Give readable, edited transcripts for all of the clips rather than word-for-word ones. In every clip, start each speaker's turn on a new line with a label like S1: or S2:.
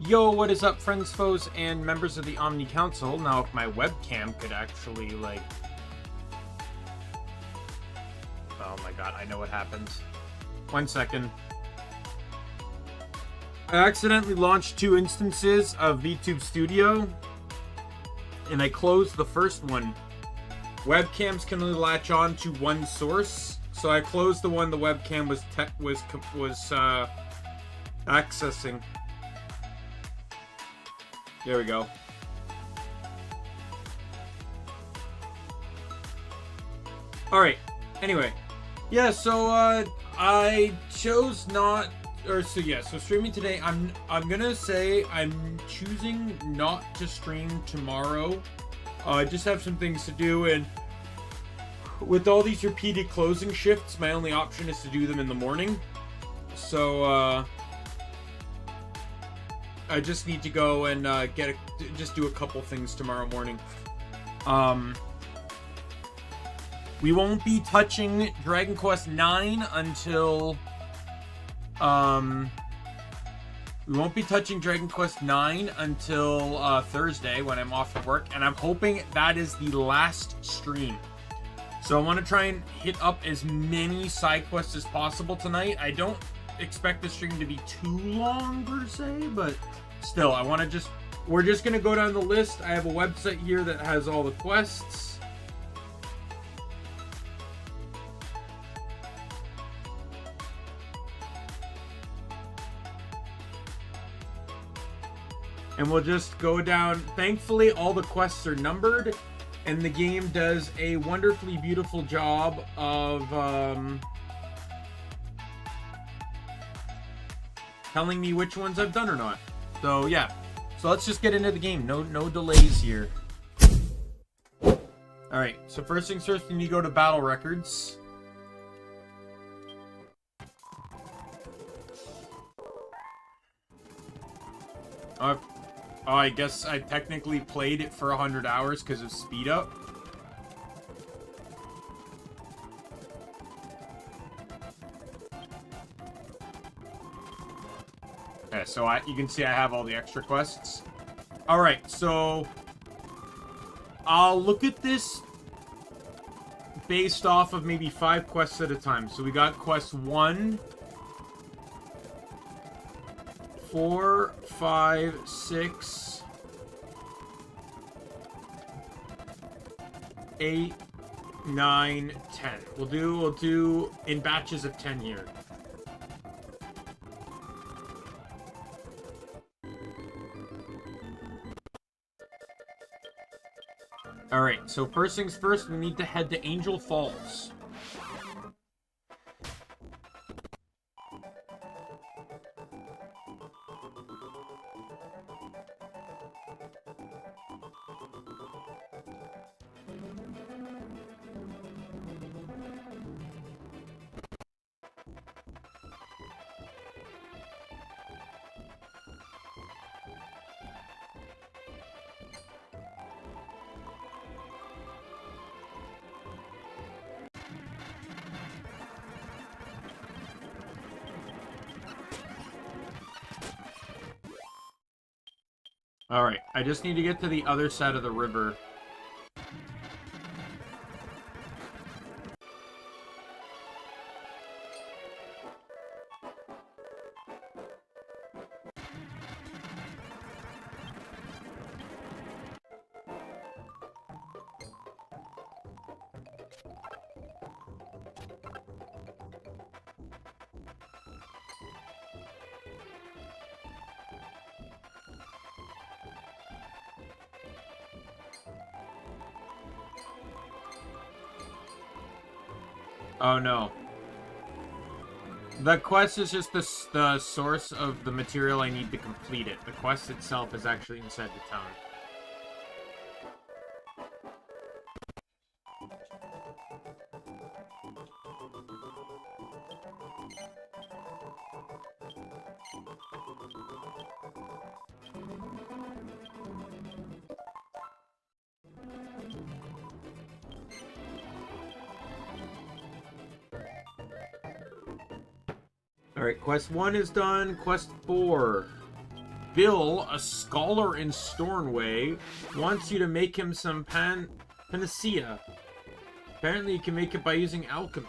S1: Yo, what is up, friends, foes, and members of the Omni Council? Now, if my webcam could actually, like... Oh my god, I know what happened. 1 second. I accidentally launched 2 instances of VTube Studio, and I closed the first one. Webcams can only latch on to one source, so I closed the one the webcam was accessing. There we go. Alright, anyway. Yeah, so, I chose not... So streaming today, I'm gonna say I'm choosing not to stream tomorrow. I just have some things to do, and with all these repeated closing shifts, my only option is to do them in the morning. So, I just need to go and just do a couple things tomorrow morning. We won't be touching Dragon Quest IX until Thursday when I'm off of work, and I'm hoping that is the last stream. So I want to try and hit up as many side quests as possible tonight. I don't expect the stream to be too long per se, but still, we're just gonna go down the list. I have a website here that has all the quests. And we'll just go down. Thankfully, all the quests are numbered, and the game does a wonderfully beautiful job of telling me which ones I've done or not. So yeah, so let's just get into the game. No delays here. All right. So first things first, we need to go to battle records. Oh, I guess I technically played it for 100 hours because of speed up. Okay, so you can see I have all the extra quests. Alright, so I'll look at this based off of maybe 5 quests at a time. So we got quest 1, 4, 5, 6, 8, 9, 10. We'll do in batches of 10 here. Alright, so first things first, we need to head to Angel Falls. Alright, I just need to get to the other side of the river. Oh no. The quest is just the source of the material I need to complete it. The quest itself is actually inside the town. Alright, quest 1 is done. Quest 4. Bill, a scholar in Stornway, wants you to make him some panacea. Apparently you can make it by using alchemy.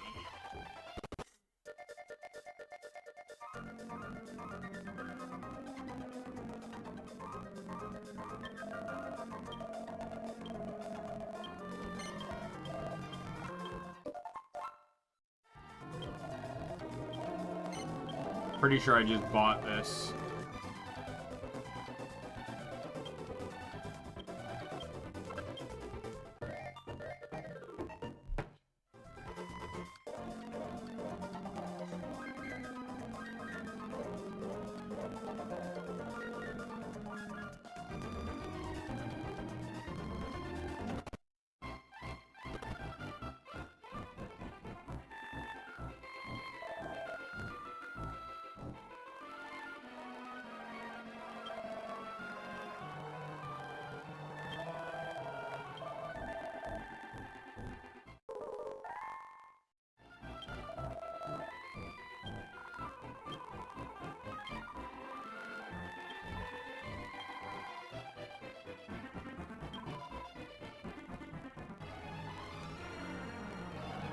S1: Pretty sure I just bought this.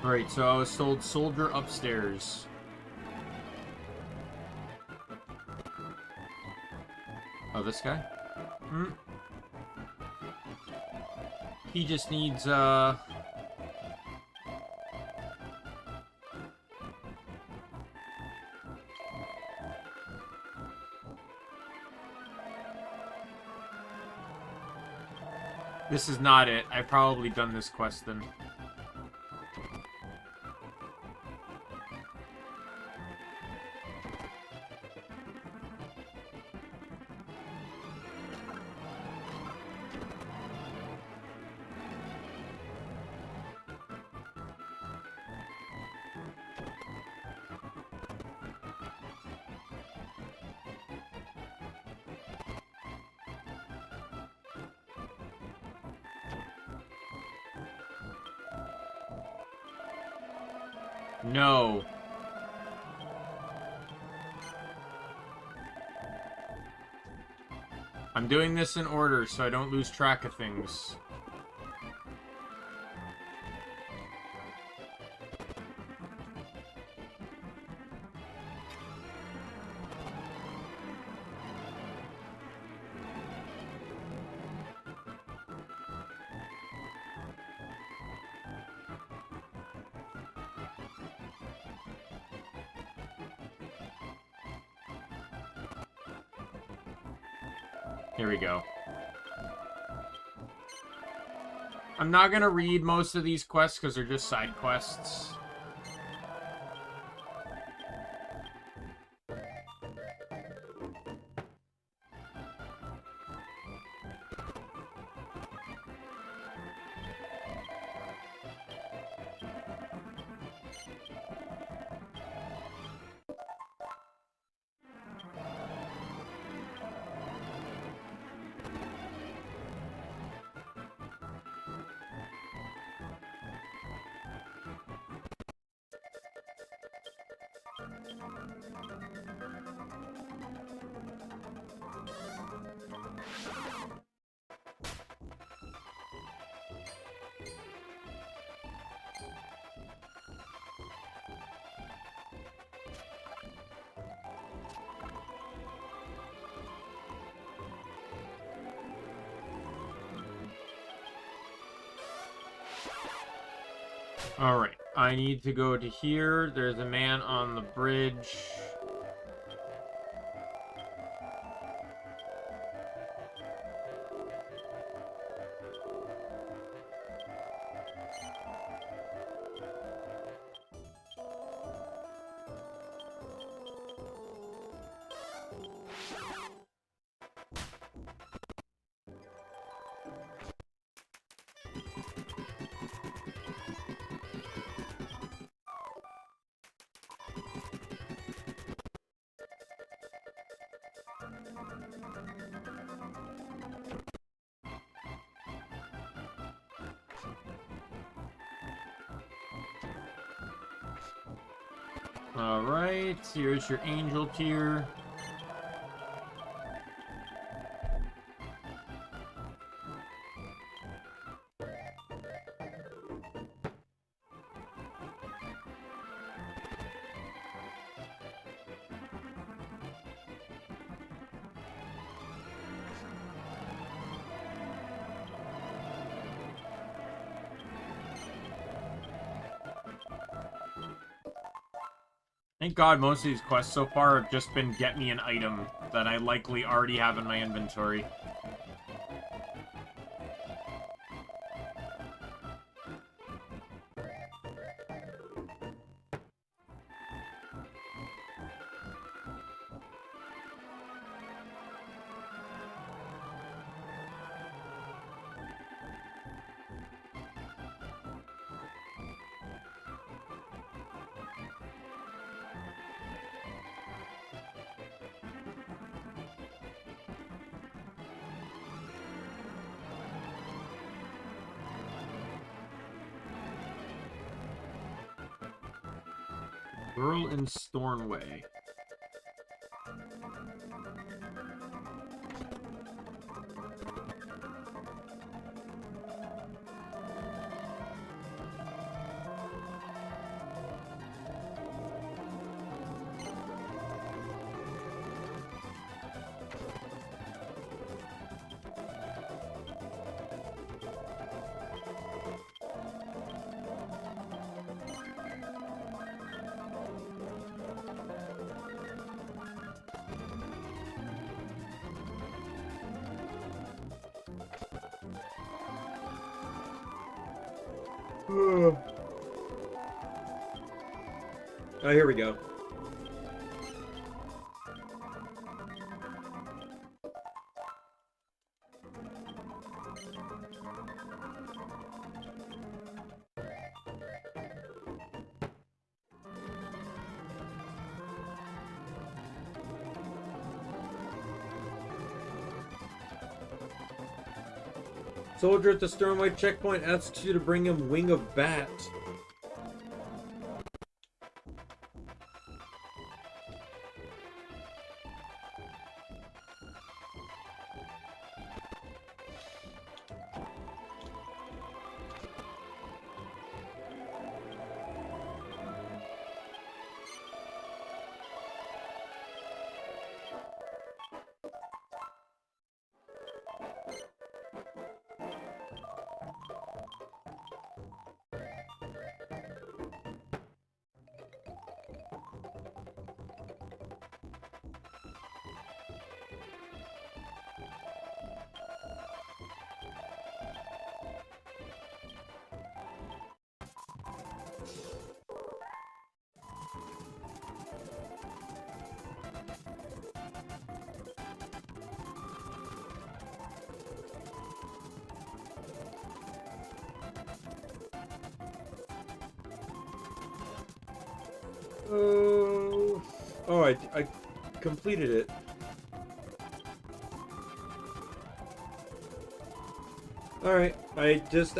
S1: Alright, so I was told soldier upstairs. Oh, this guy? Hmm. He just needs, This is not it. I've probably done this quest then. No. I'm doing this in order so I don't lose track of things. Here we go. I'm not gonna read most of these quests because they're just side quests. Alright, I need to go to here. There's a man on the bridge. Alright, here's your angel tier. Thank God most of these quests so far have just been get me an item that I likely already have in my inventory. Girl in Stornway. Oh, here we go. Soldier at the Sternway checkpoint asks you to bring him Wing of Bat. Oh, I completed it. Alright, I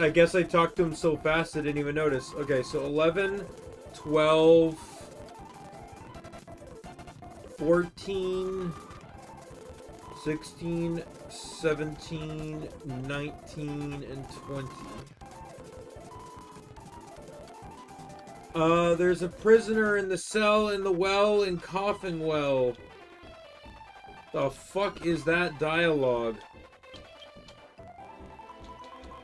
S1: guess I talked to him so fast I didn't even notice. Okay, so 11, 12, 14, 16, 17, 19, and 20. There's a prisoner in the cell, in the well, in Coffin Well. The fuck is that dialogue?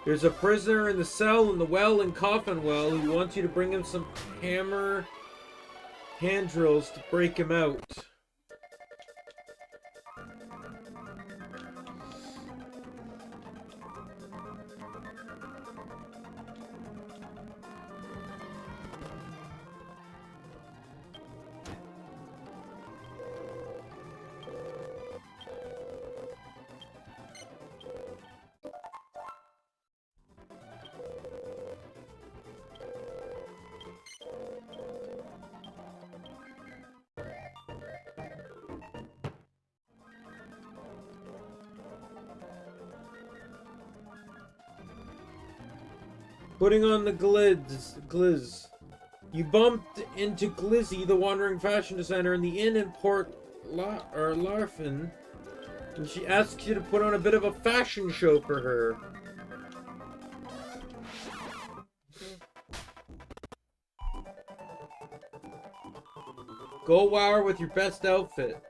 S1: There's a prisoner in the cell, in the well, in Coffin Well, who wants you to bring him some hammer hand drills to break him out. Putting on the glizz. You bumped into Glizzy, the wandering fashion designer, in the inn in Port Larfin, and she asks you to put on a bit of a fashion show for her. Go wow her with your best outfit.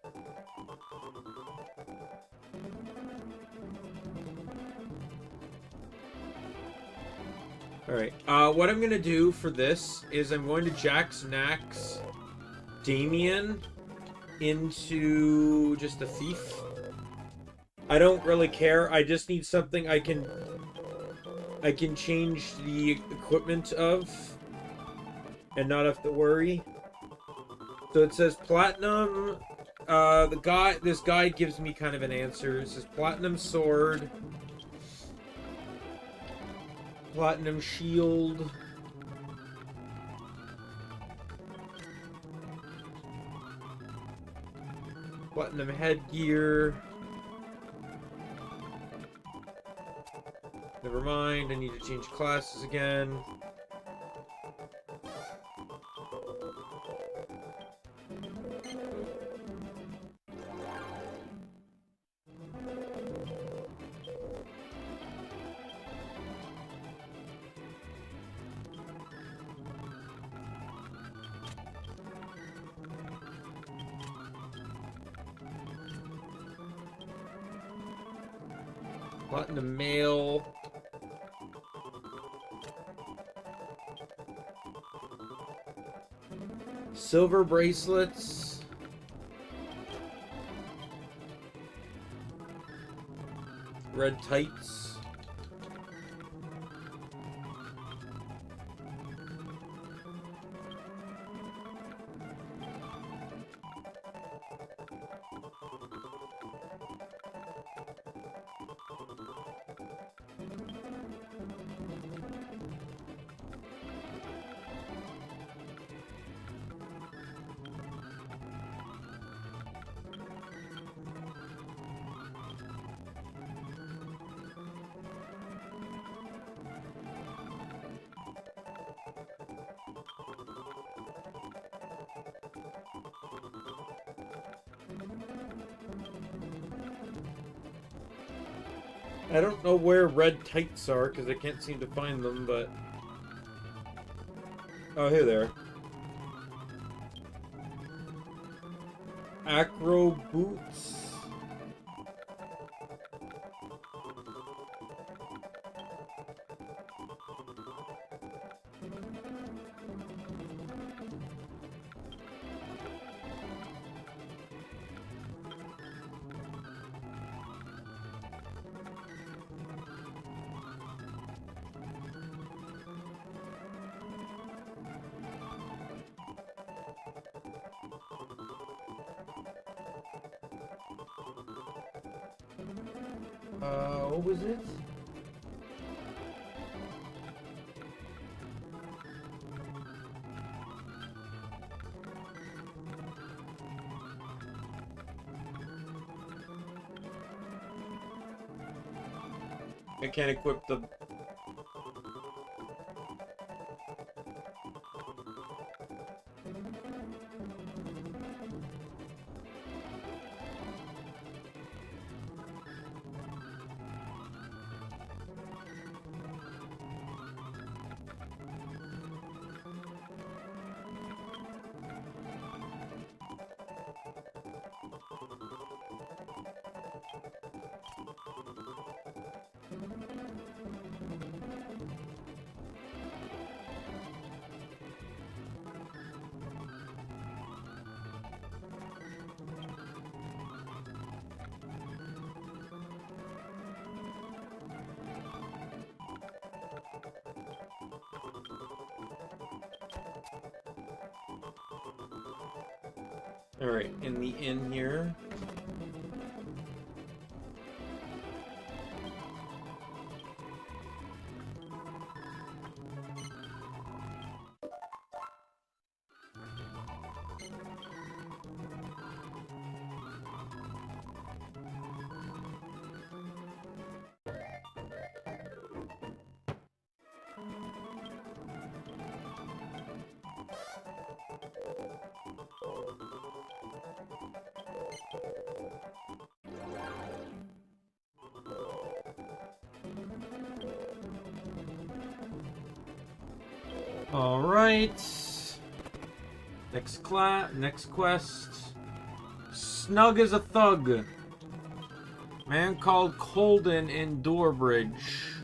S1: Alright, what I'm gonna do for this is I'm going to Jack's Knacks Daimien into just a thief. I don't really care. I just need something I can change the equipment of and not have to worry. So it says platinum. This guide gives me kind of an answer. It says platinum sword, platinum shield, platinum headgear. Never mind, I need to change classes again. Platinum mail. Silver bracelets. Red tights. I don't know where red tights are because I can't seem to find them, but... Oh, here they are. Acro boots. What was it? I can't equip the... Alright, in the inn here. Alright. Next quest. Snug as a thug. Man called Colden in Doorbridge.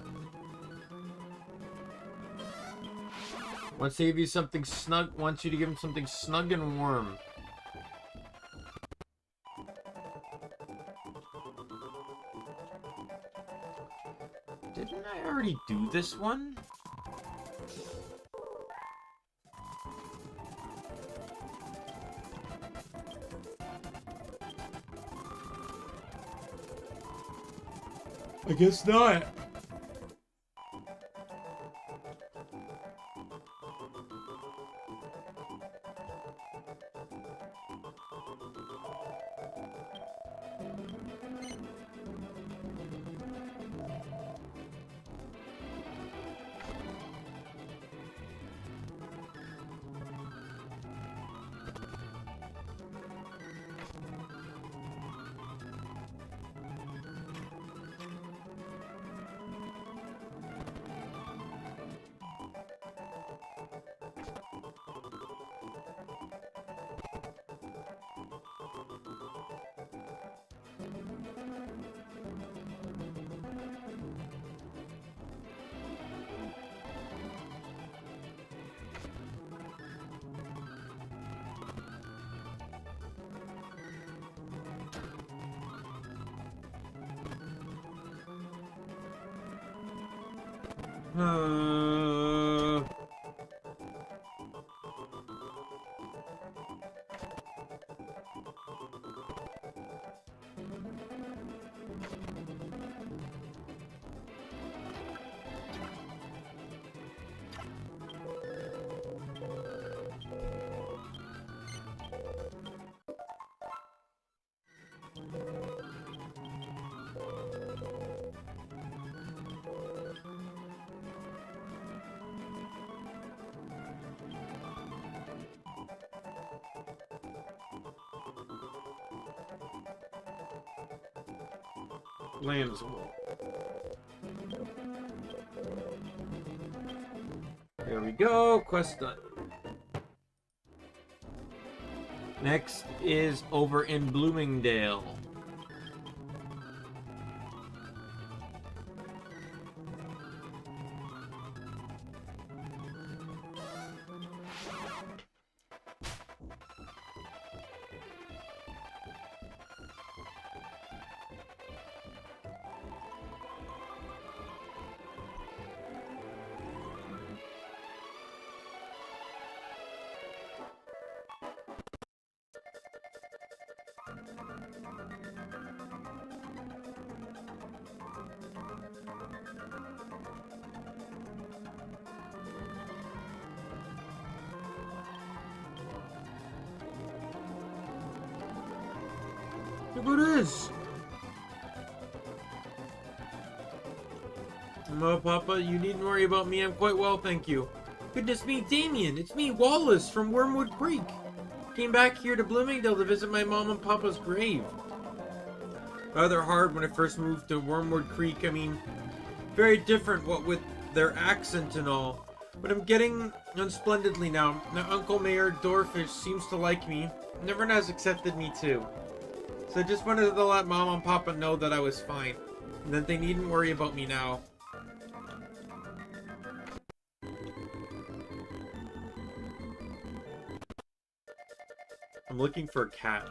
S1: Wants to give you something snug. Wants you to give him something snug and warm. already do this one? I guess not. Lands. There we go. Quest done. Next is over in Bloomingdale. Look at this! No, Papa, you needn't worry about me. I'm quite well, thank you. Goodness me, Daimien! It's me, Wallace, from Wormwood Creek. Came back here to Bloomingdale to visit my mom and Papa's grave. Rather hard when I first moved to Wormwood Creek. I mean, very different, what with their accent and all. But I'm getting on splendidly now. Now Uncle Mayor Dorfish seems to like me, and everyone has accepted me too. So I just wanted to let Mom and Papa know that I was fine, and that they needn't worry about me now. I'm looking for a cat.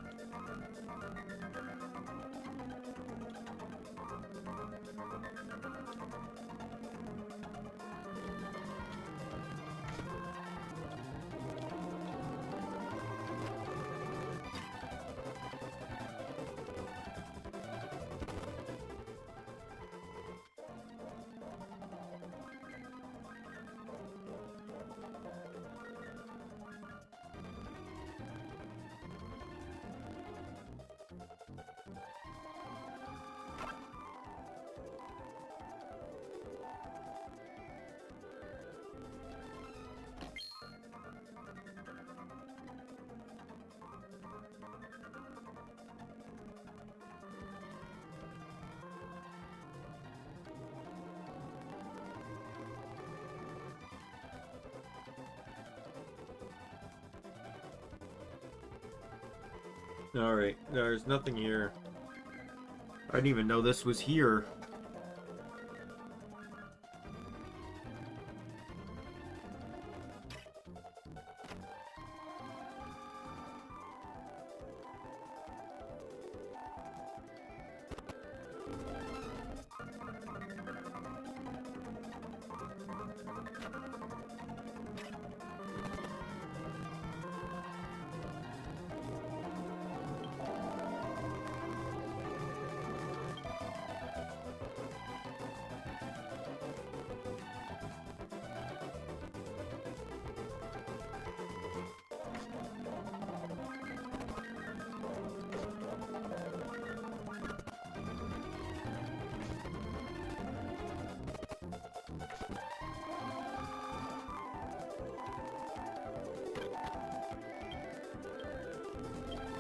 S1: Alright, there's nothing here. I didn't even know this was here.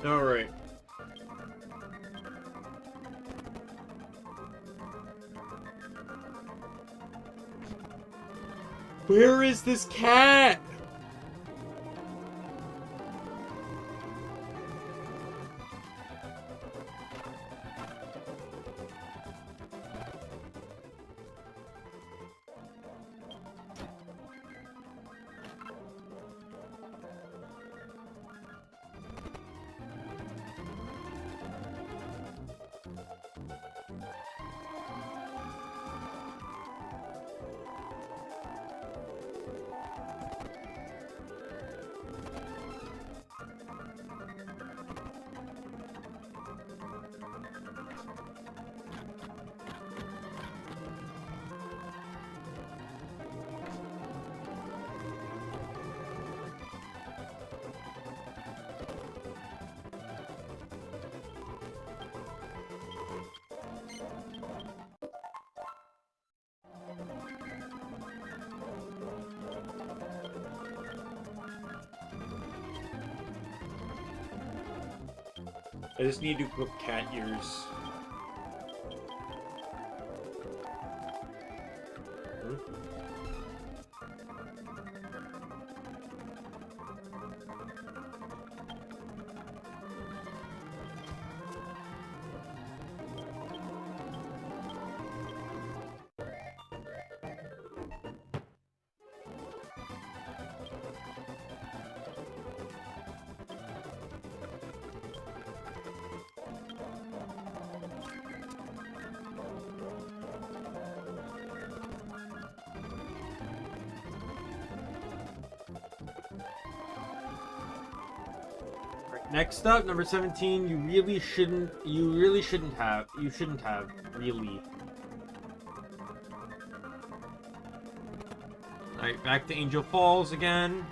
S1: All right. Where is this cat? I just need to cook cat ears. Next up, number 17, you really shouldn't have, really. Alright, back to Angel Falls again.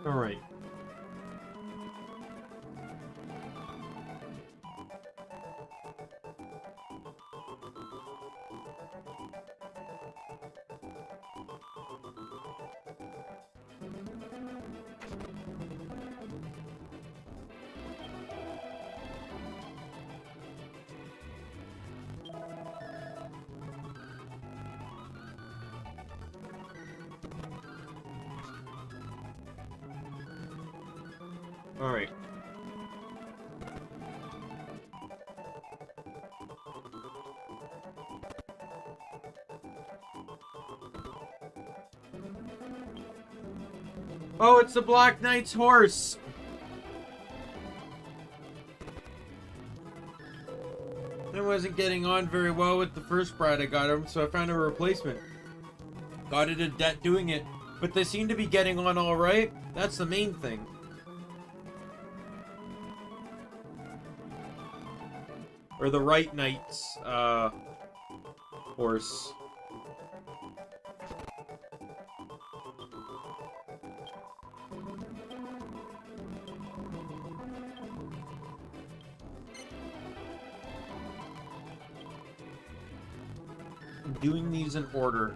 S1: Alright. Alright. Oh, it's the Black Knight's horse! I wasn't getting on very well with the first bride I got him, so I found a replacement. Got it a debt doing it, but they seem to be getting on alright. That's the main thing. Or the right knight's, horse. I'm doing these in order.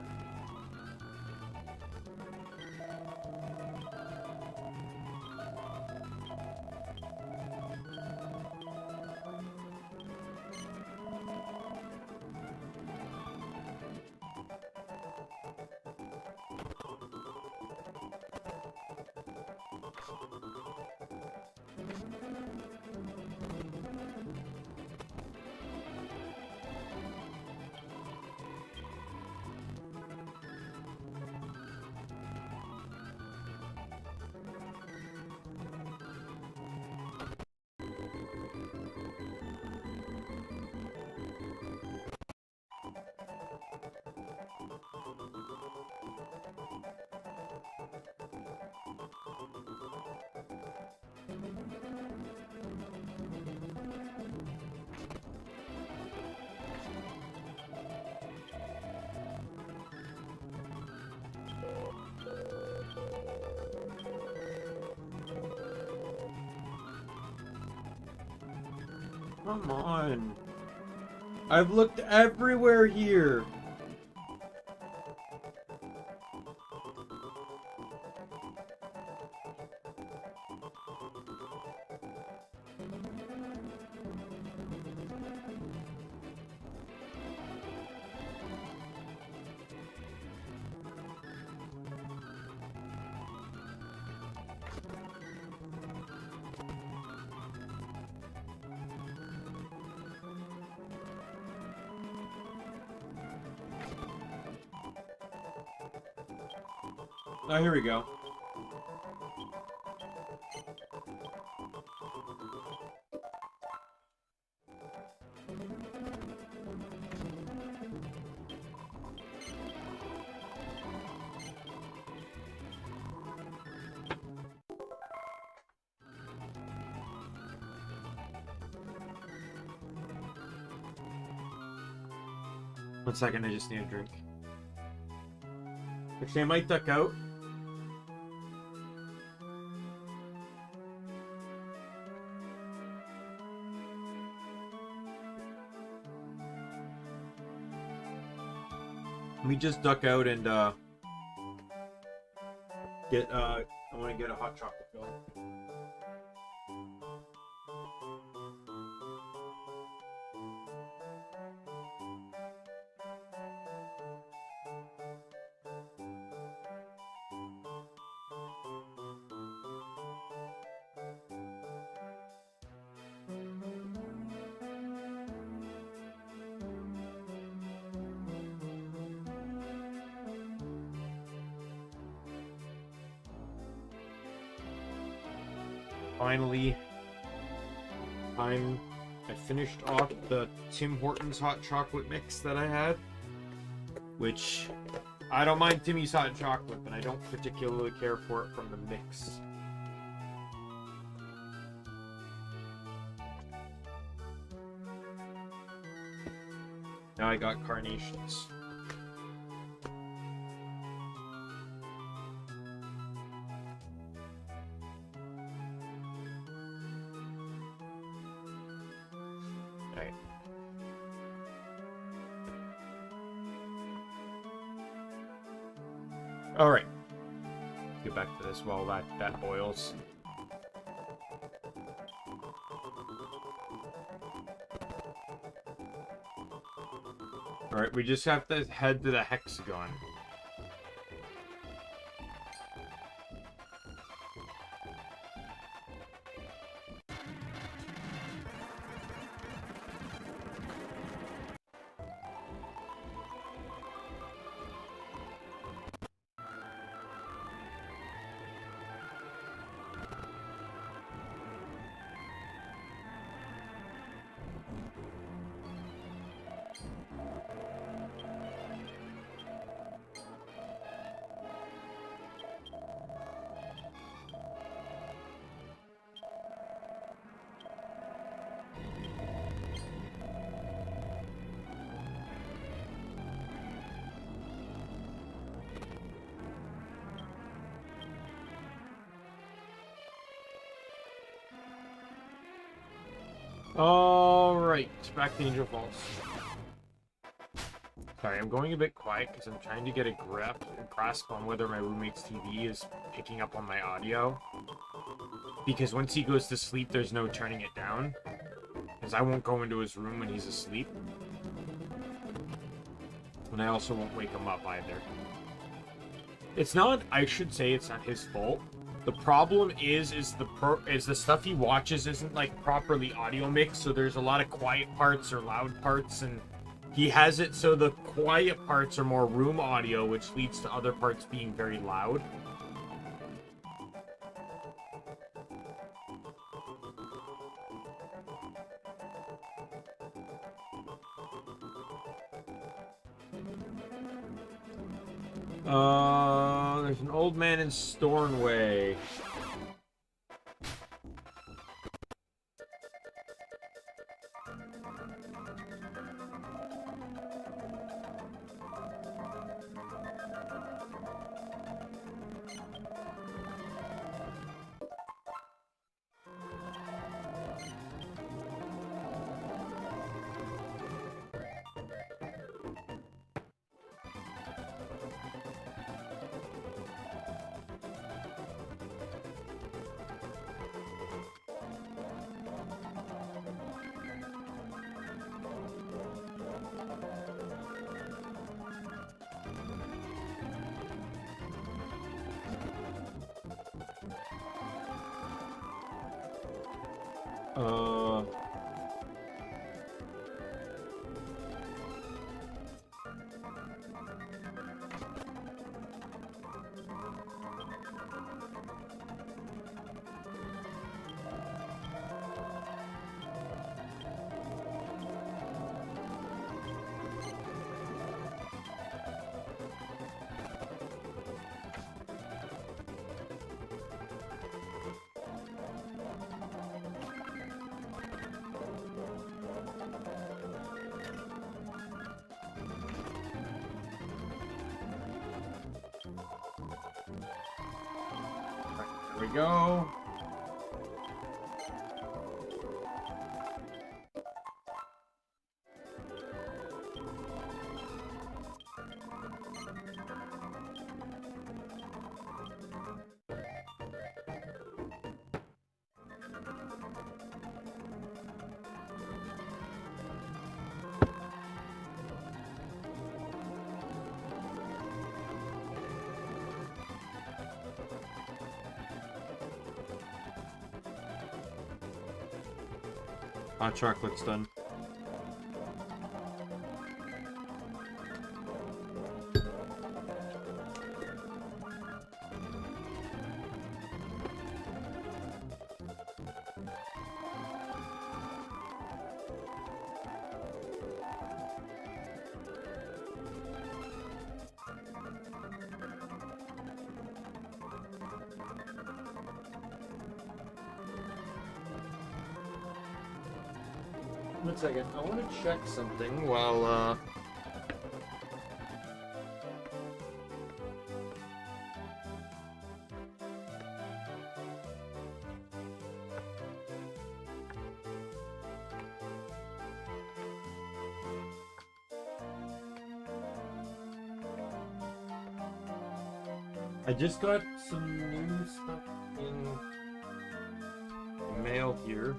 S1: Come on. I've looked everywhere here. Oh, here we go. One second, I just need a drink. Actually, I might duck out. Let me just duck out and get I want to get a hot chocolate going. Finally, I finished off the Tim Hortons hot chocolate mix that I had, which I don't mind Timmy's hot chocolate, but I don't particularly care for it from the mix. Now I got carnations. Alright. Get back to this while that boils. Alright, we just have to head to the hexagon. Alright, back to Angel Falls. Sorry, I'm going a bit quiet because I'm trying to get a grasp on whether my roommate's TV is picking up on my audio. Because once he goes to sleep, there's no turning it down. Because I won't go into his room when he's asleep. And I also won't wake him up either. It's not, I should say it's not his fault. The problem is the stuff he watches isn't like properly audio mixed, so there's a lot of quiet parts or loud parts, and he has it so the quiet parts are more room audio, which leads to other parts being very loud. There's an old man in Stornway. Uh... There we go. Hot chocolate's done. One second, I want to check something while, I just got some new stuff in the mail here.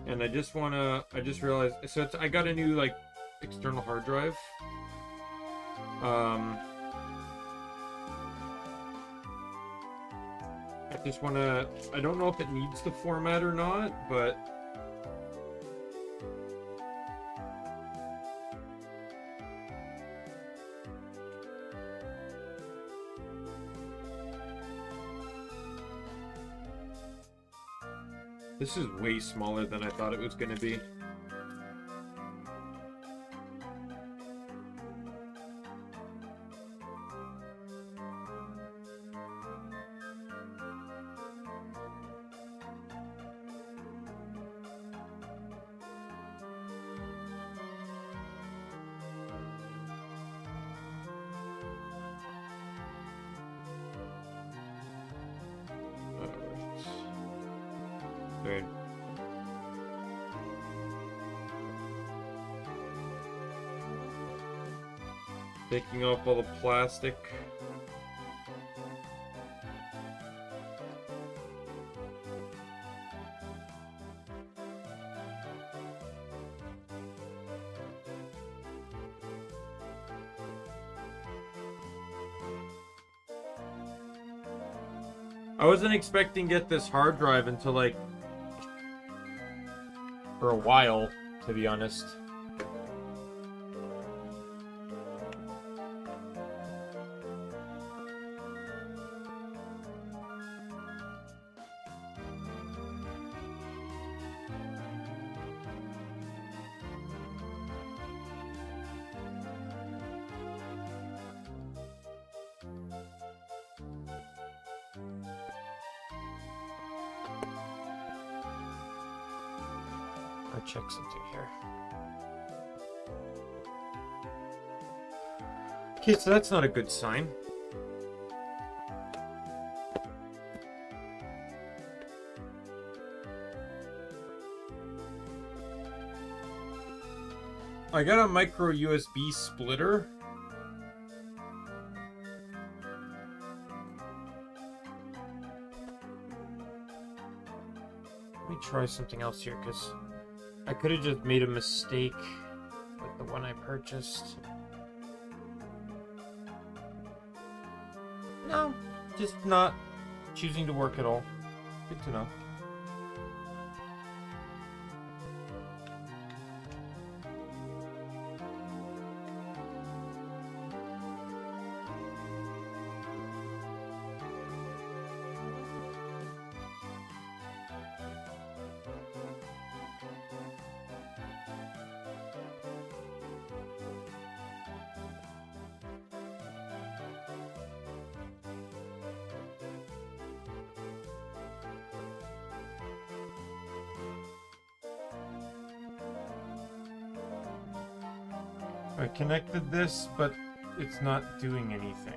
S1: And I just realized, so I got a new, like, external hard drive. I don't know if it needs the format or not, but this is way smaller than I thought it was going to be. Taking off all the plastic. I wasn't expecting to get this hard drive until, like, for a while, to be honest. Check something here. Okay, so that's not a good sign. I got a micro USB splitter. try something else here, because I could have just made a mistake with the one I purchased. No, just not choosing to work at all. Good to know. I connected this, but it's not doing anything.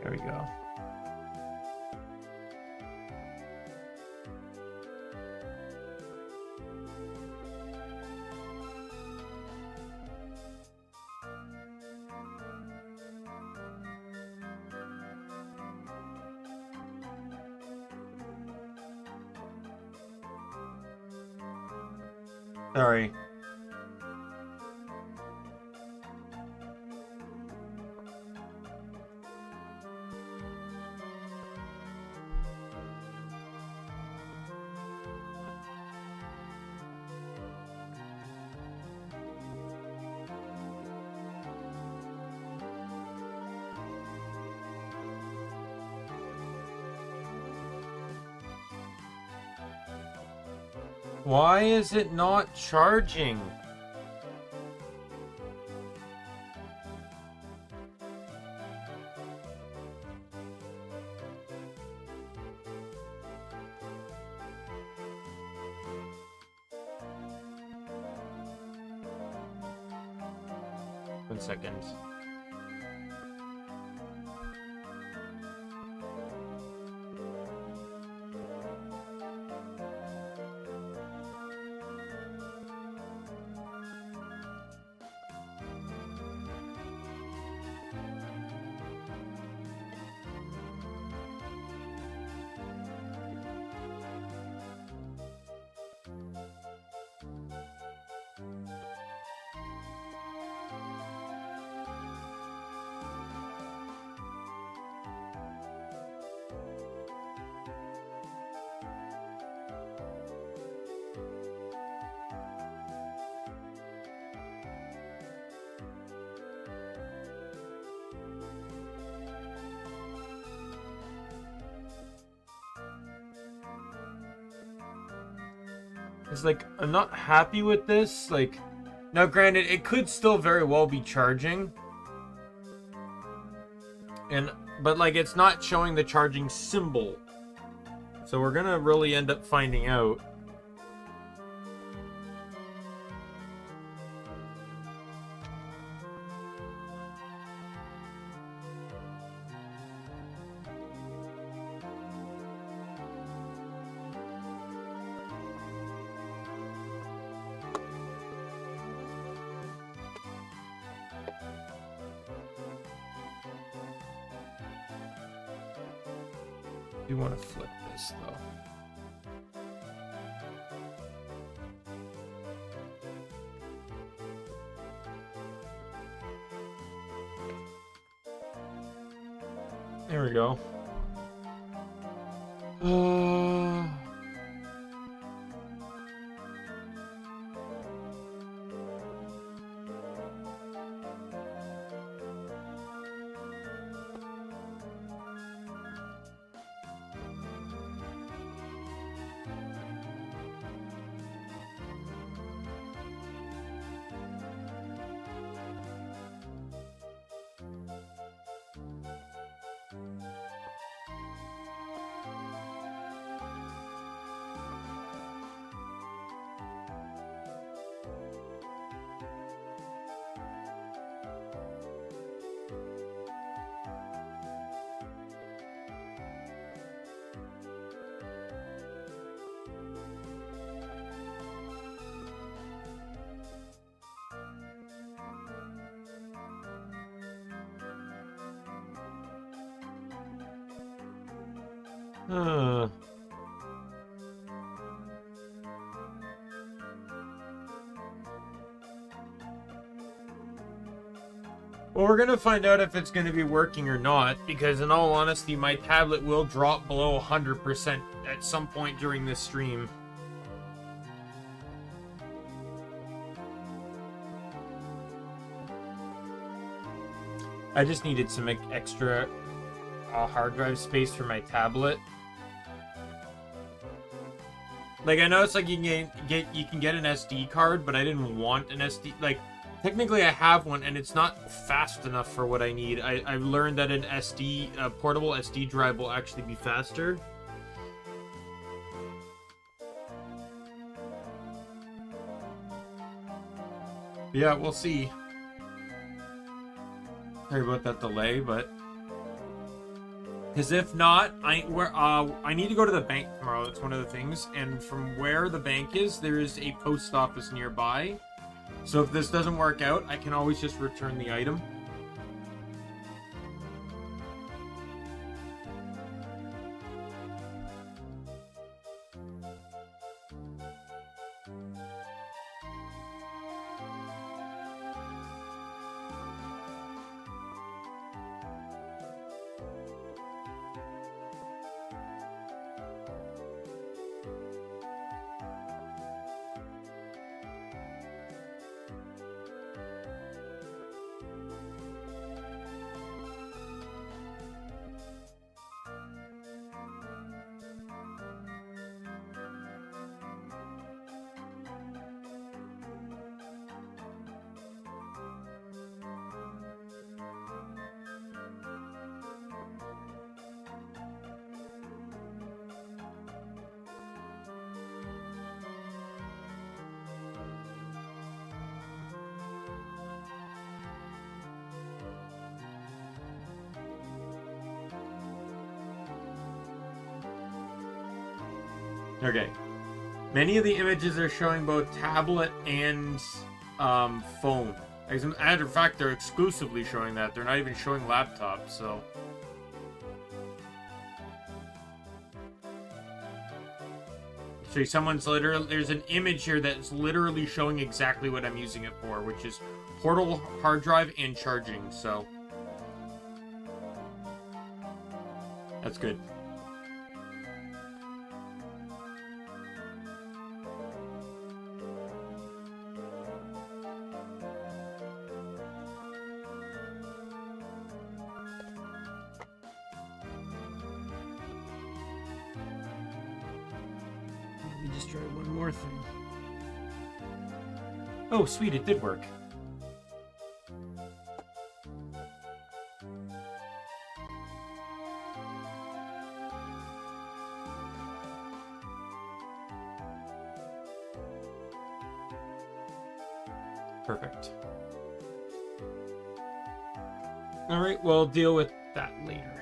S1: There we go. Sorry. Why is it not charging? One second. It's like, I'm not happy with this. Like, now granted, it could still very well be charging. But like, it's not showing the charging symbol. So we're gonna really end up finding out. I do want to flip this though. There we go. Well, we're going to find out if it's going to be working or not, because in all honesty, my tablet will drop below 100% at some point during this stream. I just needed some extra hard drive space for my tablet. Like, I know it's like you can get an SD card, but I didn't want an SD. Like, technically I have one, and it's not fast enough for what I need. I've learned that an portable SD drive will actually be faster. Yeah, we'll see. Sorry about that delay, but because if not, I need to go to the bank tomorrow. That's one of the things. And from where the bank is, there is a post office nearby. So if this doesn't work out, I can always just return the item. Okay. Many of the images are showing both tablet and phone. As a matter of fact, they're exclusively showing that. They're not even showing laptops, so... So someone's literally... There's an image here that's literally showing exactly what I'm using it for, which is portable hard drive and charging, so... That's good. Try one more thing. Oh, sweet, it did work. Perfect. All right, we'll deal with that later.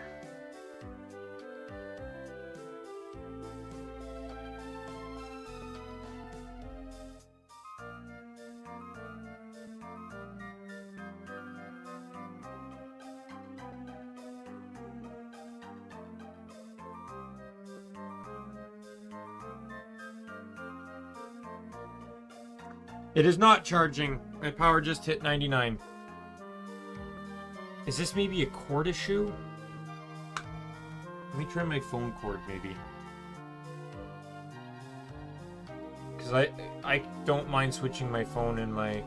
S1: It is not charging. My power just hit 99. Is this maybe a cord issue? Let me try my phone cord, maybe. Because I don't mind switching my phone and my...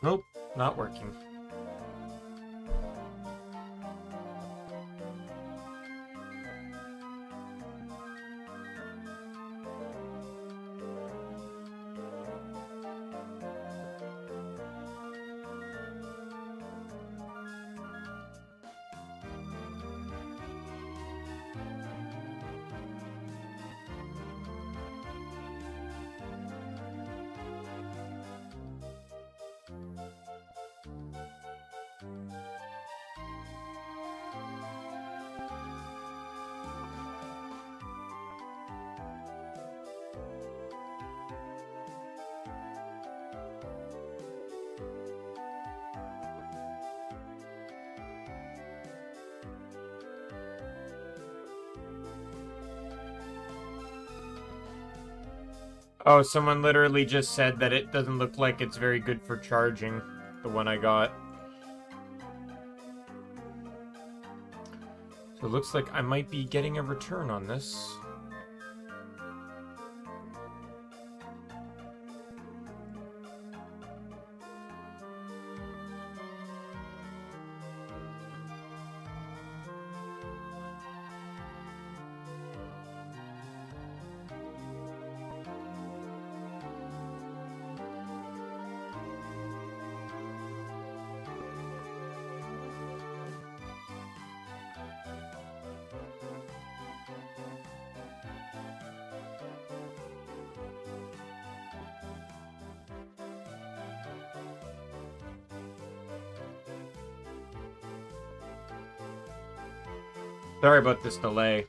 S1: Nope, not working. Oh, someone literally just said that it doesn't look like it's very good for charging, the one I got. So it looks like I might be getting a return on this. Sorry about this delay.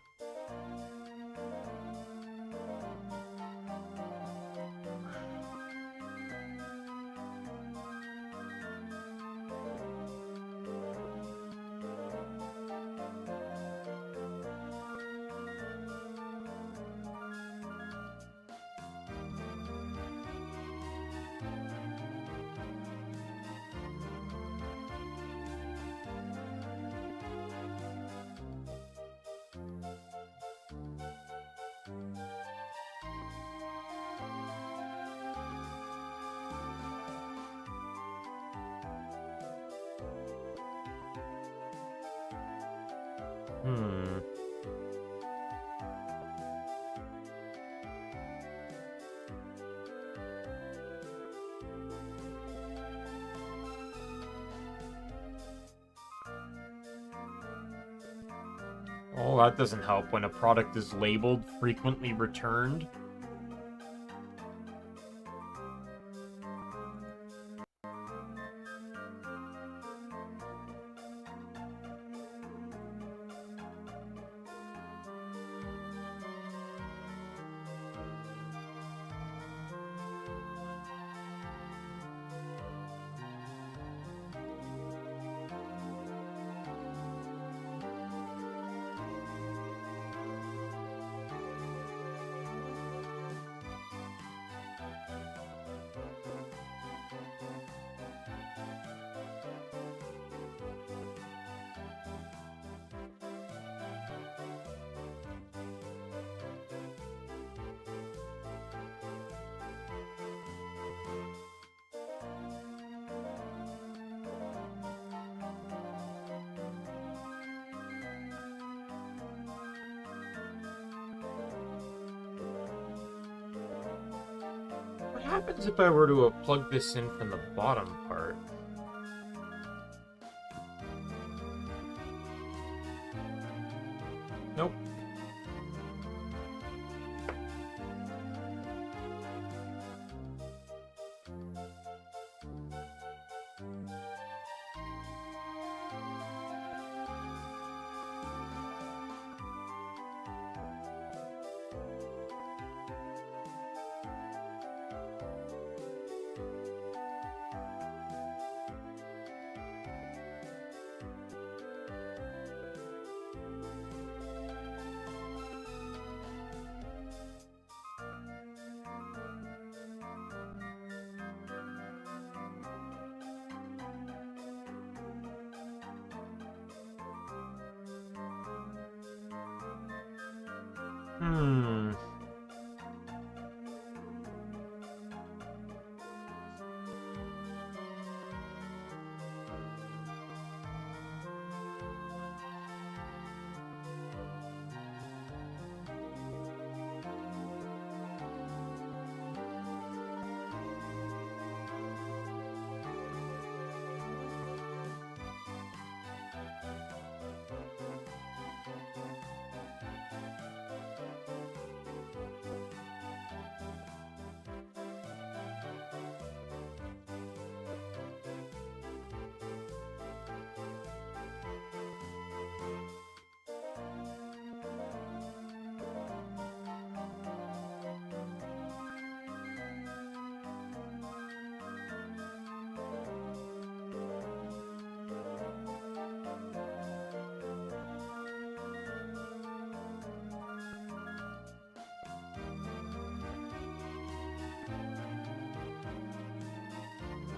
S1: Oh, that doesn't help when a product is labeled frequently returned. What happens if I were to plug this in from the bottom part? Nope.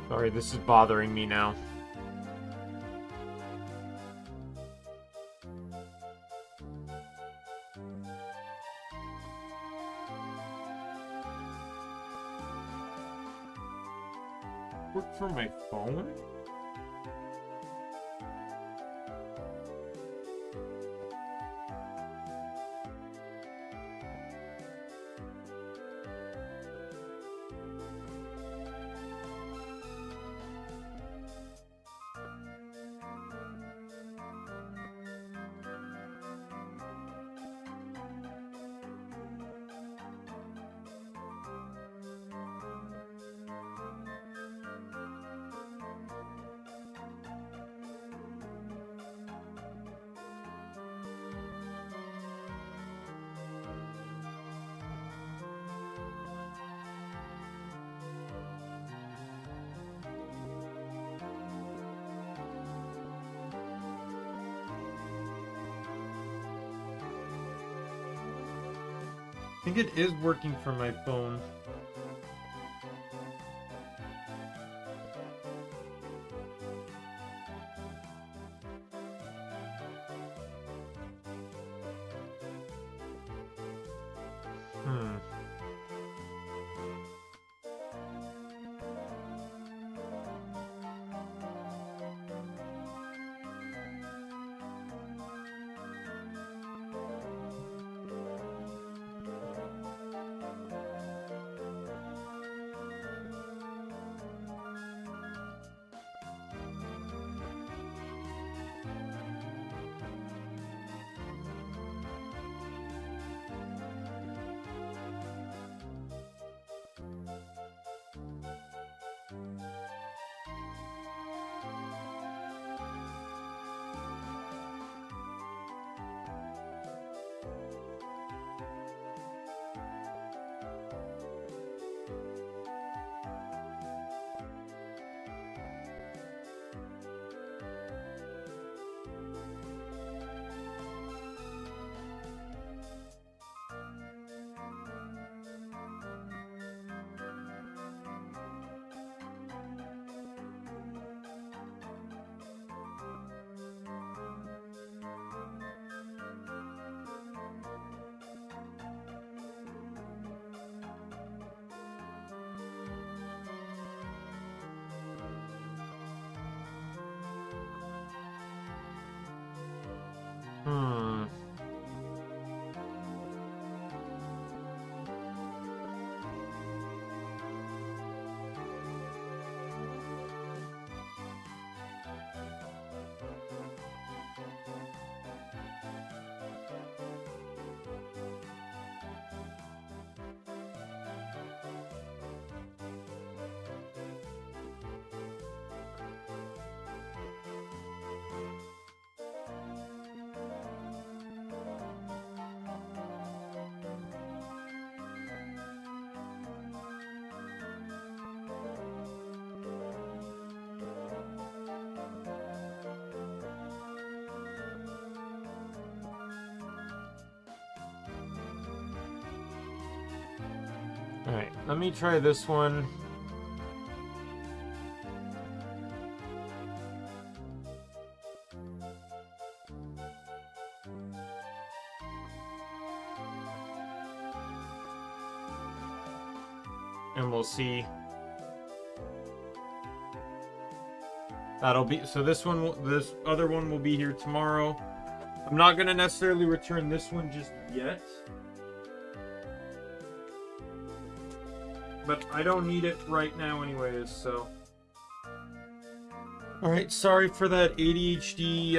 S1: Sorry, this is bothering me now. Work for my phone? I think it is working for my phone. Alright, let me try this one. And we'll see. That'll be, so this other one will be here tomorrow. I'm not gonna necessarily return this one just yet. But I don't need it right now anyways, so. Alright, sorry for that ADHD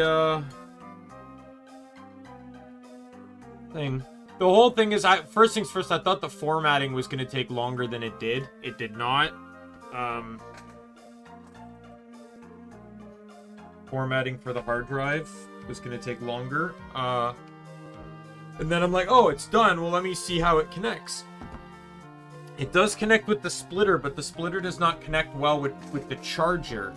S1: thing. The whole thing is, first things first, I thought the formatting was going to take longer than it did. It did not. Formatting for the hard drive was going to take longer. And then I'm like, oh, it's done. Well, let me see how it connects. It does connect with the splitter, but the splitter does not connect well with the charger.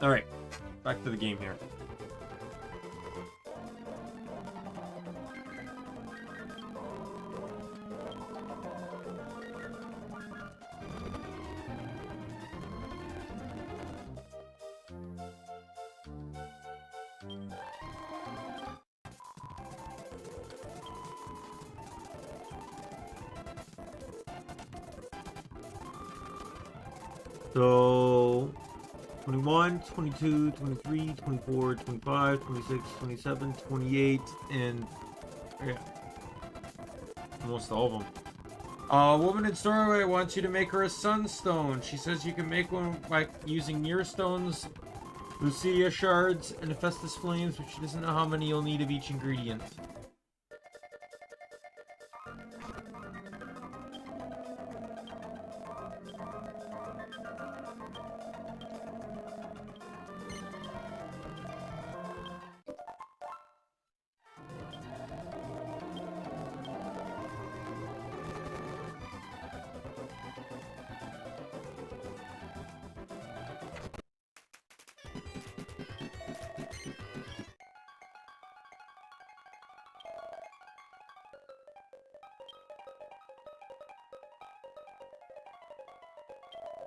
S1: Alright, back to the game here. So, 21, 22, 23, 24, 25, 26, 27, 28, and yeah, almost all of them. A woman in Storway wants you to make her a sunstone. She says you can make one by using near stones, Lucia shards, and Hephaestus flames, but she doesn't know how many you'll need of each ingredient.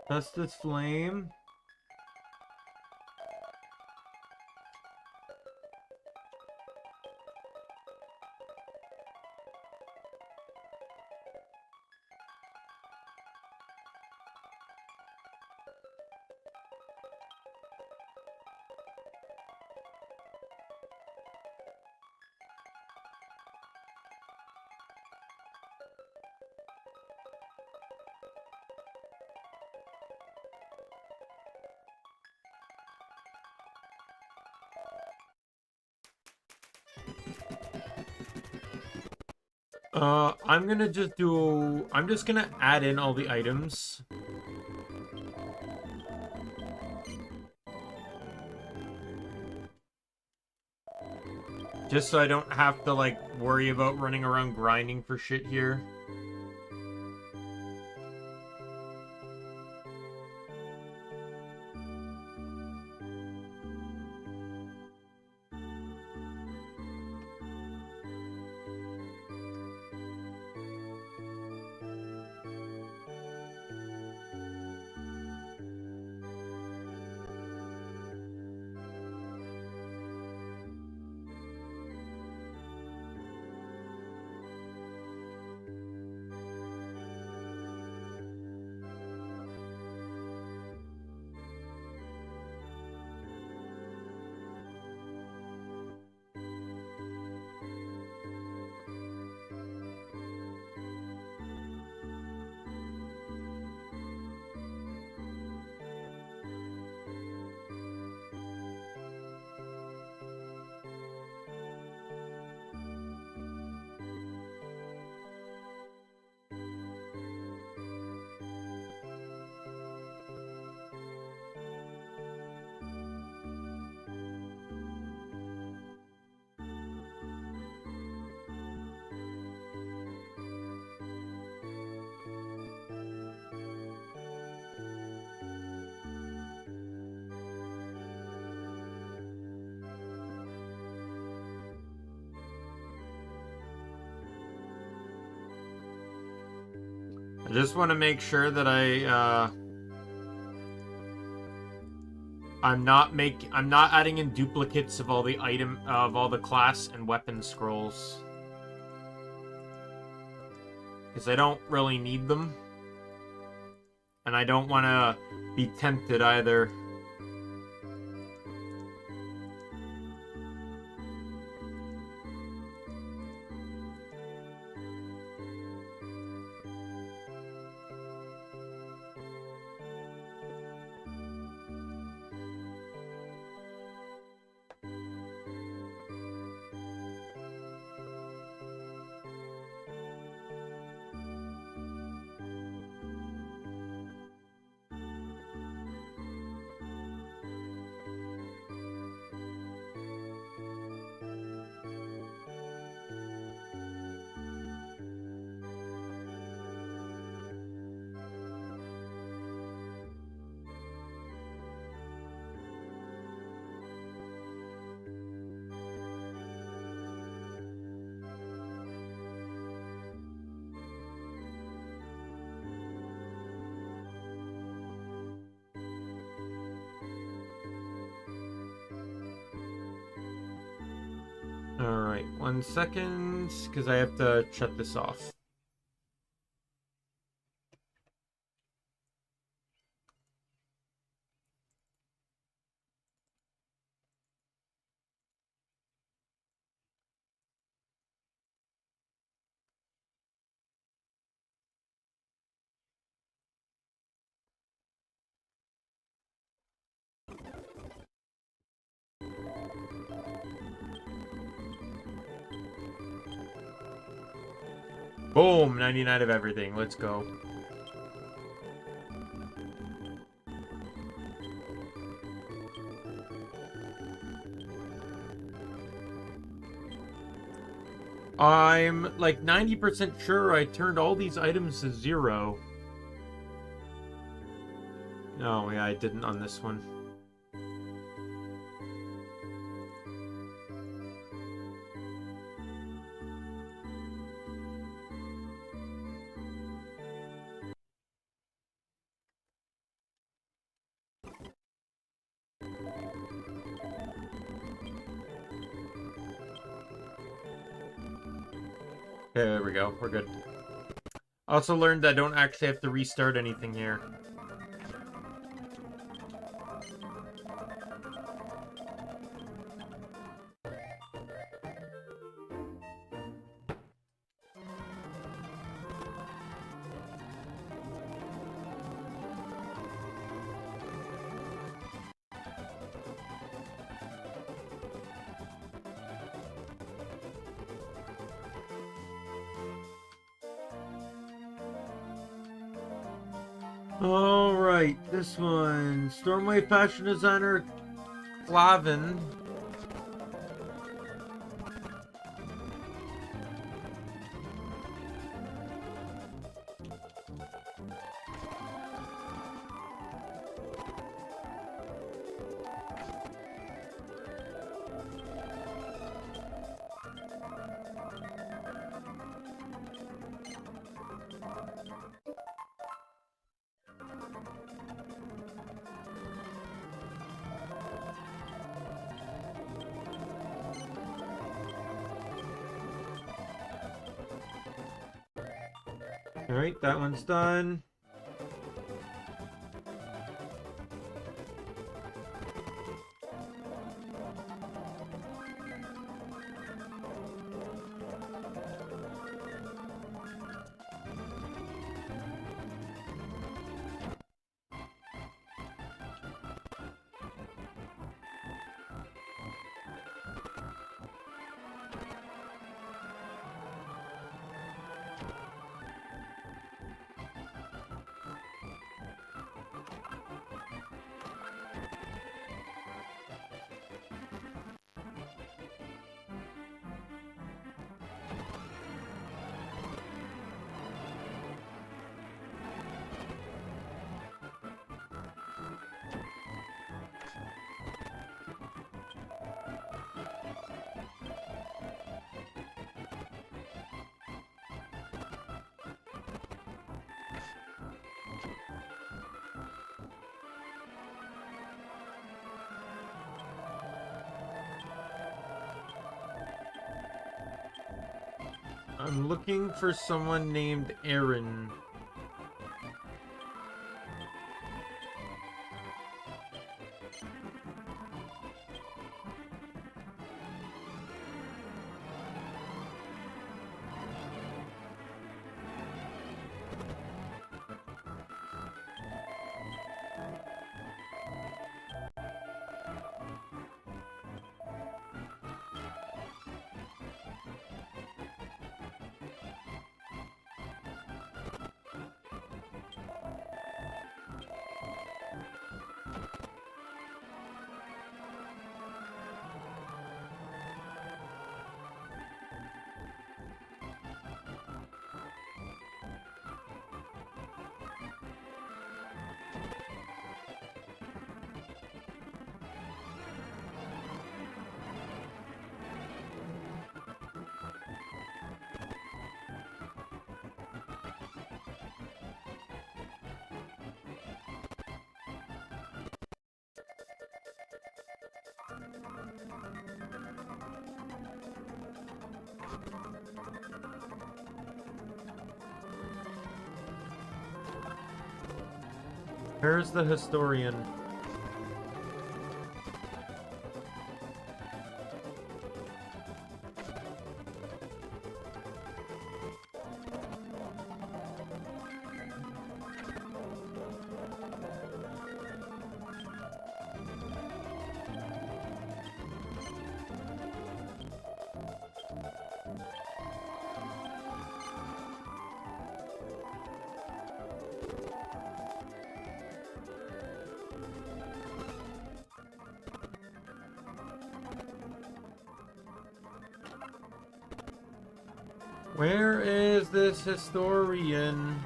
S1: Hephaestus flame. I'm just gonna add in all the items. Just so I don't have to, like, worry about running around grinding for shit here. I just want to make sure that I'm not adding in duplicates of all the class and weapon scrolls. Because I don't really need them. And I don't want to be tempted either. Alright, 1 second, because I have to shut this off. Boom, 99 of everything. Let's go. I'm like 90% sure I turned all these items to 0. Oh, yeah, I didn't on this one. Okay, there we go. We're good. I also learned I don't actually have to restart anything here. Alright, this one. Stormwave fashion designer Clavin. Alright, that one's done. I'm looking for someone named Aaron. Where's the historian? Where is this historian?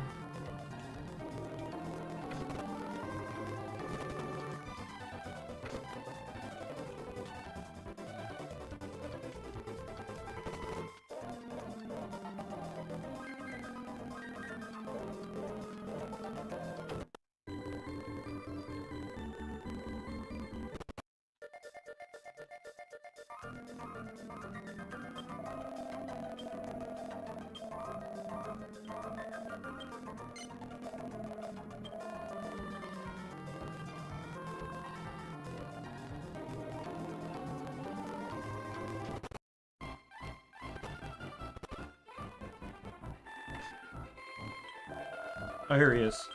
S1: Oh, here he is.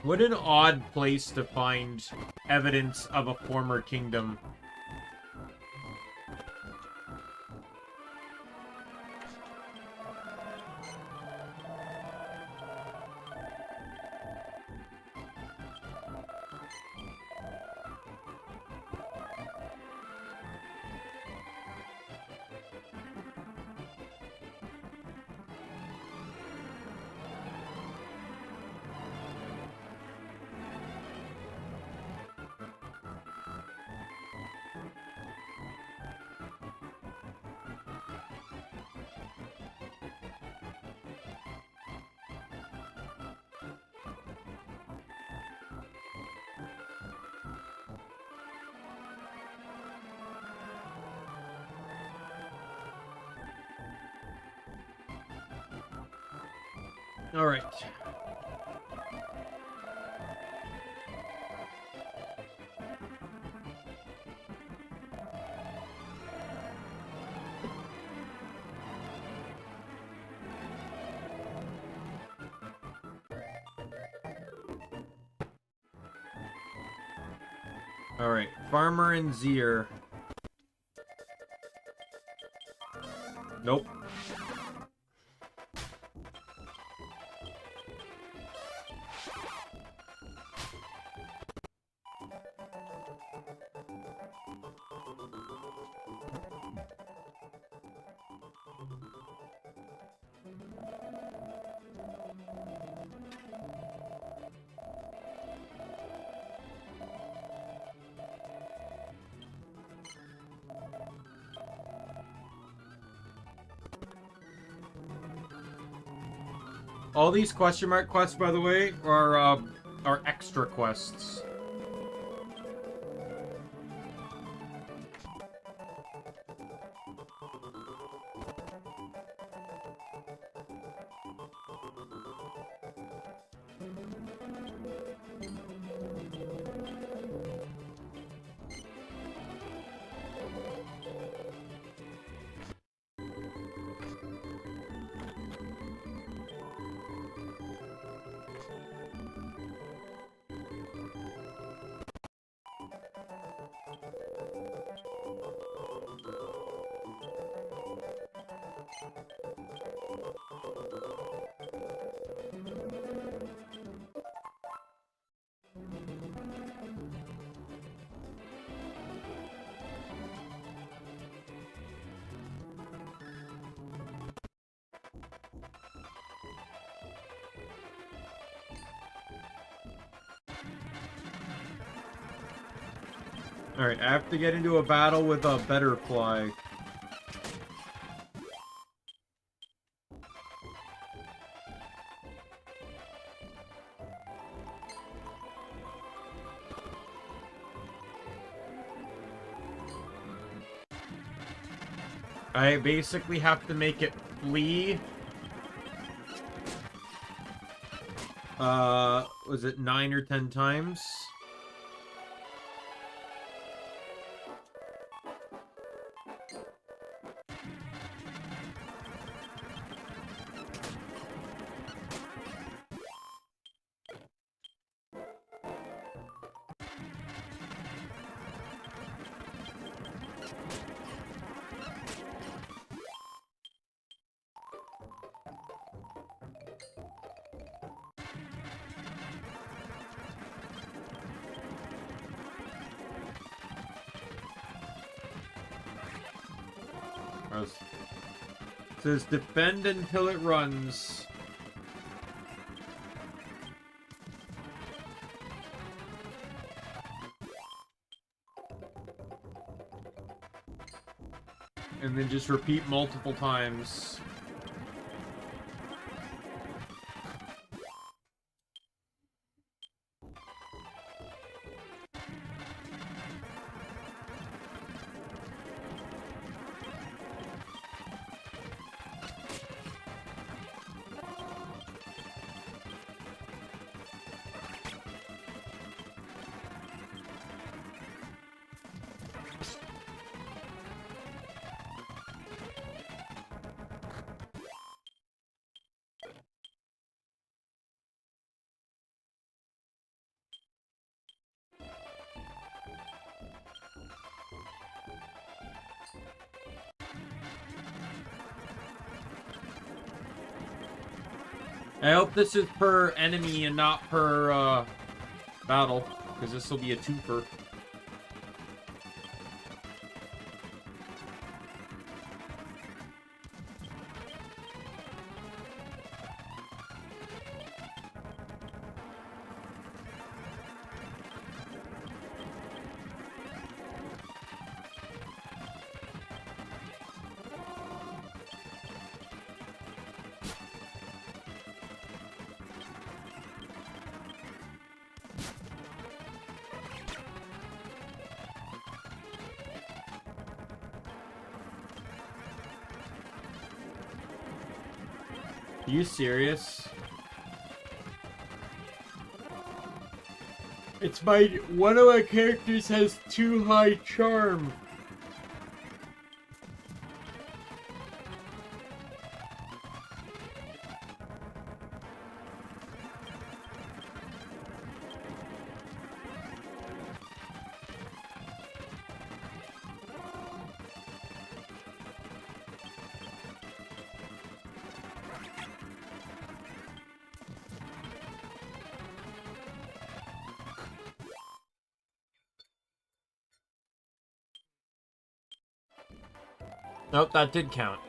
S1: What an odd place to find evidence of a former kingdom. All right. All right, Farmer and Zier. Nope. All these question mark quests, by the way, are extra quests. Alright, I have to get into a battle with a butterfly. I basically have to make it flee. Was it 9 or 10 times? It says defend until it runs. And then just repeat multiple times. I hope this is per enemy and not per battle, because this will be a twofer. Are you serious? It's one of my characters has too high charm. Nope, that did count.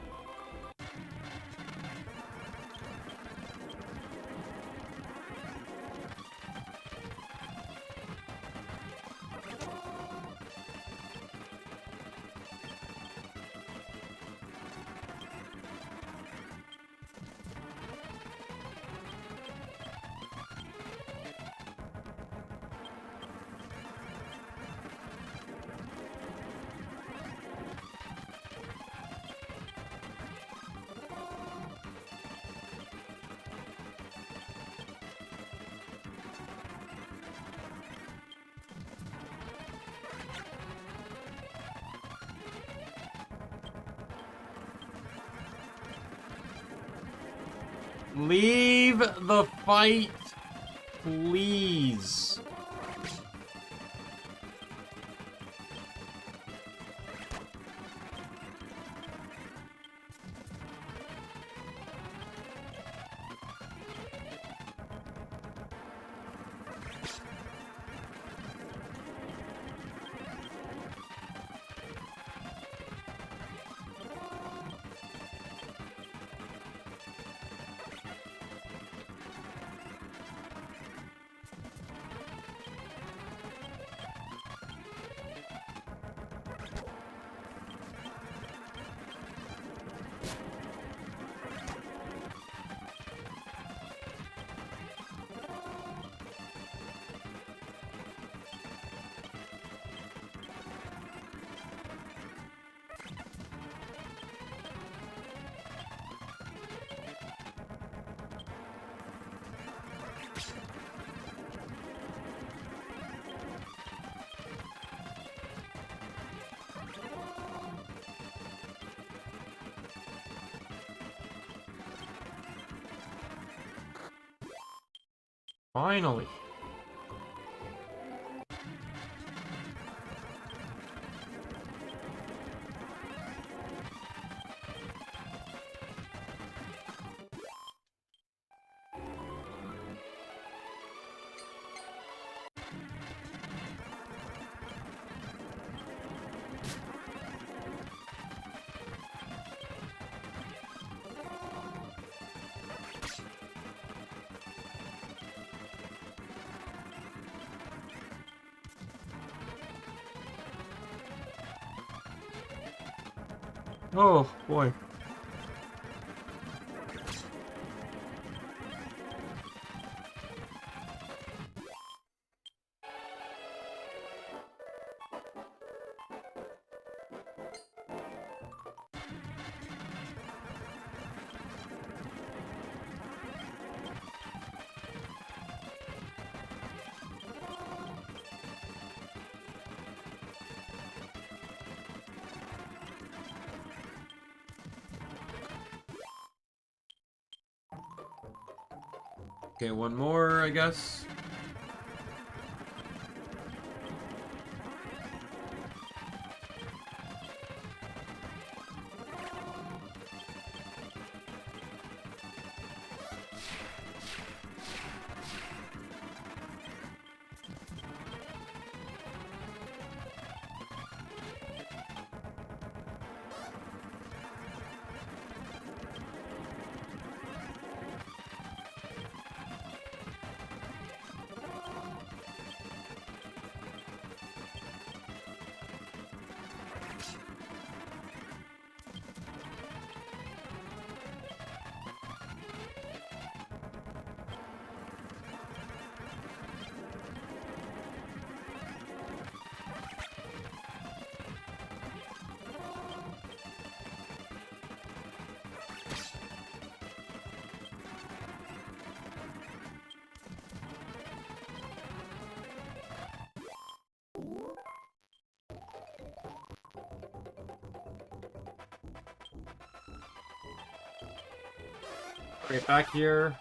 S1: Leave the fight, please. Finally. Oh, boy. Okay, one more, I guess. Right back here.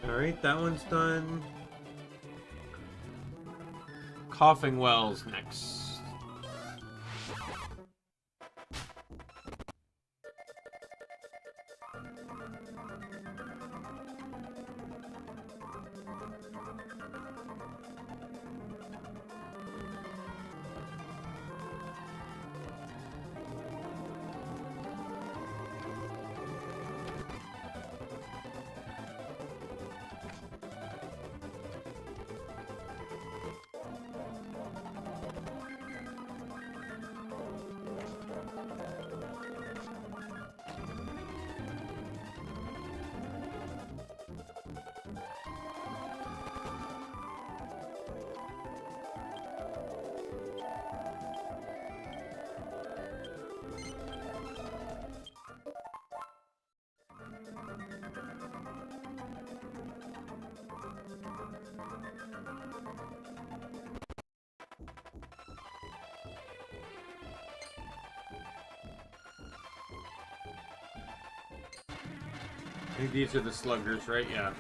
S1: Alright, that one's done. Coughing Wells next. I think these are the sluggers, right? Yeah.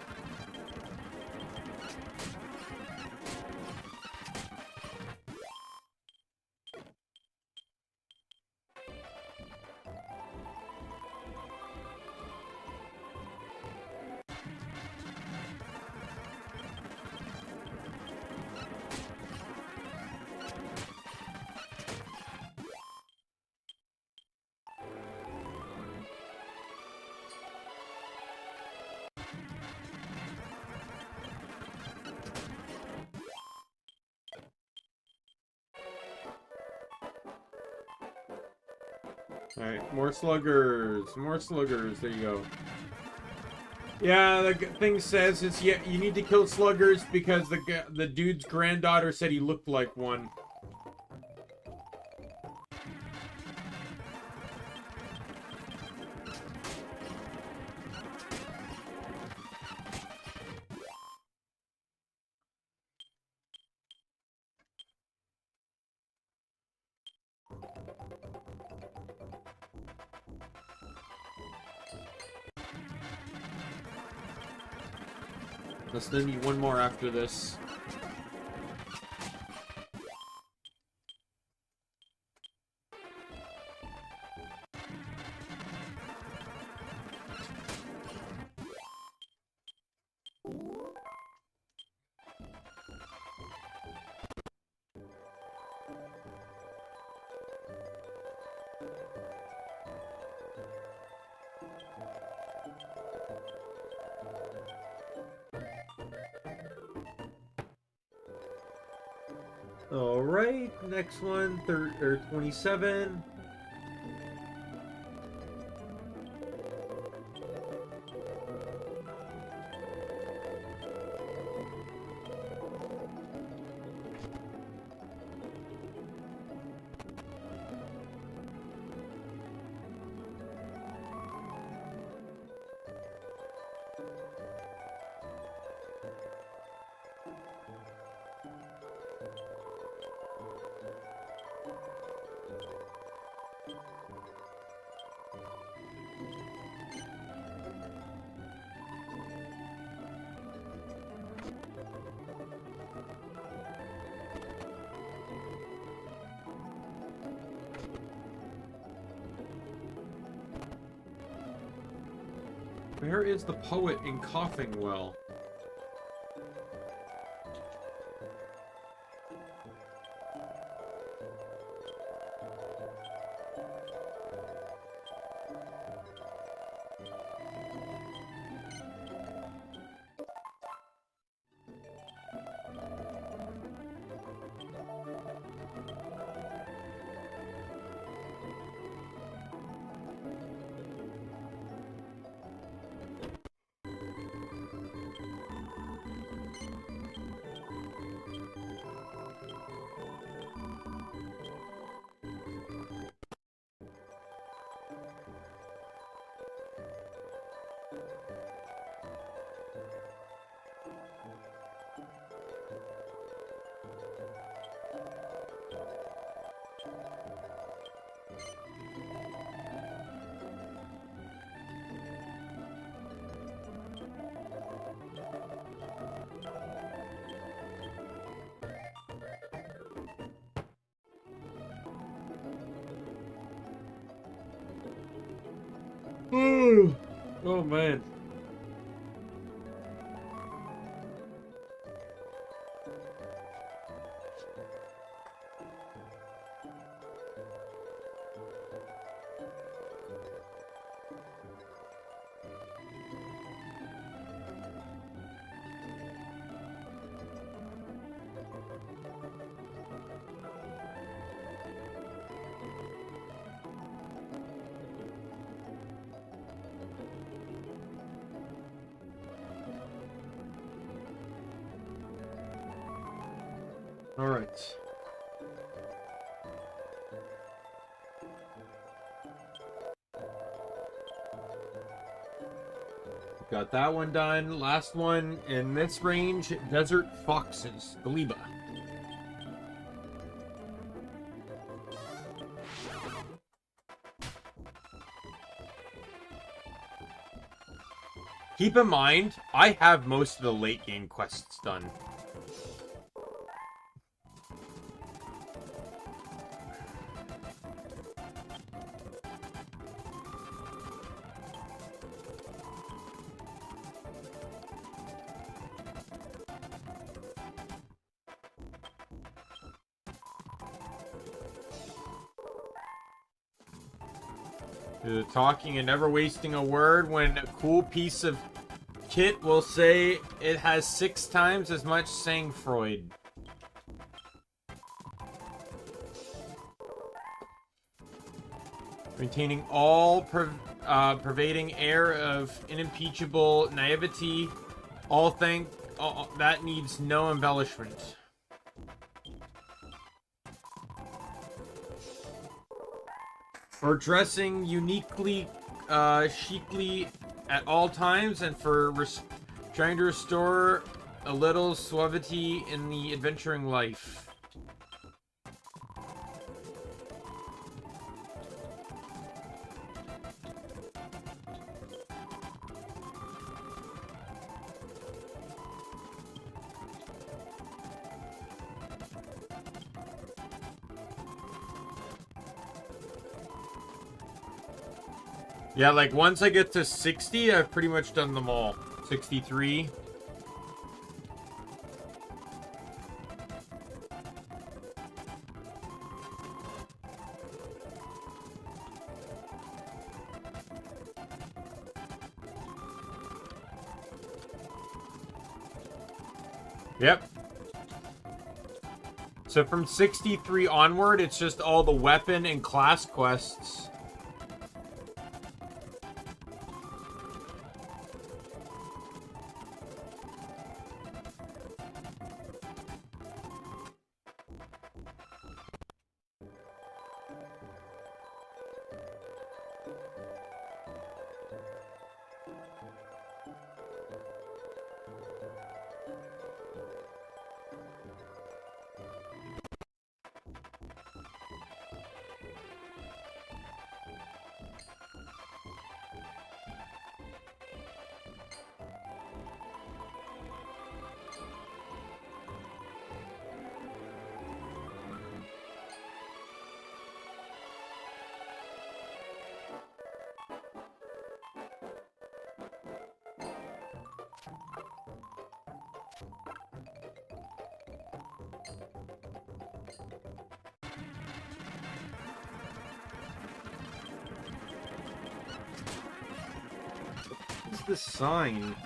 S1: Alright, more sluggers. More sluggers. There you go. Yeah, the thing says it's yeah, you need to kill sluggers because the dude's granddaughter said he looked like one. Let's then need one more after this. Alright, next one, 27. Where is the poet in Coughing Well? Oh man. All right. Got that one done. Last one in this range, Desert Foxes, Galiba. Keep in mind, I have most of the late game quests done. Talking and never wasting a word when a cool piece of kit will say it has 6 times as much Sangfroid. Maintaining all pervading air of unimpeachable naivety. That needs no embellishment. For dressing uniquely, chicly at all times, and for trying to restore a little suavity in the adventuring life. Yeah, like once I get to 60, I've pretty much done them all. 63. Yep. So from 63 onward, it's just all the weapon and class quests. What's the sign?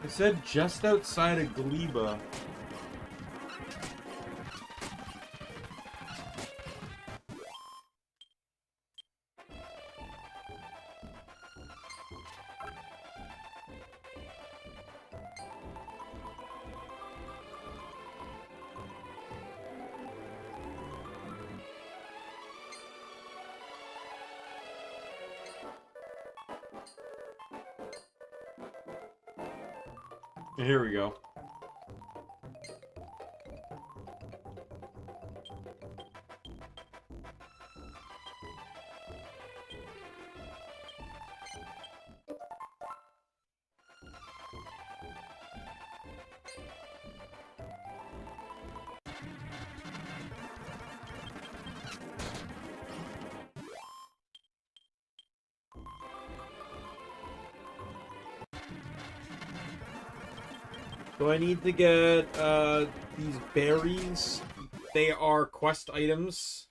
S1: It said just outside of Gleba. Here we go. So I need to get these berries. They are quest items.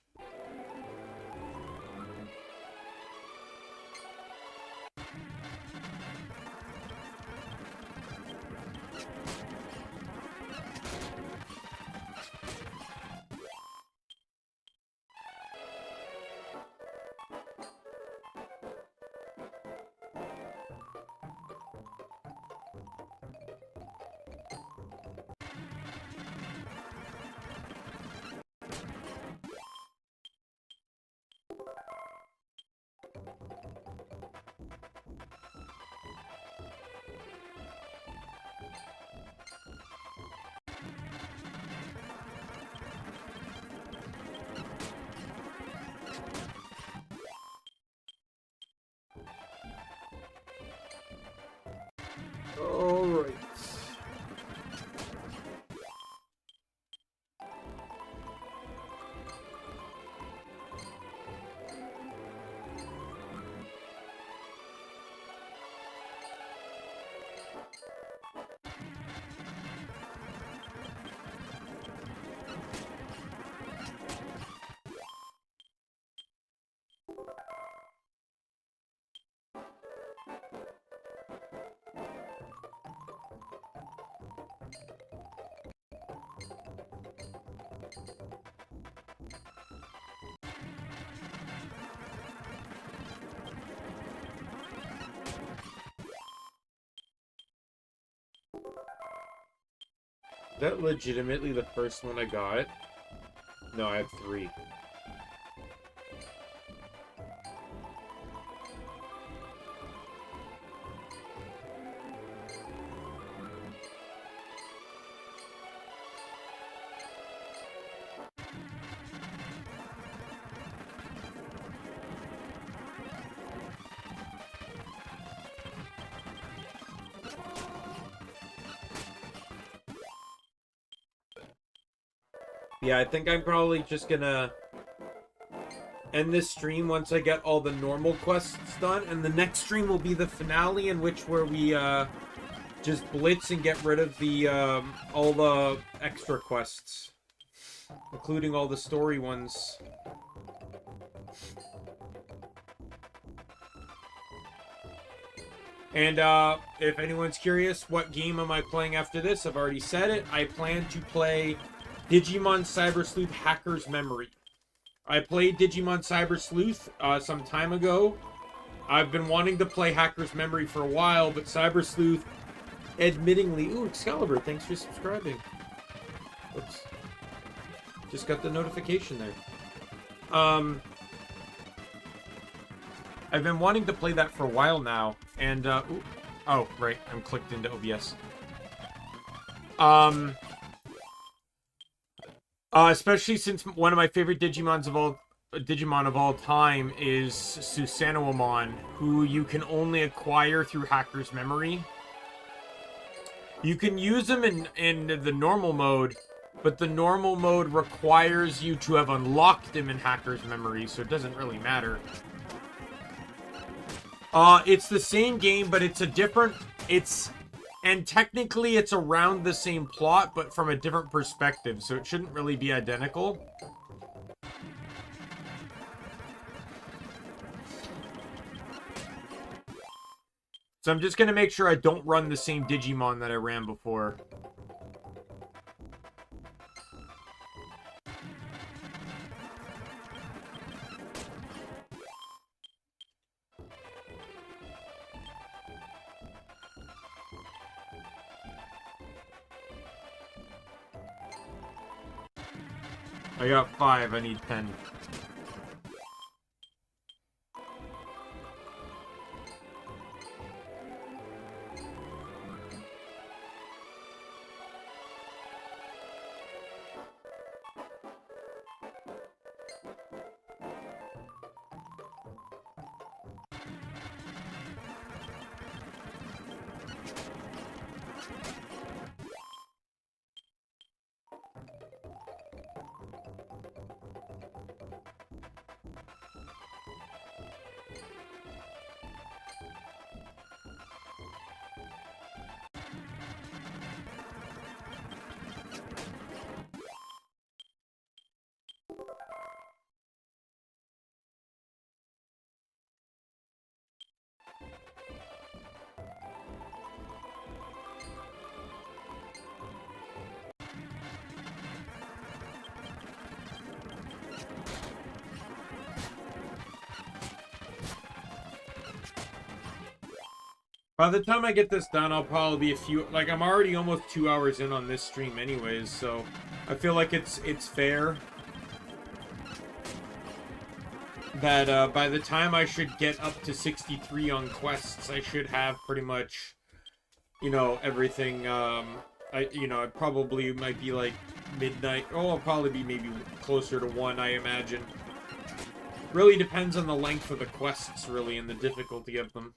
S1: Is that legitimately the first one I got? No, I have 3. Yeah, I think I'm probably just gonna end this stream once I get all the normal quests done, and the next stream will be the finale, in which where we just blitz and get rid of the all the extra quests, including all the story ones. And if anyone's curious, what game am I playing after this? I've already said it. I plan to play Digimon Cyber Sleuth Hacker's Memory. I played Digimon Cyber Sleuth some time ago. I've been wanting to play Hacker's Memory for a while, but Cyber Sleuth, admittingly... Ooh, Excalibur, thanks for subscribing. Oops. Just got the notification there. I've been wanting to play that for a while now, and, ooh, oh, right, I'm clicked into OBS. Especially since one of my favorite Digimon of all time is Susanowamon, who you can only acquire through Hacker's Memory. You can use them in the normal mode, but the normal mode requires you to have unlocked him in Hacker's Memory, so it doesn't really matter. It's the same game, but it's a different... And technically, it's around the same plot, but from a different perspective, so it shouldn't really be identical. So I'm just going to make sure I don't run the same Digimon that I ran before. I got 5, I need 10. By the time I get this done, I'll probably be a few... Like, I'm already almost 2 hours in on this stream anyways, so... I feel like it's fair that by the time I should get up to 63 on quests, I should have pretty much, you know, everything, it probably might be like midnight. Oh, I'll probably be maybe closer to 1, I imagine. Really depends on the length of the quests, really, and the difficulty of them.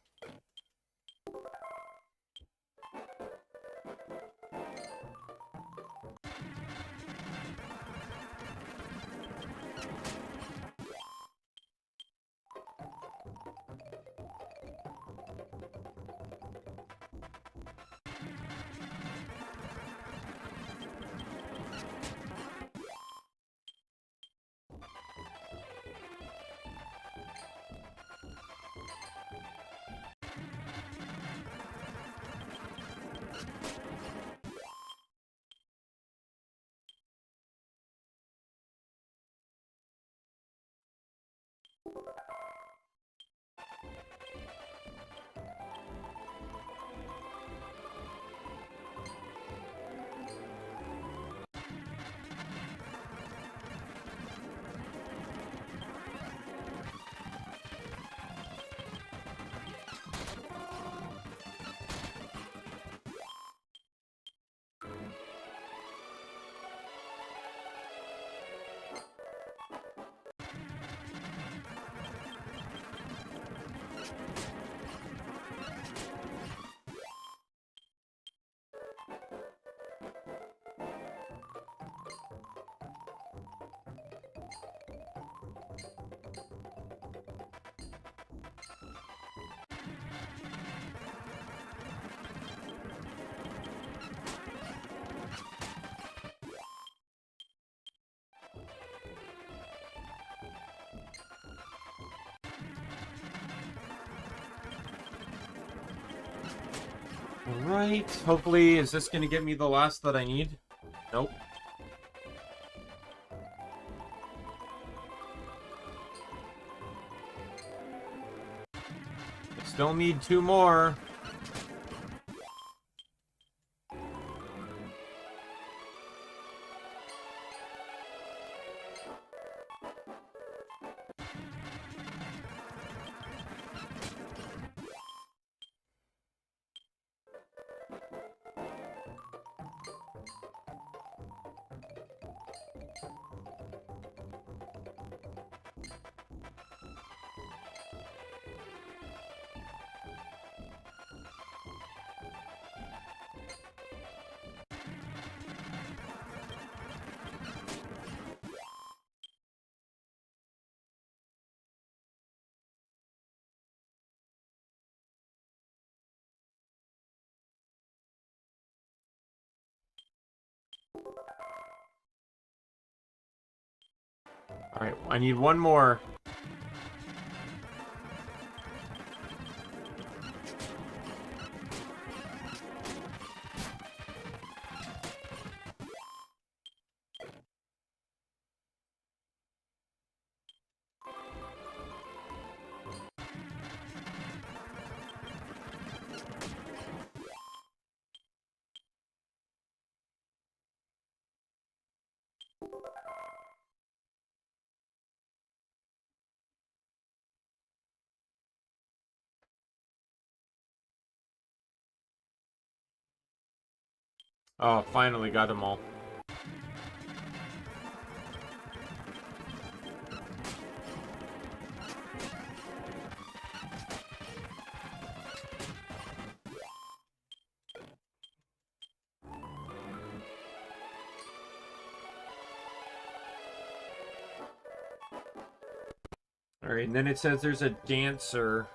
S1: Alright, hopefully, is this going to get me the last that I need? Nope. I still need 2 more. Alright, I need 1 more. Oh, finally got them all. Alright, and then it says there's a dancer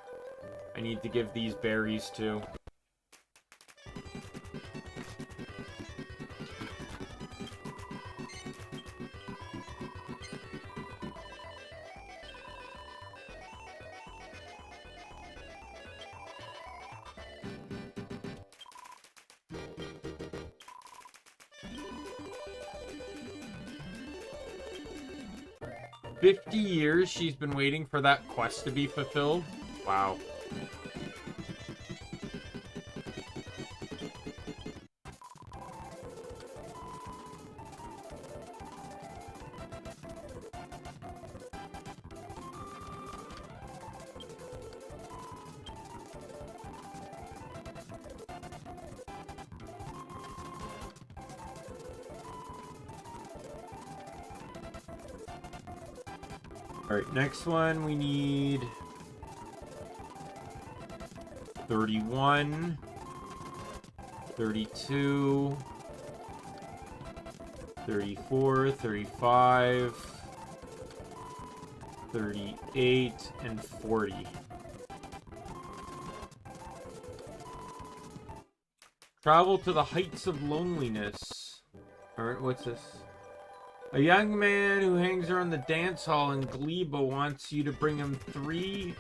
S1: I need to give these berries to. $50 she's been waiting for that quest to be fulfilled. Wow. Alright, next one we need 31, 32, 34, 35, 38, and 40. Travel to the heights of loneliness. Alright, what's this? A young man who hangs around the dance hall in Gleba wants you to bring him 3...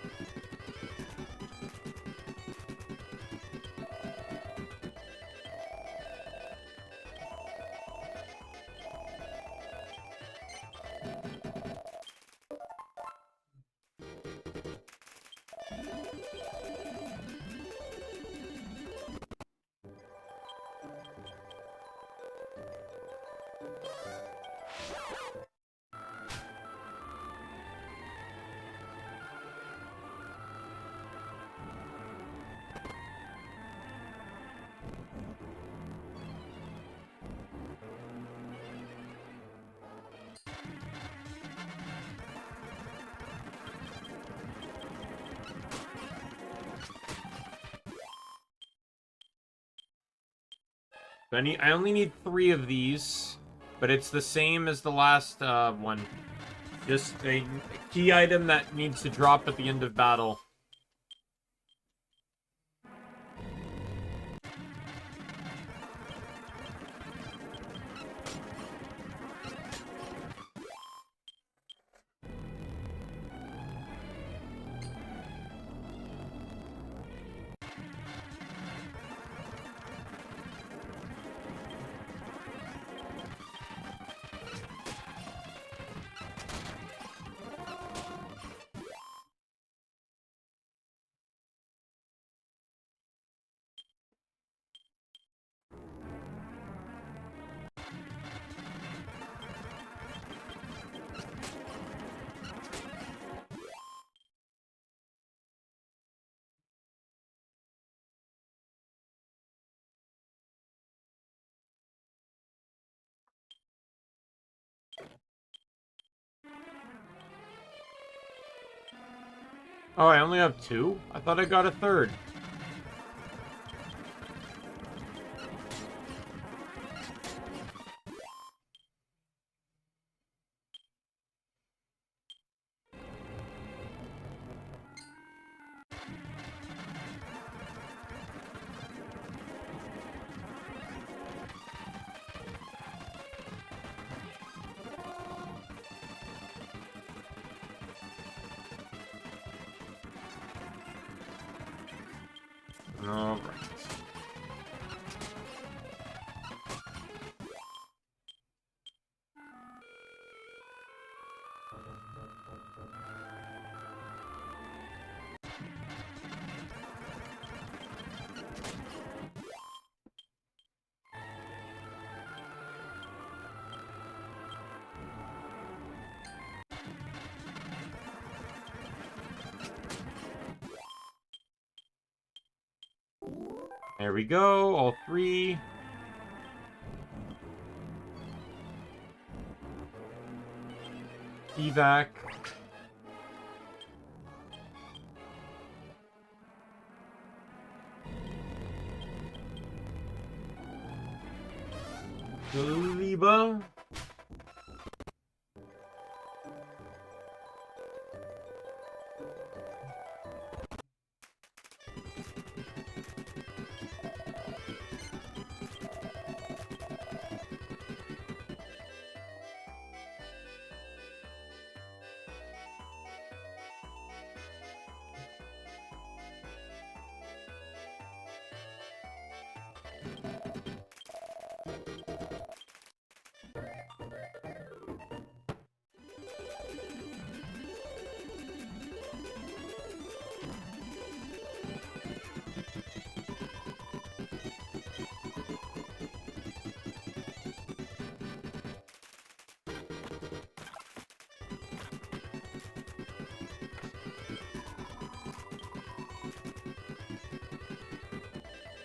S1: I only need 3 of these, but it's the same as the last one. Just a key item that needs to drop at the end of battle. Oh, I only have 2? I thought I got a 3rd. All right. There we go, all 3. Evac. Liba.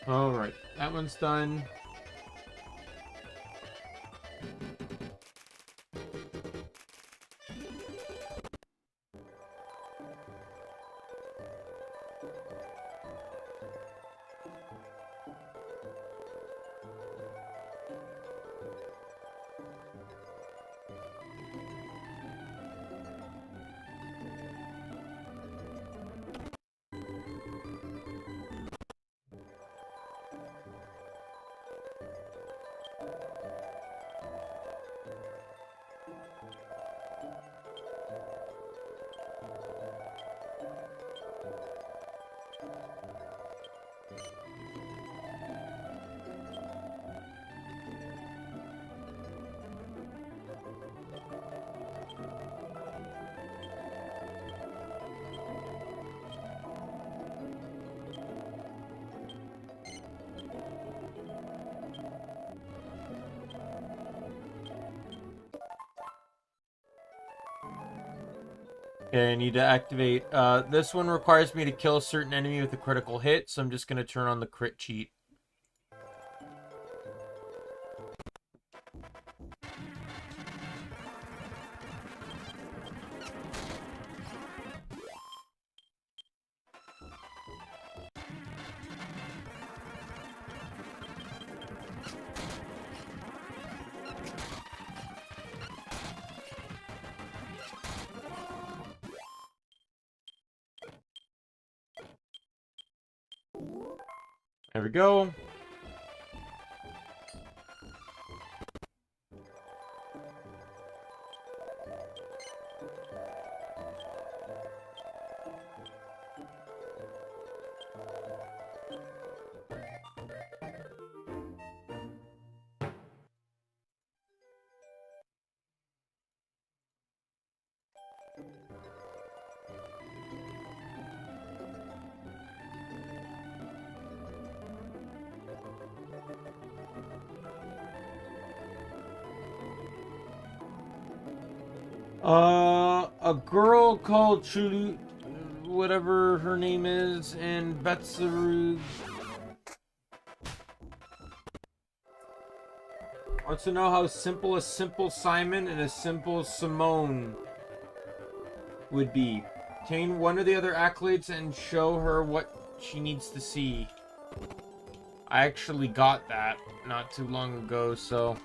S1: All right, that one's done. Okay, I need to activate. This one requires me to kill a certain enemy with a critical hit, so I'm just going to turn on the crit cheat. There we go. A girl called Chulu, whatever her name is, and Betsaru wants to know how simple a Simple Simon and a Simple Simone would be. Obtain one of the other accolades and show her what she needs to see. I actually got that not too long ago, so...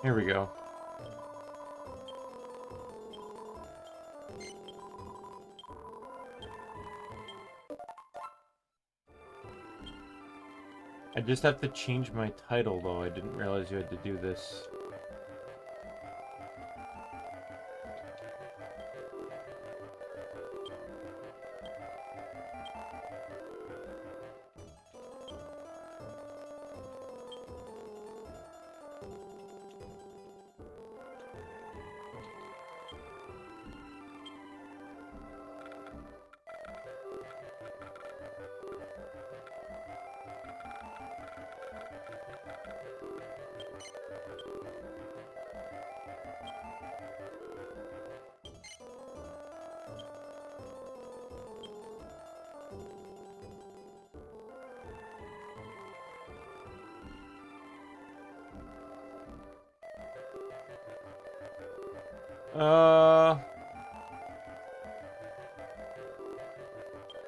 S1: Here we go. I just have to change my title, though. I didn't realize you had to do this.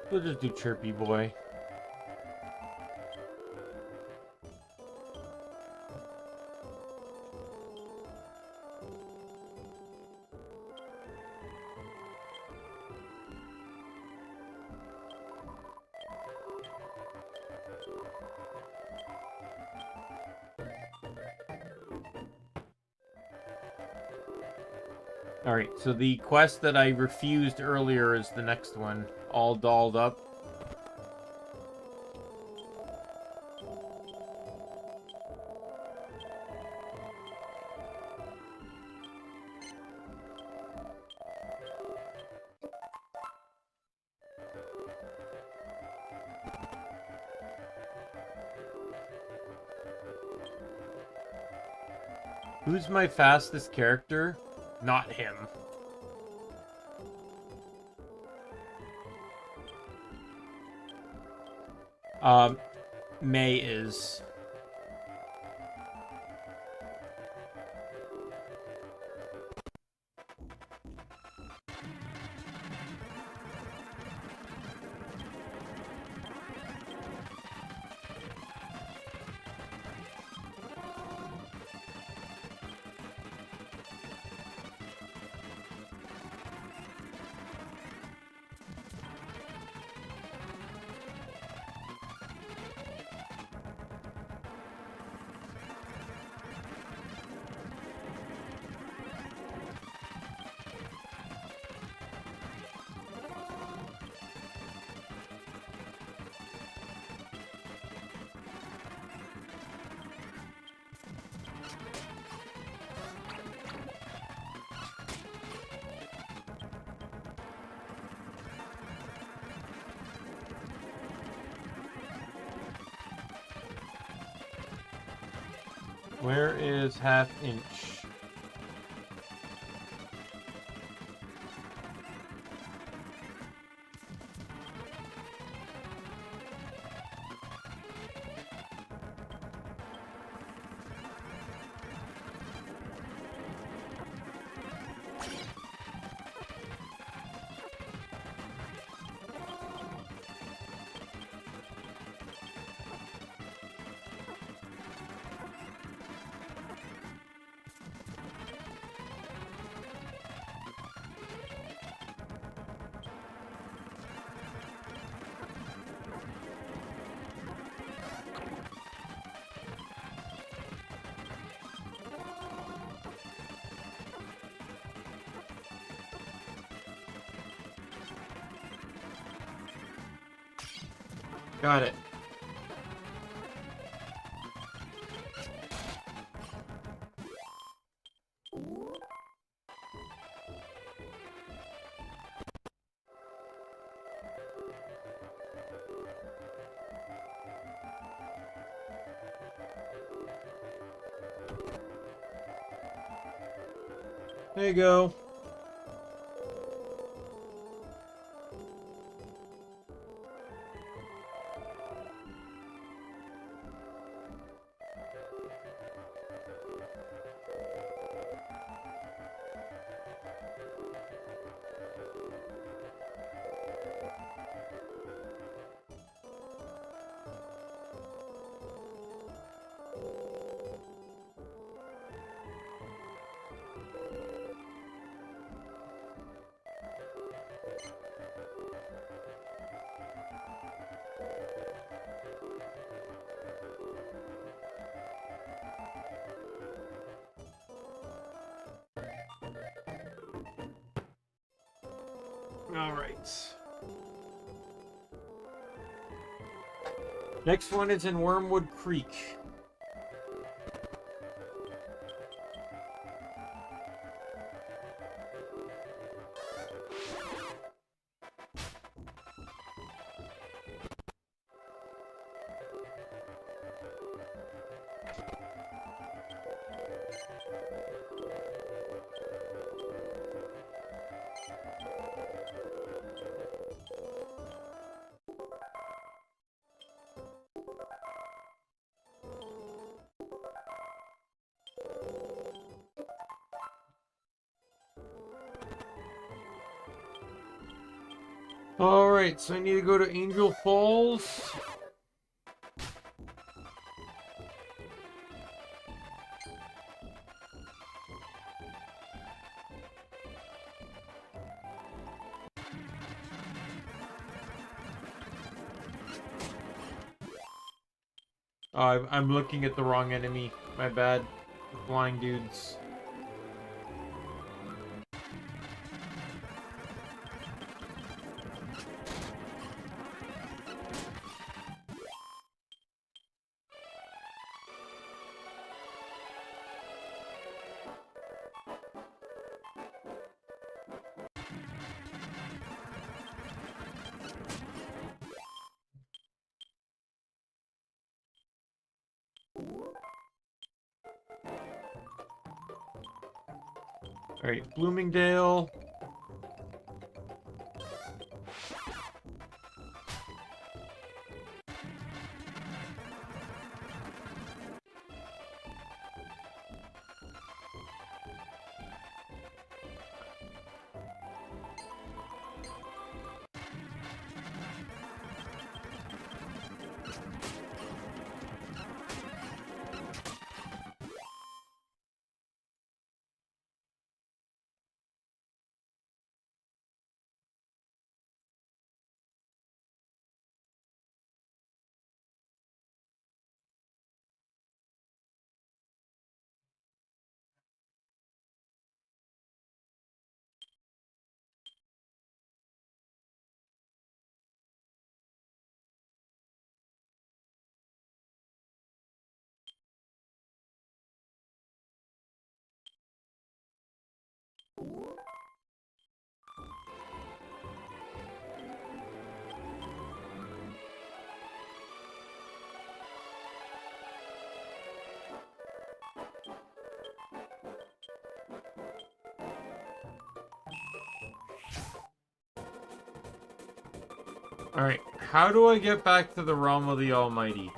S1: We'll just do Chirpy Boy. Alright, so the quest that I refused earlier is the next one. All dolled up. Who's my fastest character? Not him. May is. Where is half inch? Got it. There you go. All right. Next one is in Wormwood Creek. Alright, so I need to go to Angel Falls. I'm looking at the wrong enemy. My bad. The flying dudes. Alright, Bloomingdale. Alright, how do I get back to the realm of the Almighty?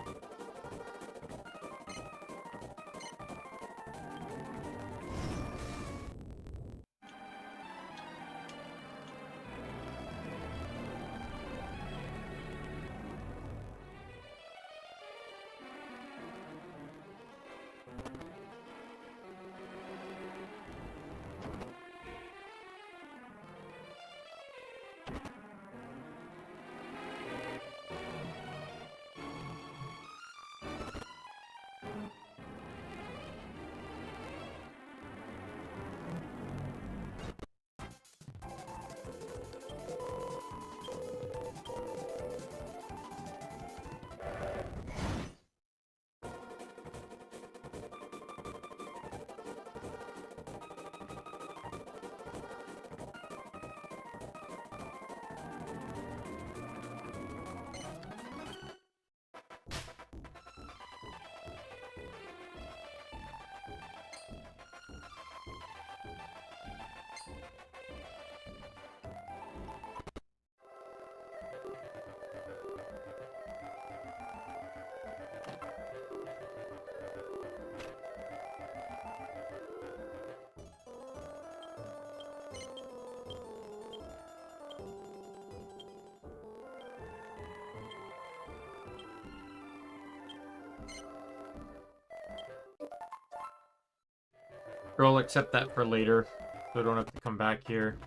S1: Or I'll accept that for later, so I don't have to come back here.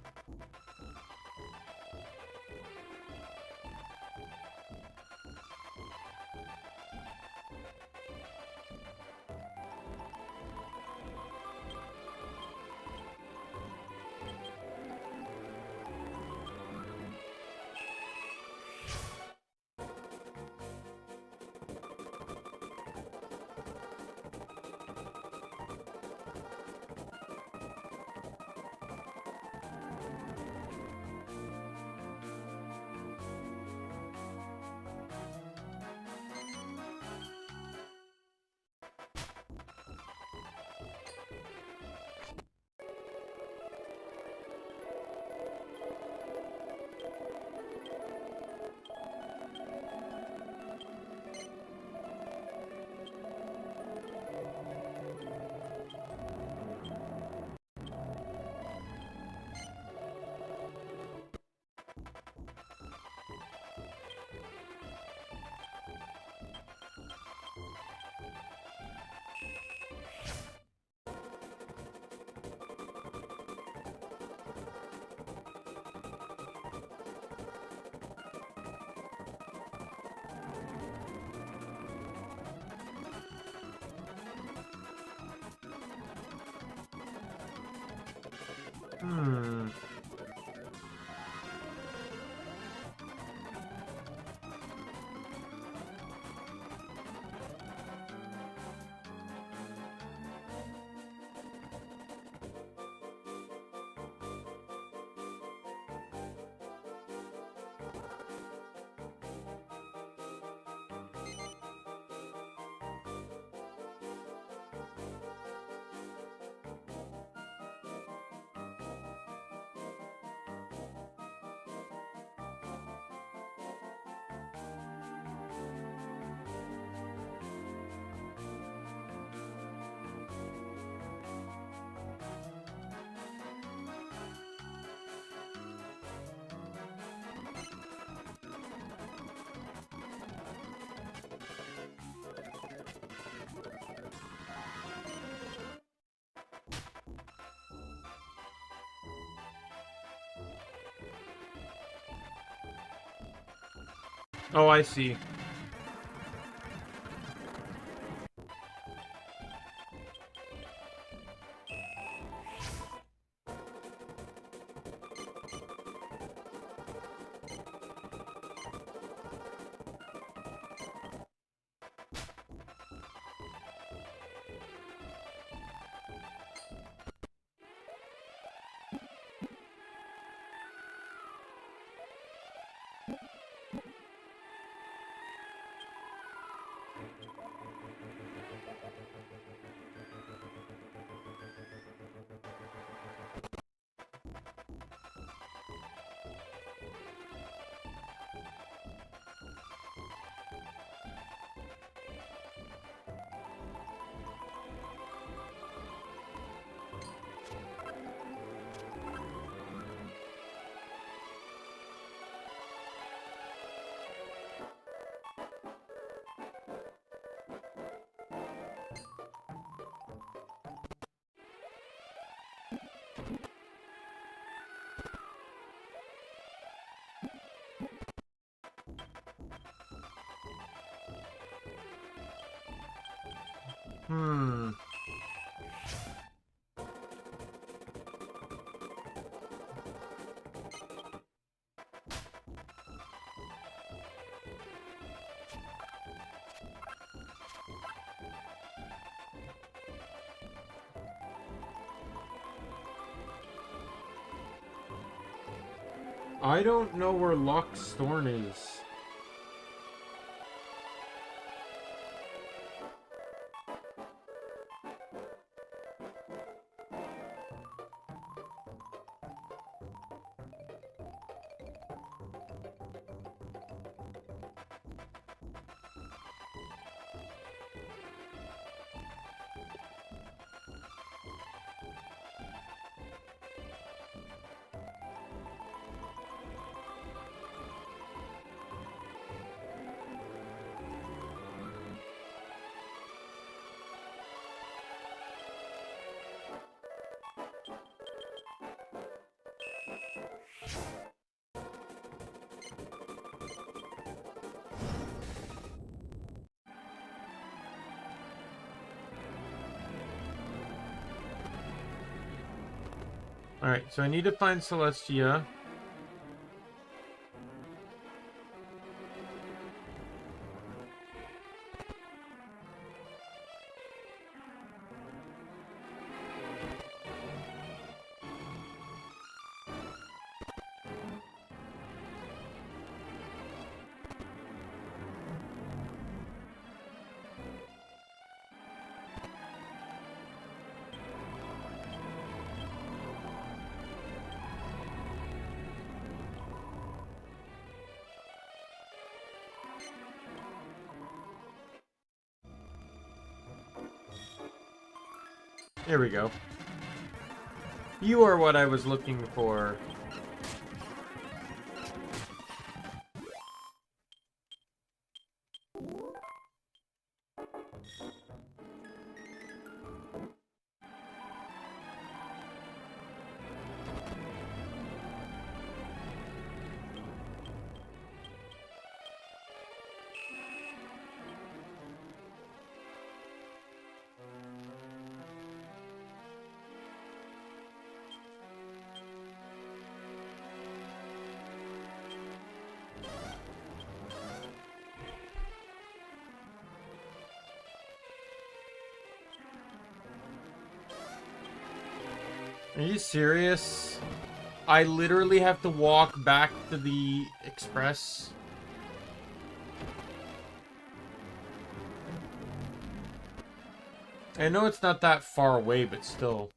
S1: Oh, I see. I don't know where Locke's Thorn is. Alright, so I need to find Celestia. There we go. You are what I was looking for. Are you serious? I literally have to walk back to the express. I know it's not that far away, but still.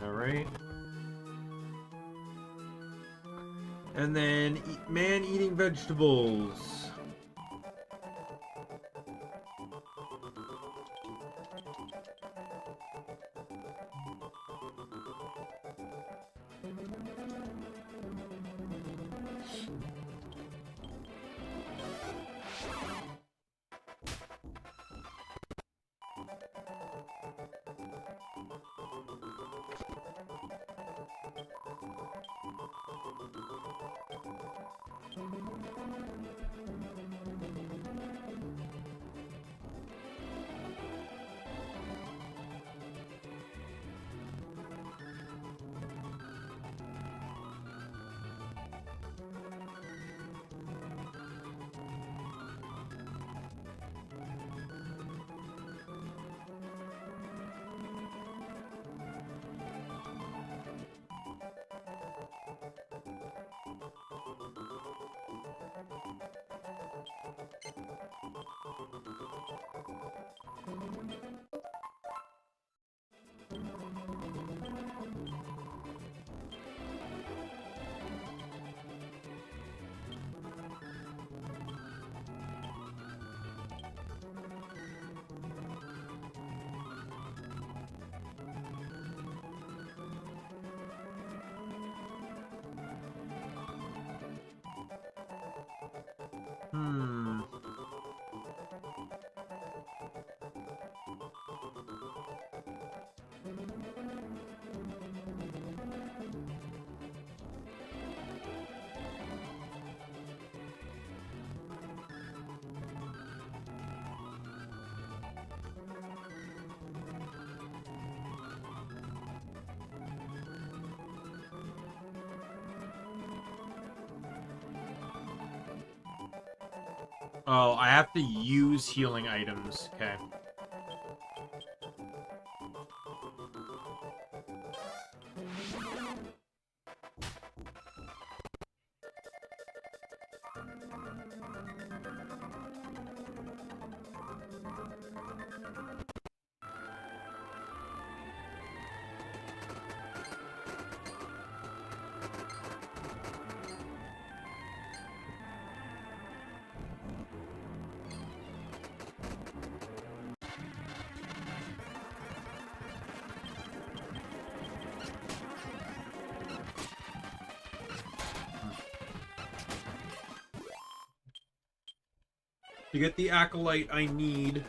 S1: Alright. And then man eating vegetables. Oh, I have to use healing items. Okay. To get the acolyte I need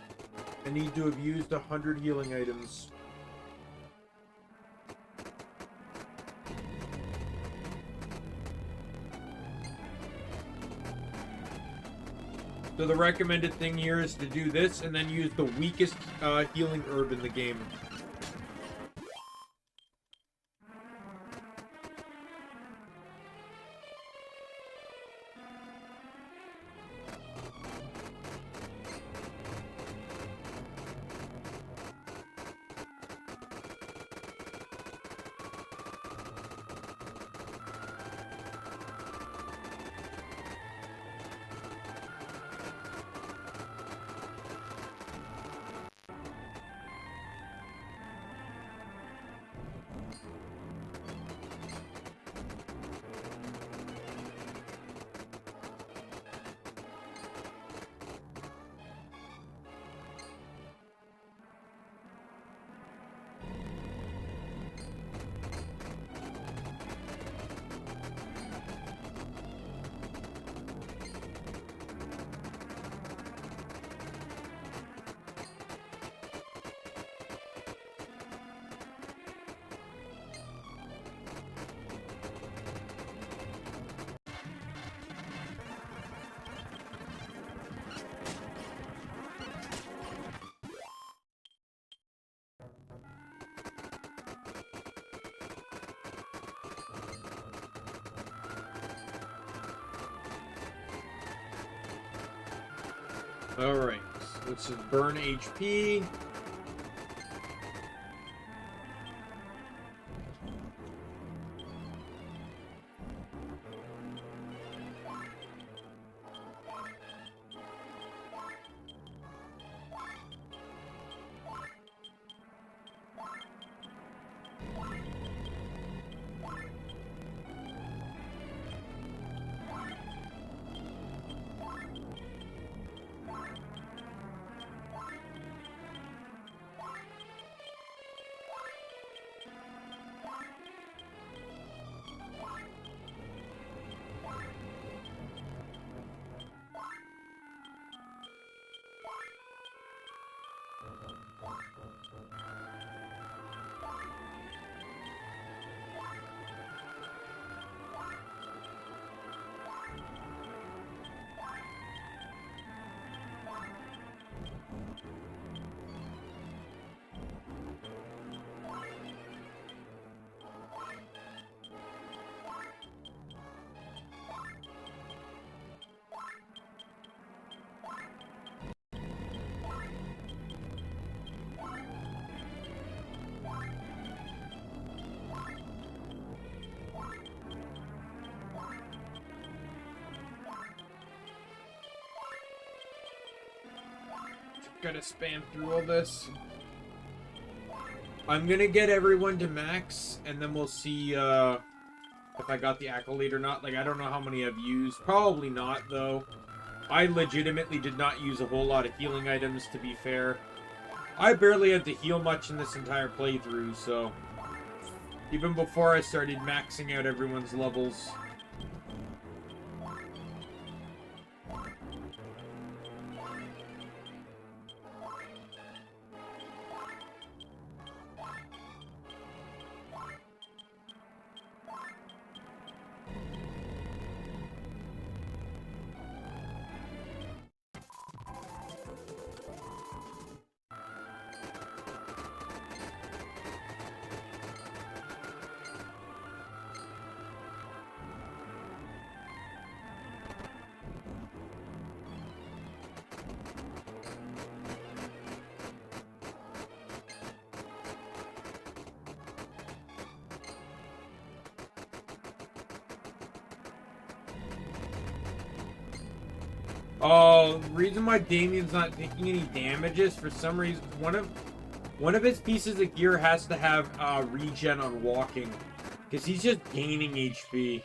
S1: to have used 100 healing items. So the recommended thing here is to do this and then use the weakest healing herb in the game. Alright, let's just burn HP. Gotta spam through all this. I'm gonna get everyone to max, and then we'll see if I got the accolade or not. Like, I don't know how many I've used. Probably not, though. I legitimately did not use a whole lot of healing items, to be fair. I barely had to heal much in this entire playthrough, so... Even before I started maxing out everyone's levels. Oh, reason why Damien's not taking any damages, for some reason, one of his pieces of gear has to have regen on walking, because he's just gaining HP.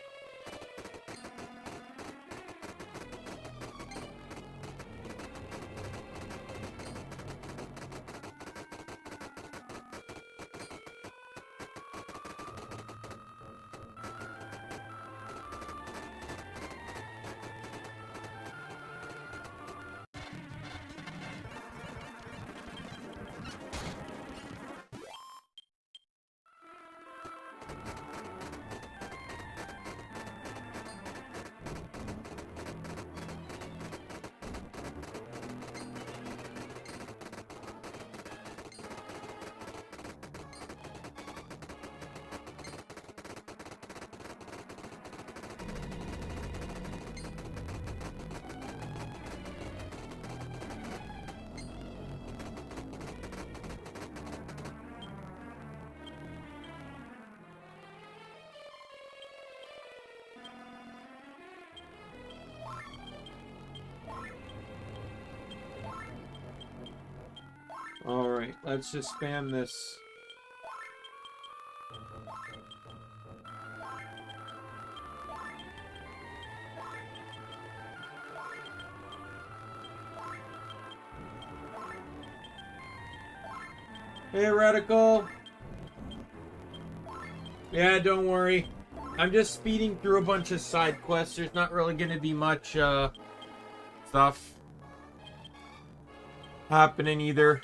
S1: Alright, let's just spam this. Hey, Radical. Yeah, don't worry. I'm just speeding through a bunch of side quests. There's not really going to be much stuff happening either.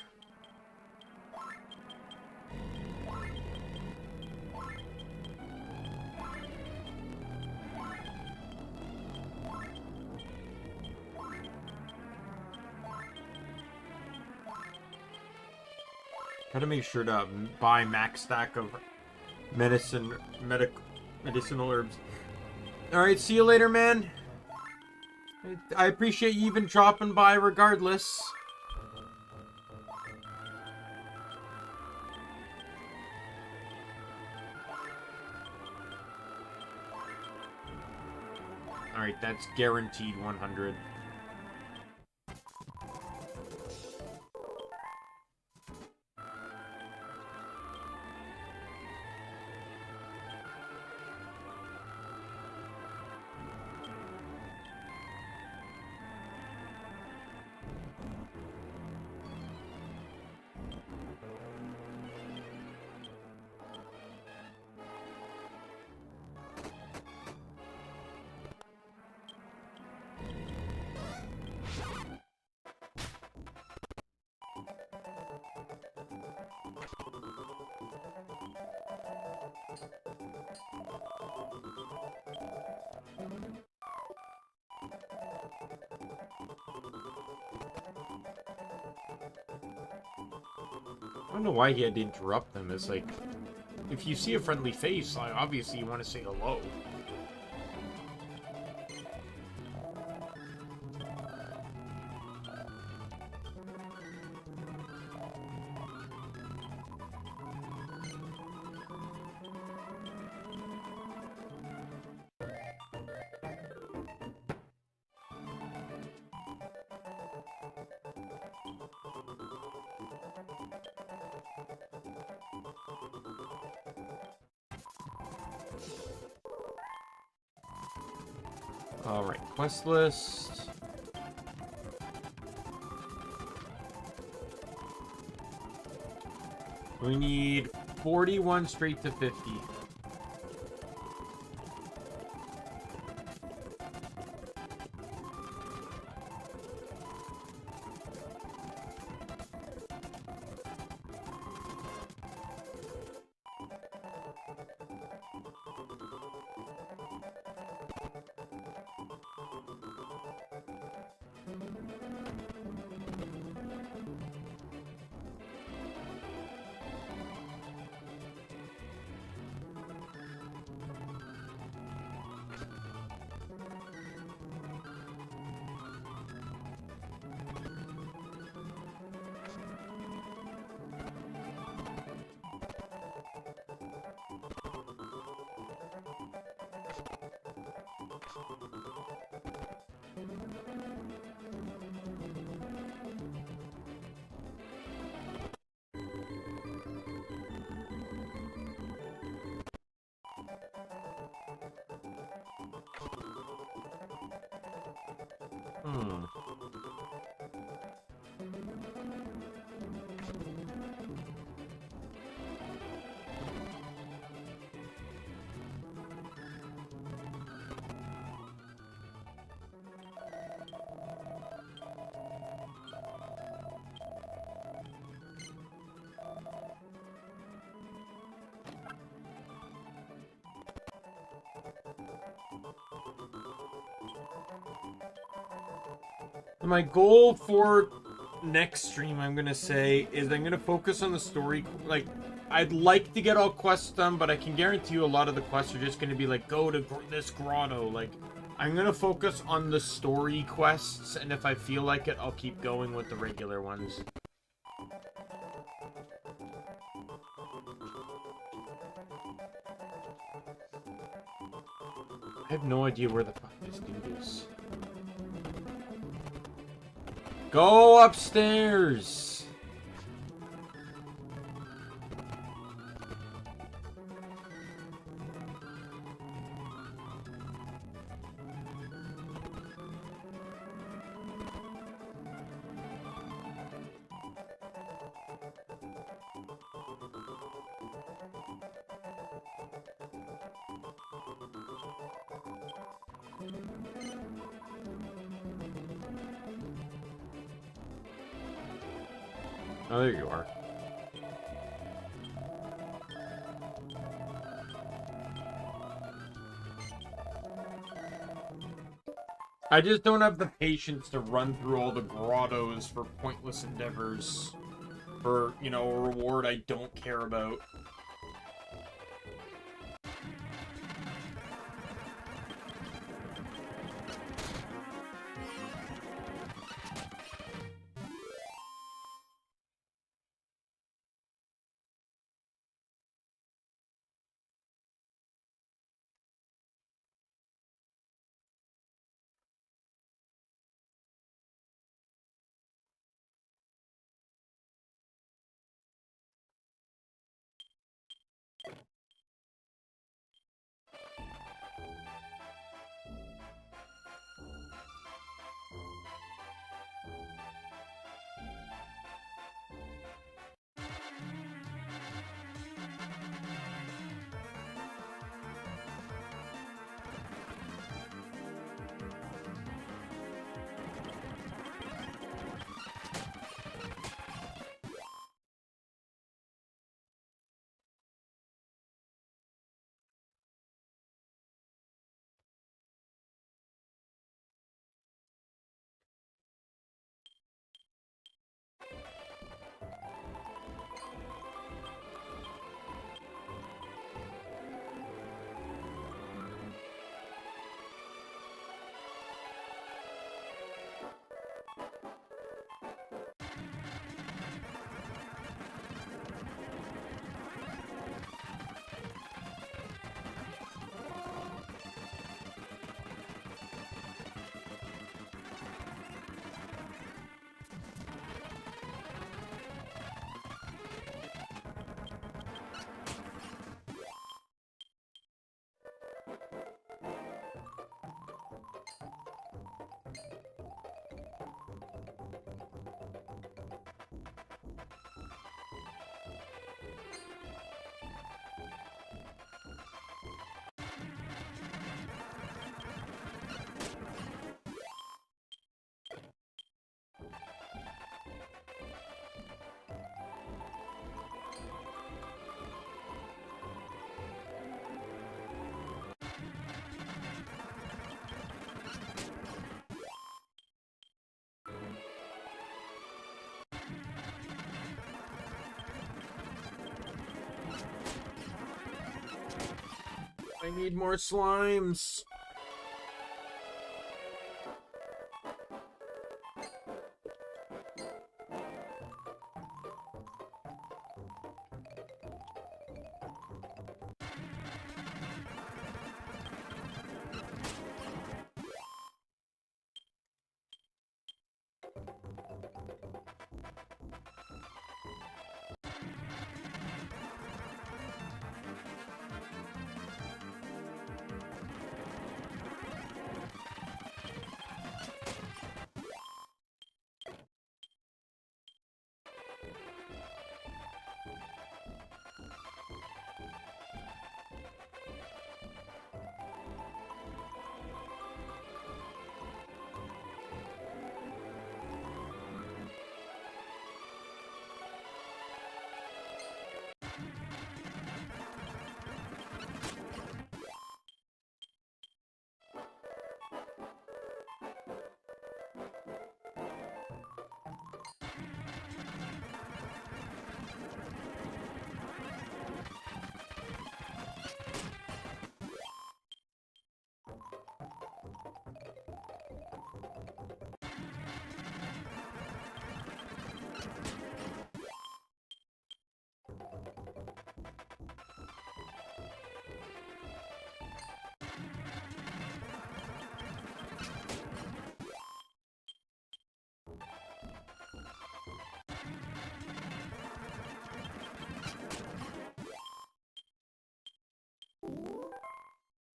S1: Gotta make sure to buy max stack of medicinal herbs. Alright, see you later, man. I appreciate you even dropping by regardless. Alright, that's guaranteed 100. I don't know why he had to interrupt them. It's like, if you see a friendly face, like, obviously you want to say hello. Alright, quest list. We need 41 straight to 50. Hmm. My goal for next stream, I'm gonna say, is I'm gonna focus on the story. Like, I'd like to get all quests done, but I can guarantee you a lot of the quests are just gonna be like, go to this grotto. Like, I'm gonna focus on the story quests, and if I feel like it, I'll keep going with the regular ones. I have no idea where the fuck this dude is. Go upstairs! Oh, there you are. I just don't have the patience to run through all the grottos for pointless endeavors. For, you know, a reward I don't care about. I need more slimes.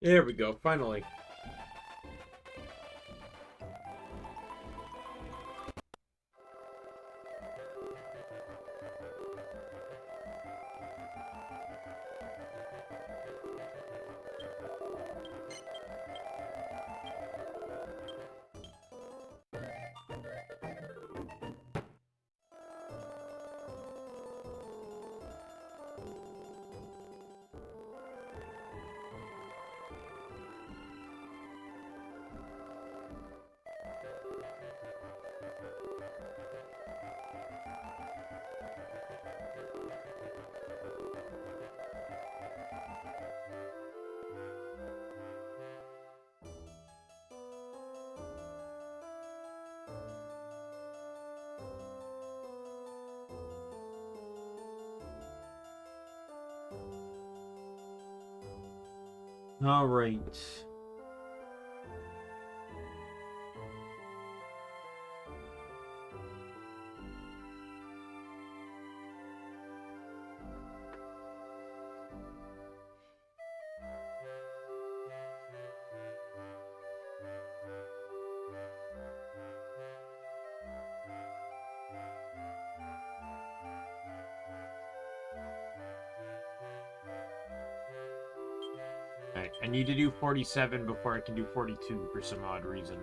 S1: There we go, finally. All right. I need to do 47 before I can do 42 for some odd reason.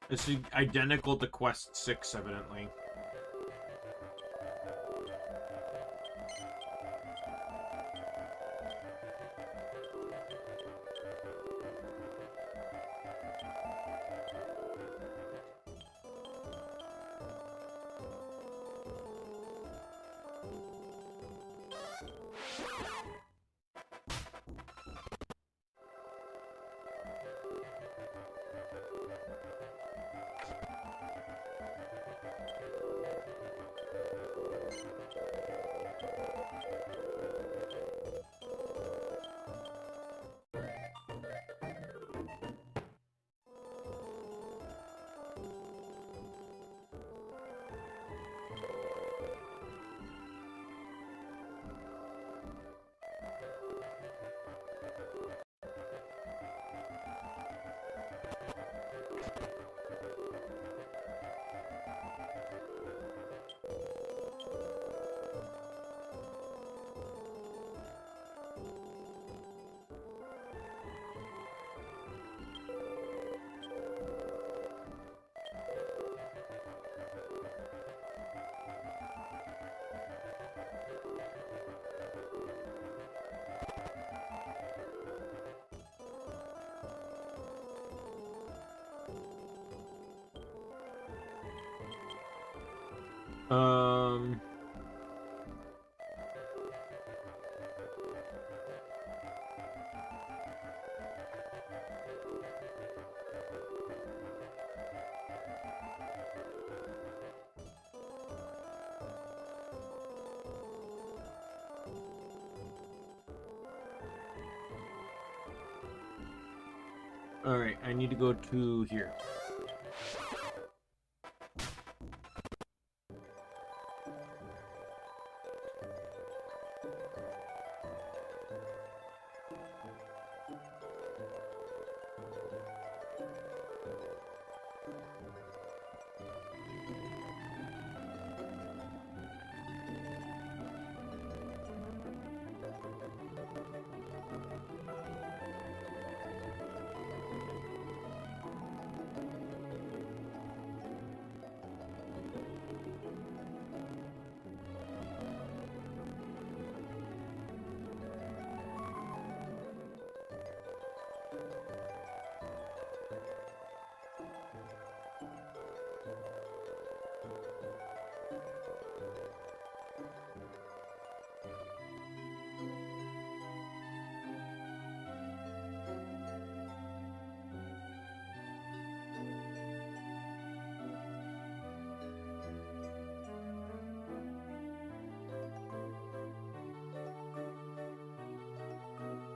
S1: This is identical to Quest 6, evidently. Alright, I need to go to here.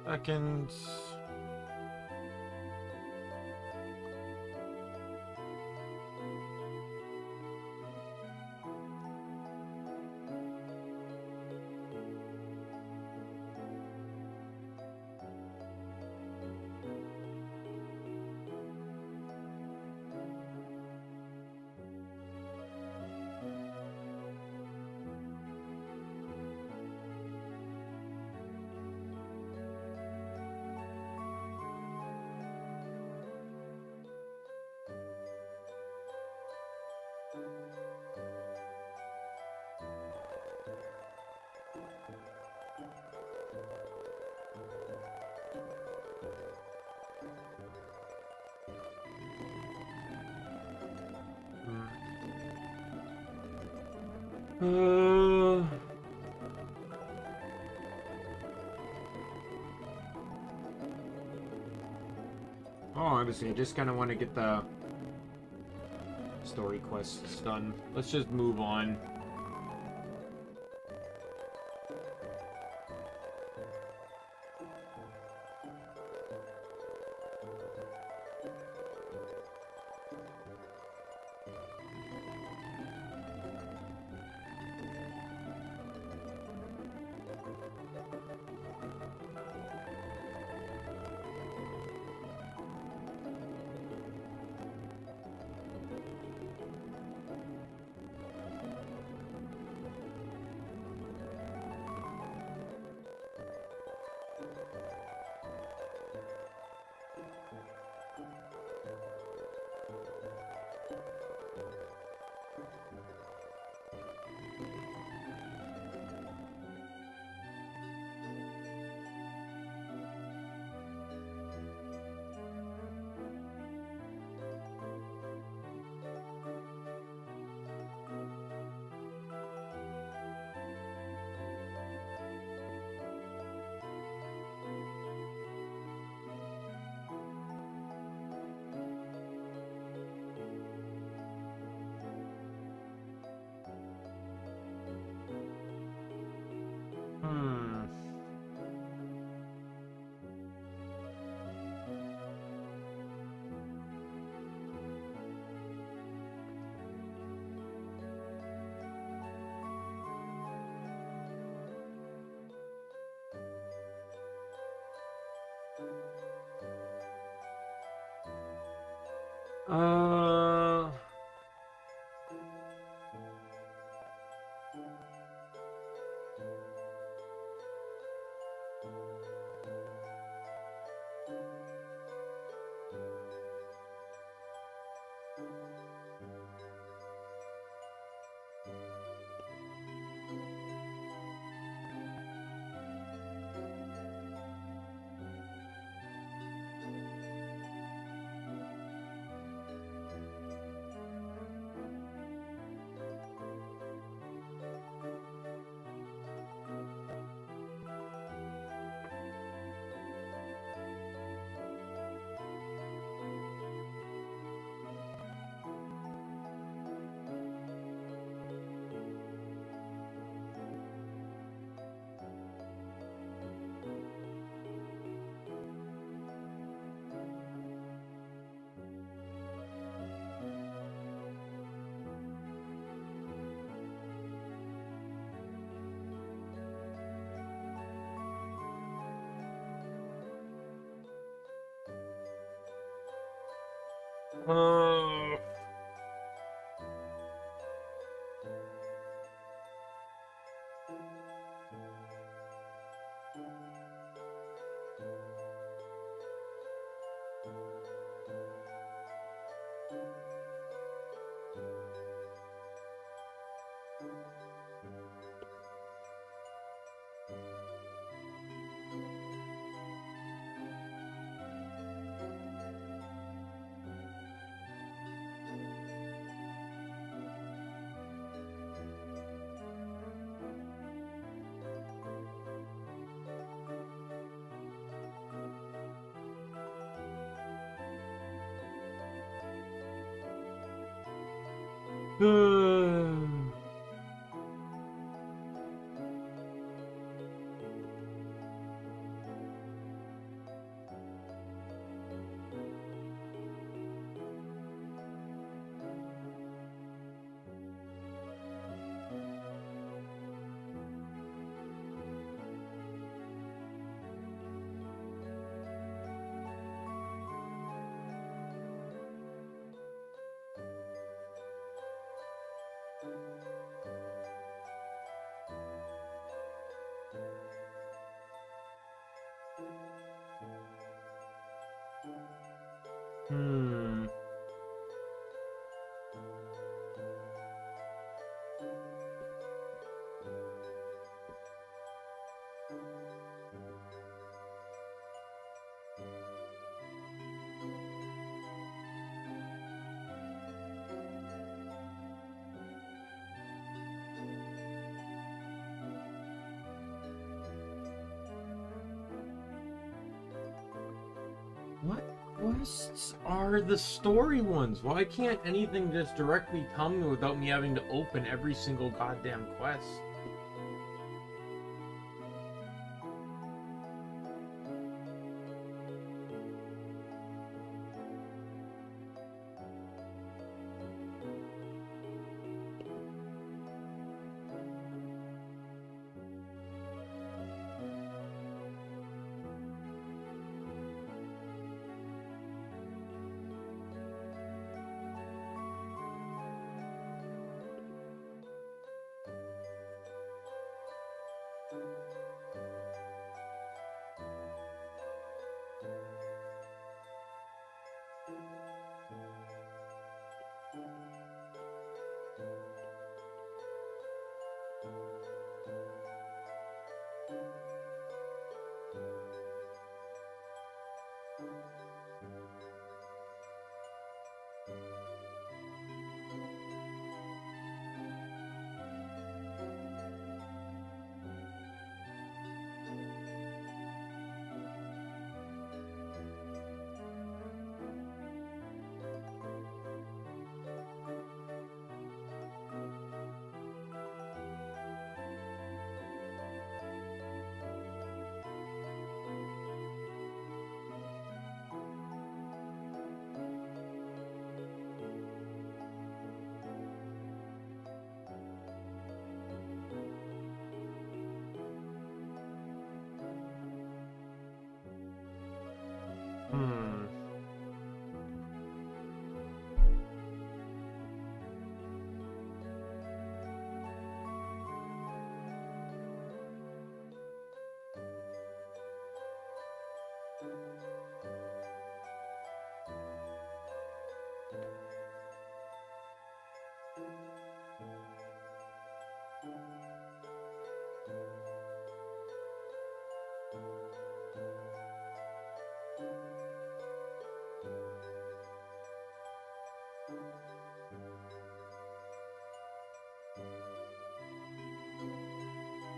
S1: Second. Oh, obviously, I just kind of want to get the story quests done. Let's just move on. Uh... Uh...
S2: Hmm. What quests are the story ones? Why can't anything just directly come without me having to open every single goddamn quest? Hmm.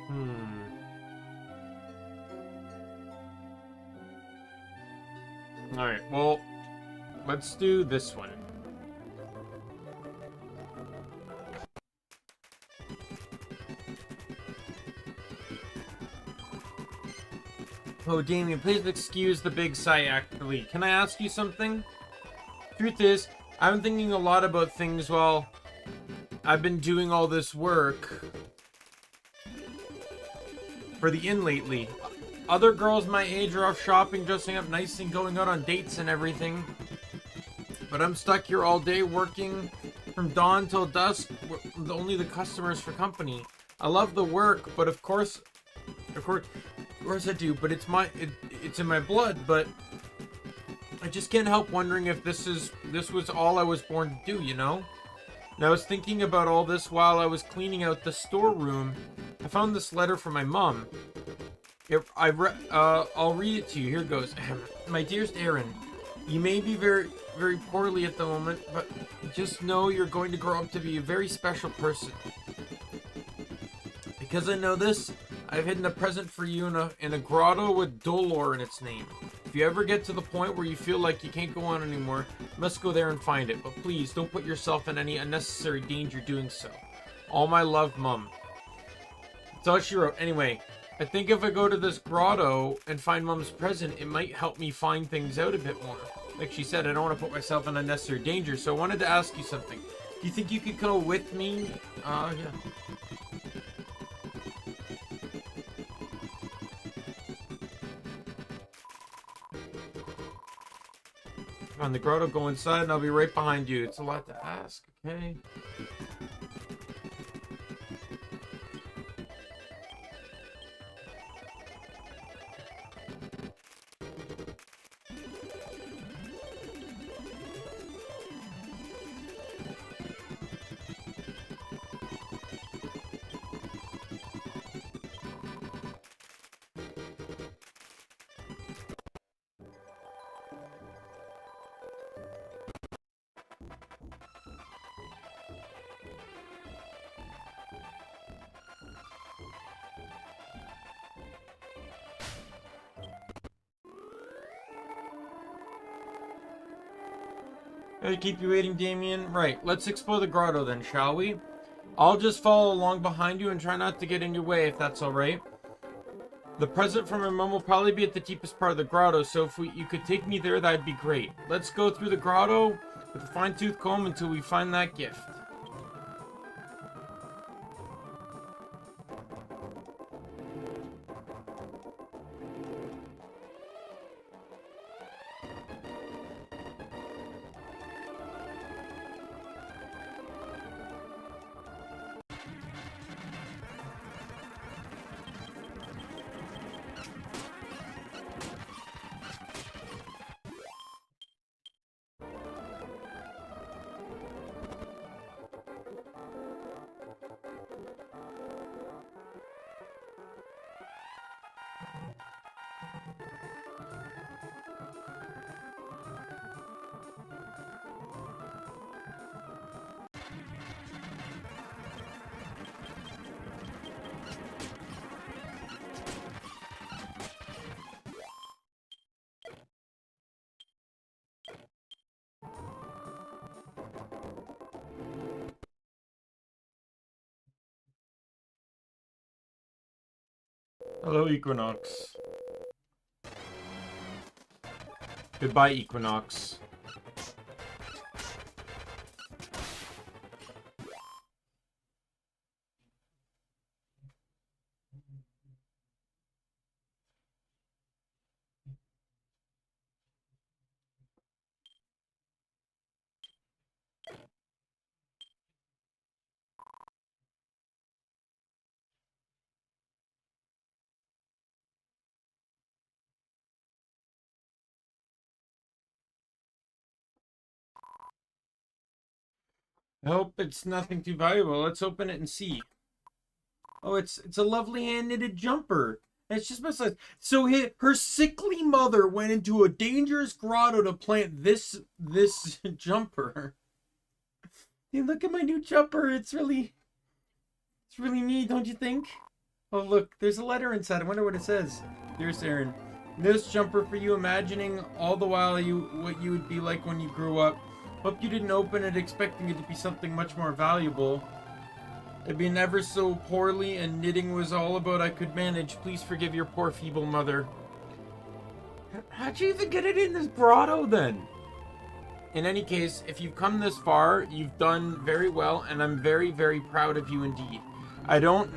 S2: Hmm. Alright, well, let's do this one. Oh, Damien, please excuse the big sigh, actually. Can I ask you something? Truth is, I've been thinking a lot about things while I've been doing all this work for the inn lately. Other girls my age are off shopping, dressing up nice, and going out on dates and everything. But I'm stuck here all day working from dawn till dusk with only the customers for company. I love the work, but of course I do. But it's in my blood. But I just can't help wondering if this was all I was born to do, you know? And I was thinking about all this while I was cleaning out the storeroom. I found this letter from my mom. I'll read it to you. Here goes. My dearest Aaron, you may be very, very poorly at the moment, but just know you're going to grow up to be a very special person. Because I know this, I've hidden a present for you in a grotto with Dolor in its name. If you ever get to the point where you feel like you can't go on anymore, you must go there and find it. But please, don't put yourself in any unnecessary danger doing so. All my love, Mum. That's all she wrote. Anyway, I think if I go to this grotto and find Mum's present, it might help me find things out a bit more. Like she said, I don't want to put myself in unnecessary danger, so I wanted to ask you something. Do you think you could go with me? Yeah. On the grotto, go inside, and I'll be right behind you. It's a lot to ask, okay? I keep you waiting, Daimien. Right, let's explore the grotto then, shall we? I'll just follow along behind you and try not to get in your way, if that's alright. The present from your mom will probably be at the deepest part of the grotto, so if you could take me there, that'd be great. Let's go through the grotto with a fine-tooth comb until we find that gift. Hello, Equinox. Goodbye, Equinox. I hope it's nothing too valuable. Let's open it and see. Oh, it's a lovely hand-knitted jumper. It's just my size. So her sickly mother went into a dangerous grotto to plant this jumper. Hey, look at my new jumper. It's really neat, don't you think? Oh, look, there's a letter inside. I wonder what it says. Dearest Aaron, this jumper for you, imagining all the while what you would be like when you grew up. Hope you didn't open it expecting it to be something much more valuable. It'd been ever so poorly, and knitting was all about I could manage. Please forgive your poor feeble mother. How'd you even get it in this grotto then? In any case, if you've come this far, you've done very well, and I'm very, very proud of you indeed. I don't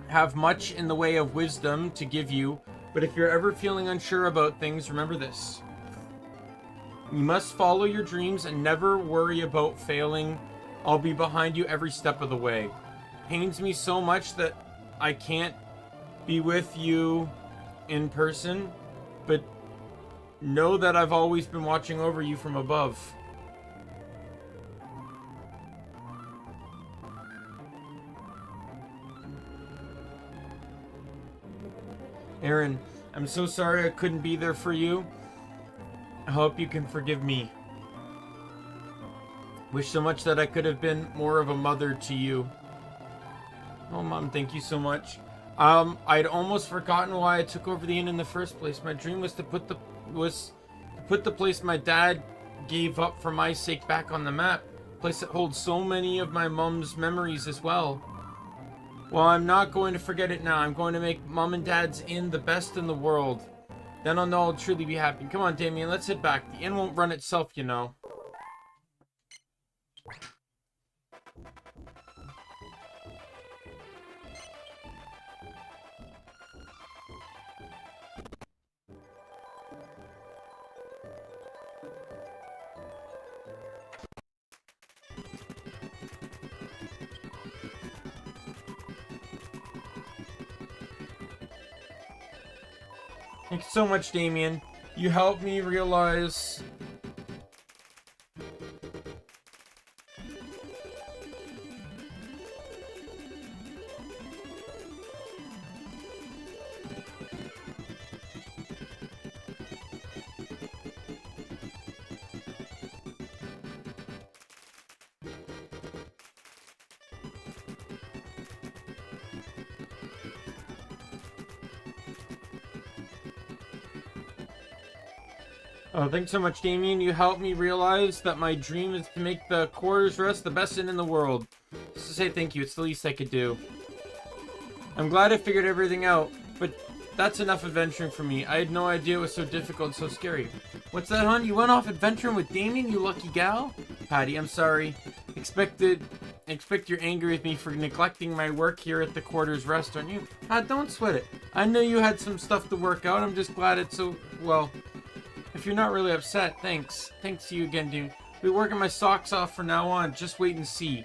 S2: have much in the way of wisdom to give you, but if you're ever feeling unsure about things, remember this. You must follow your dreams and never worry about failing. I'll be behind you every step of the way. Pains me so much that I can't be with you in person, but know that I've always been watching over you from above. Aaron, I'm so sorry I couldn't be there for you. I hope you can forgive me. Wish so much that I could have been more of a mother to you. Oh, Mom, thank you so much. I'd almost forgotten why I took over the inn in the first place. My dream was to put the place my dad gave up for my sake back on the map. A place that holds so many of my mom's memories as well. Well, I'm not going to forget it now. I'm going to make Mom and Dad's inn the best in the world. Then I'll know I'll truly be happy. Come on, Daimien, let's head back. The inn won't run itself, you know. Thanks so much, Daimien. You helped me realize... Oh, thanks so much, Damien. You helped me realize that my dream is to make the quarters rest the best inn in the world. Just to say thank you, it's the least I could do. I'm glad I figured everything out, but that's enough adventuring for me. I had no idea it was so difficult and so scary. What's that, hon? You went off adventuring with Damien, you lucky gal? Patty, I'm sorry. Expect you're angry with me for neglecting my work here at the quarters restaurant. You, don't sweat it. I know you had some stuff to work out. I'm just glad it's so, well, if you're not really upset, thanks. Thanks to you again, dude. I'll be working my socks off from now on. Just wait and see.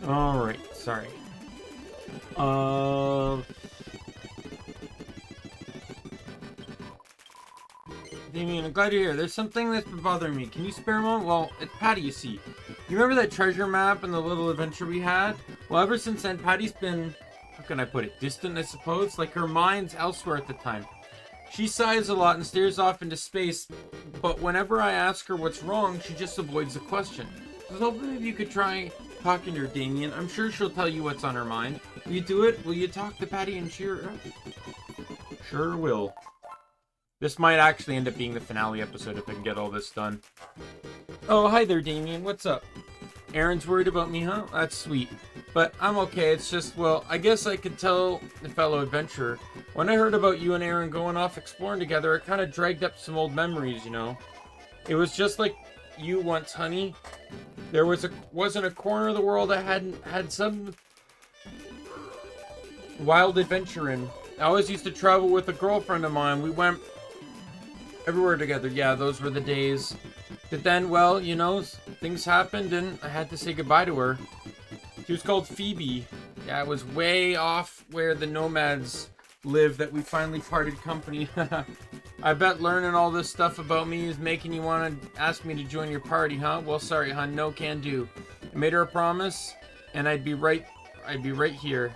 S2: Alright, sorry. Damien, I'm glad you're here. There's something that's been bothering me. Can you spare a moment? Well, it's Patty, you see. You remember that treasure map and the little adventure we had? Well, ever since then, Patty's been, how can I put it, distant, I suppose? Like her mind's elsewhere at the time. She sighs a lot and stares off into space, but whenever I ask her what's wrong, she just avoids the question. I was hoping if you could try talking to her, Damien. I'm sure she'll tell you what's on her mind. Will you do it? Will you talk to Patty and cheer her up? Sure will. This might actually end up being the finale episode if I can get all this done. Oh, hi there, Damien. What's up? Aaron's worried about me, huh? That's sweet. But I'm okay. It's just, well, I guess I could tell the fellow adventurer. When I heard about you and Aaron going off exploring together, it kind of dragged up some old memories, you know? It was just like you once, honey. There wasn't a corner of the world I hadn't had some wild adventure in. I always used to travel with a girlfriend of mine. We went everywhere together. Yeah, those were the days. But then, well, you know, things happened and I had to say goodbye to her. She was called Phoebe. Yeah, it was way off where the nomads live that we finally parted company. I bet learning all this stuff about me is making you want to ask me to join your party, huh? Well, sorry, hon, no can do. I made her a promise, and I'd be right here.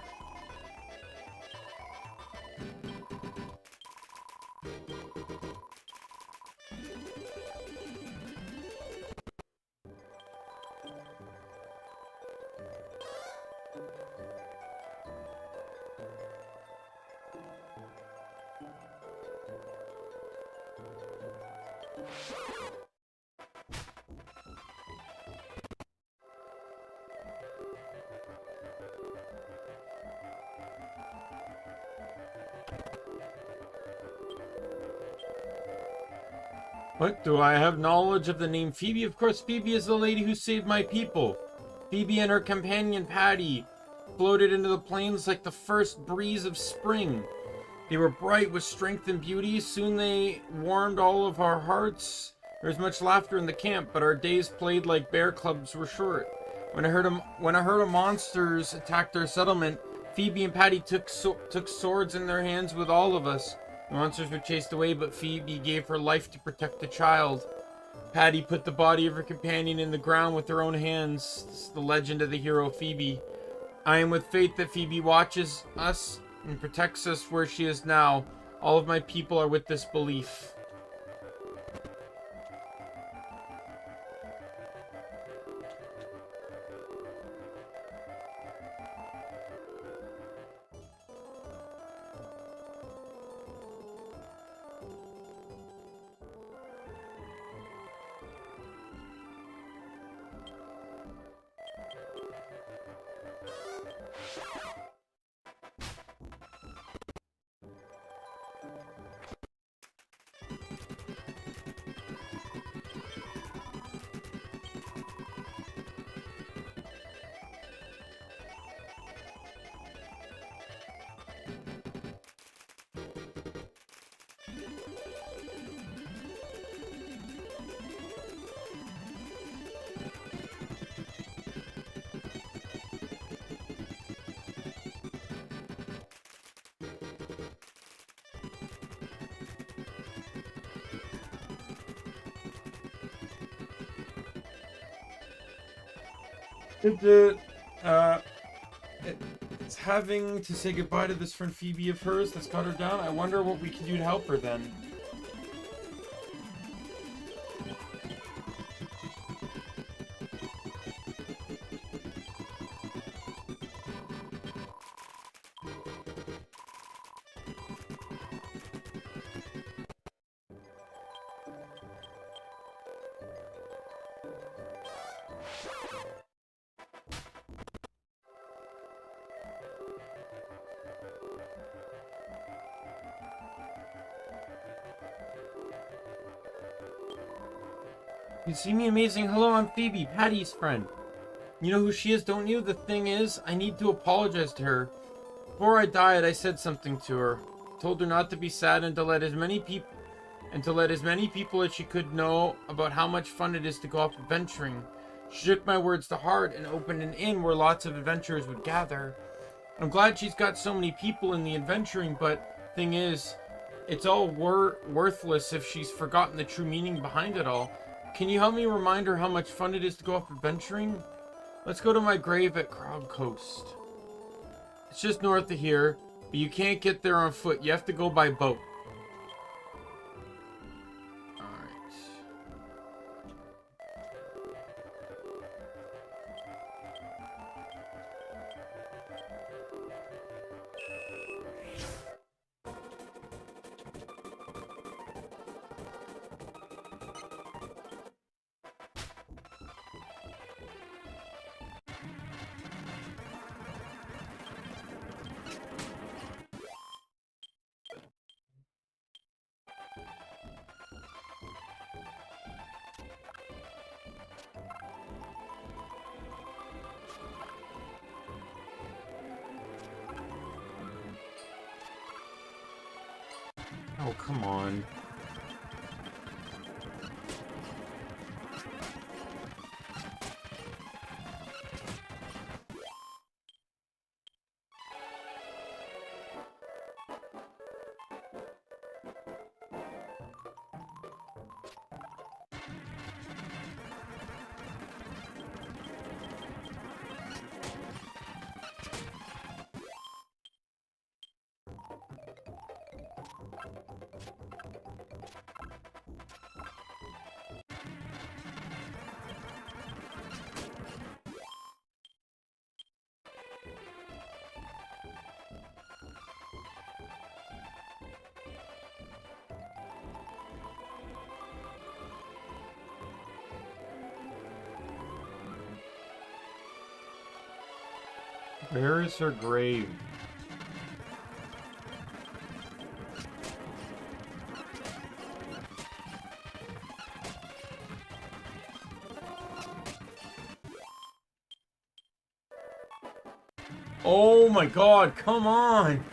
S2: What? Do I have knowledge of the name Phoebe? Of course, Phoebe is the lady who saved my people. Phoebe and her companion Patty floated into the plains like the first breeze of spring. They were bright with strength and beauty. Soon they warmed all of our hearts. There was much laughter in the camp, but our days played like bear clubs were short. When a herd of monsters attacked our settlement, Phoebe and Patty took swords in their hands with all of us. The monsters were chased away, but Phoebe gave her life to protect the child. Patty put the body of her companion in the ground with her own hands. This is the legend of the hero Phoebe. I am with faith that Phoebe watches us and protects us where she is now. All of my people are with this belief.
S1: uh, it's having to say goodbye to this friend Phoebe of hers that's got her down. I wonder what we can do to help her then.
S2: You see me amazing? Hello, I'm Phoebe, Patty's friend. You know who she is, don't you? The thing is, I need to apologize to her. Before I died, I said something to her. Told her not to be sad and to let as many people as she could know about how much fun it is to go off adventuring. She took my words to heart and opened an inn where lots of adventurers would gather. I'm glad she's got so many people in the adventuring, but thing is, it's all worthless if she's forgotten the true meaning behind it all. Can you help me remind her how much fun it is to go off adventuring? Let's go to my grave at Crowd Coast. It's just north of here, but you can't get there on foot. You have to go by boat. Alright. Oh, come on. Where is her grave? Oh my god, come on!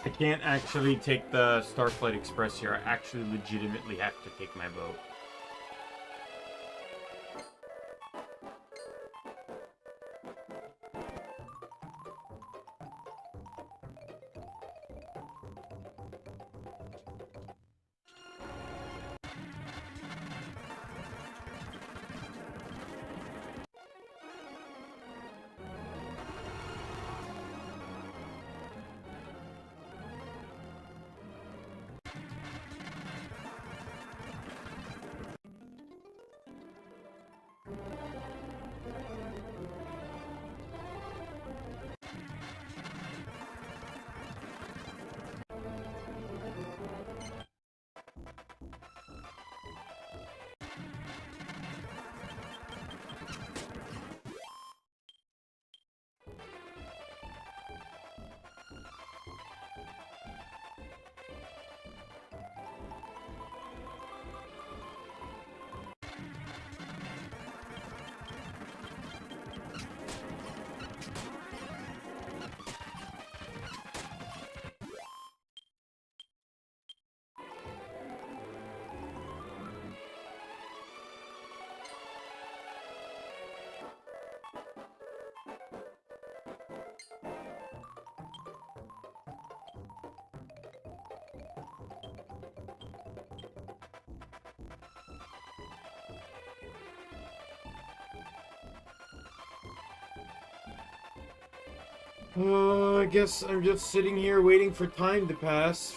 S2: I can't actually take the Starflight Express here. I actually legitimately have to take my boat. I guess I'm just sitting here waiting for time to pass.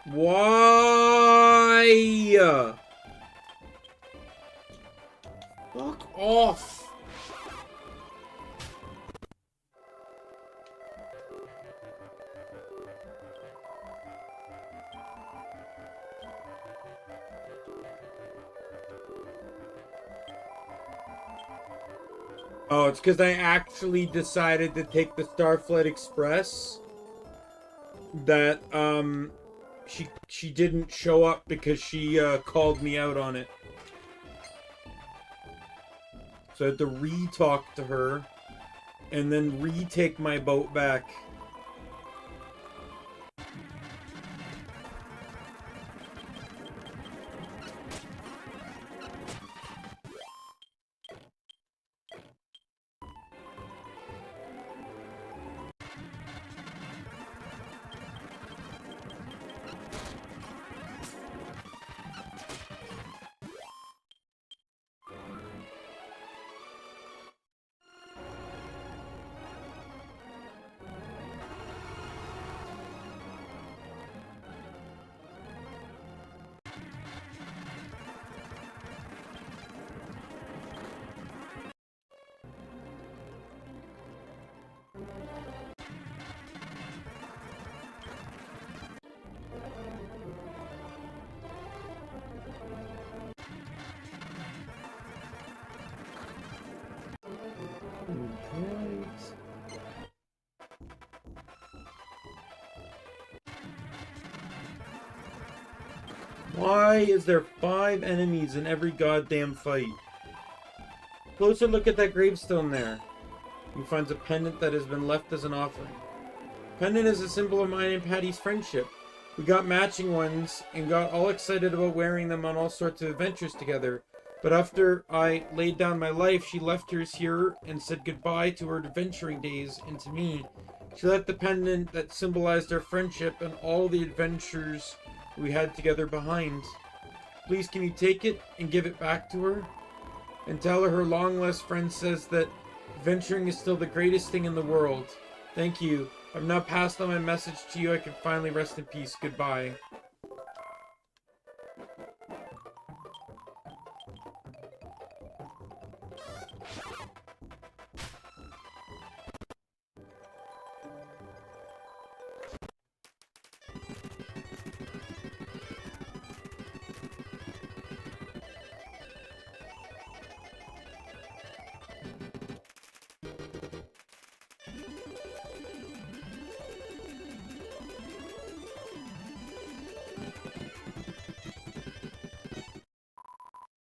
S2: Why? Fuck off. Oh, it's because I actually decided to take the Starflight Express that, she didn't show up because she, called me out on it. So I had to re-talk to her and then retake my boat back.
S1: Why is there 5 enemies in every goddamn fight? Closer look at that gravestone there. He finds a pendant that has been left as an offering. Pendant is a symbol of mine and Patty's friendship. We got matching ones and got all excited about wearing them on all sorts of adventures together. But after I laid down my life, she left hers here and said goodbye to her adventuring days and to me. She left the pendant that symbolized our friendship and all the adventures we had together behind. Please, can you take it and give it back to her? And tell her long-lost friend says that adventuring is still the greatest thing in the world. Thank you. I've now passed on my message to you. I can finally rest in peace. Goodbye.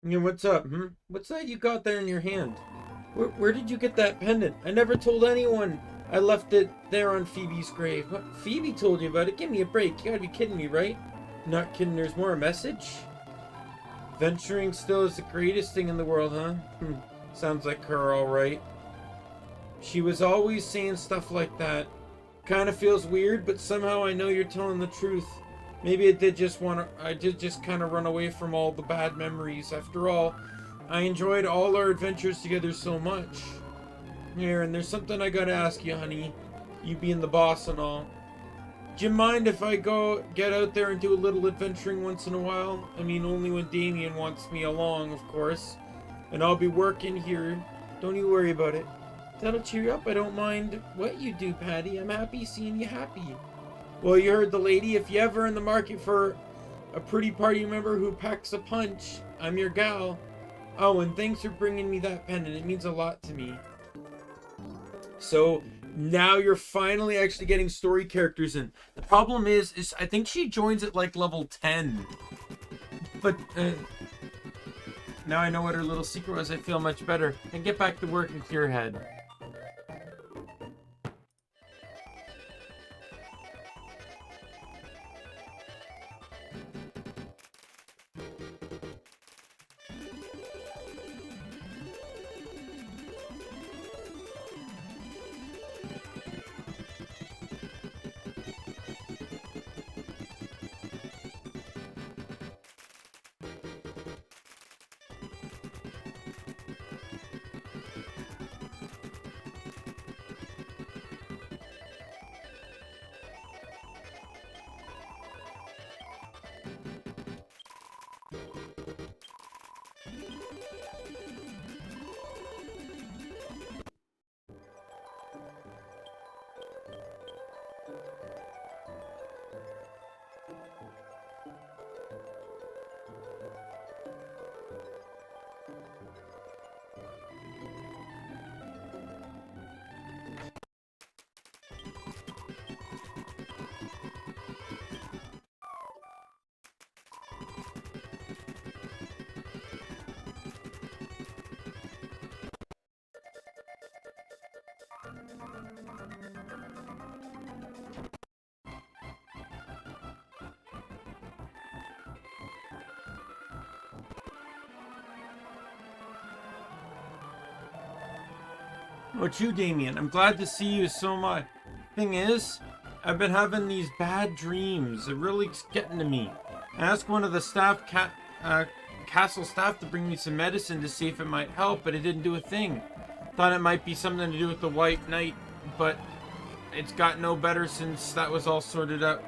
S1: Yeah, what's up, What's that you got there in your hand? Where did you get that pendant? I never told anyone. I left it there on Phoebe's grave. What? Phoebe told you about it? Give me a break. You gotta be kidding me, right? Not kidding, there's more. A message? Venturing still is the greatest thing in the world, huh? Sounds like her, alright. She was always saying stuff like that. Kinda feels weird, but somehow I know you're telling the truth. Maybe I did just kind of run away from all the bad memories. After all, I enjoyed all our adventures together so much. Here, and there's something I gotta ask you, honey. You being the boss and all. Do you mind if I get out there and do a little adventuring once in a while? I mean, only when Daimien wants me along, of course. And I'll be working here. Don't you worry about it. That'll cheer you up. I don't mind what you do, Patty. I'm happy seeing you happy. Well, you heard the lady. If you ever in the market for a pretty party member who packs a punch, I'm your gal. Oh, and thanks for bringing me that pendant. It means a lot to me. So now you're finally actually getting story characters in. The problem is I think she joins at like level 10. But now I know what her little secret was. I feel much better. And get back to work and clear head. What you, Daimien? I'm glad to see you so much. Thing is, I've been having these bad dreams. It really getting to me. I asked one of the castle staff to bring me some medicine to see if it might help, but it didn't do a thing. Thought it might be something to do with the White Knight, but it's got no better since that was all sorted out.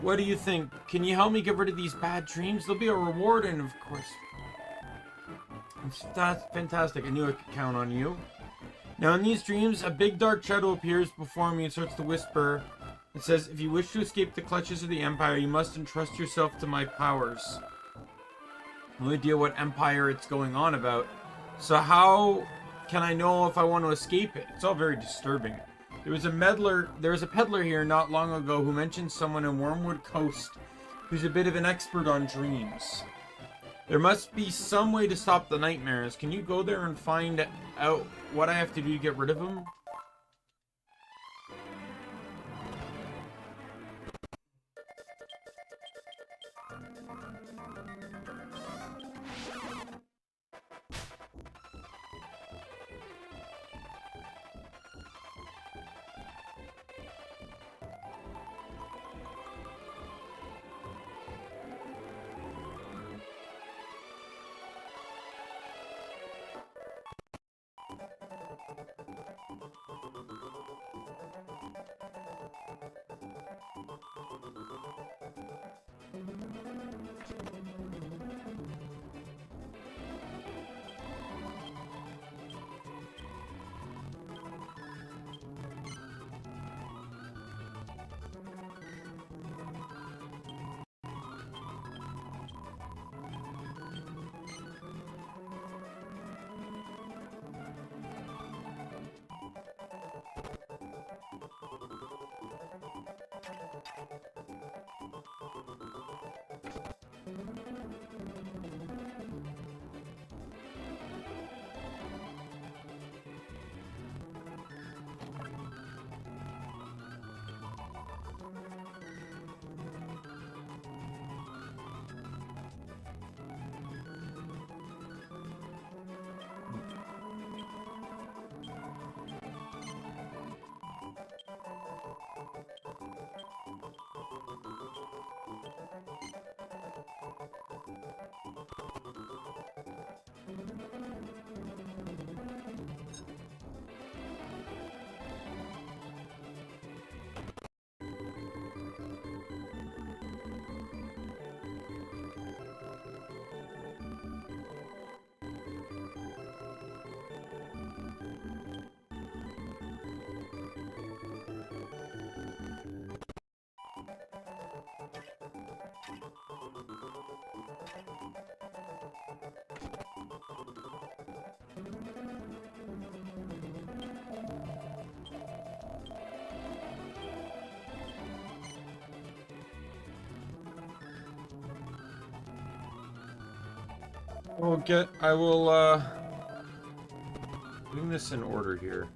S1: What do you think? Can you help me get rid of these bad dreams? There'll be a reward in, of course. That's fantastic. I knew I could count on you. Now in these dreams, a big dark shadow appears before me and starts to whisper. It says, if you wish to escape the clutches of the Empire, you must entrust yourself to my powers. No idea what Empire it's going on about. So how can I know if I want to escape it? It's all very disturbing. There was a peddler here not long ago who mentioned someone in Wormwood Coast
S2: who's a bit of an expert on dreams. There must be some way to stop the nightmares. Can you go there and find out what I have to do to get rid of them? I will, putting this in order here.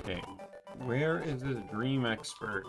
S2: Okay, where is this dream expert?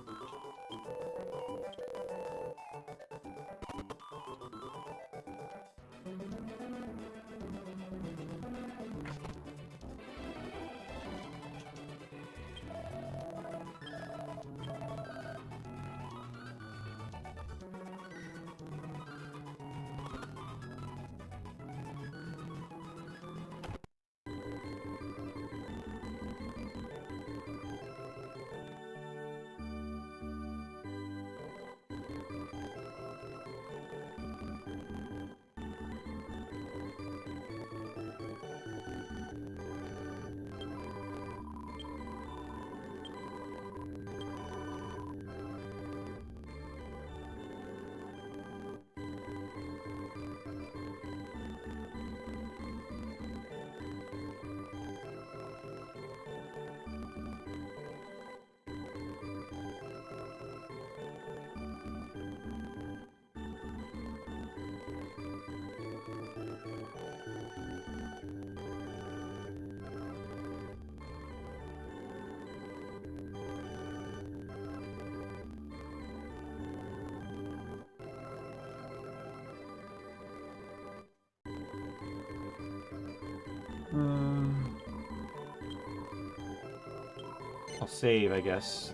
S2: I'll save, I guess.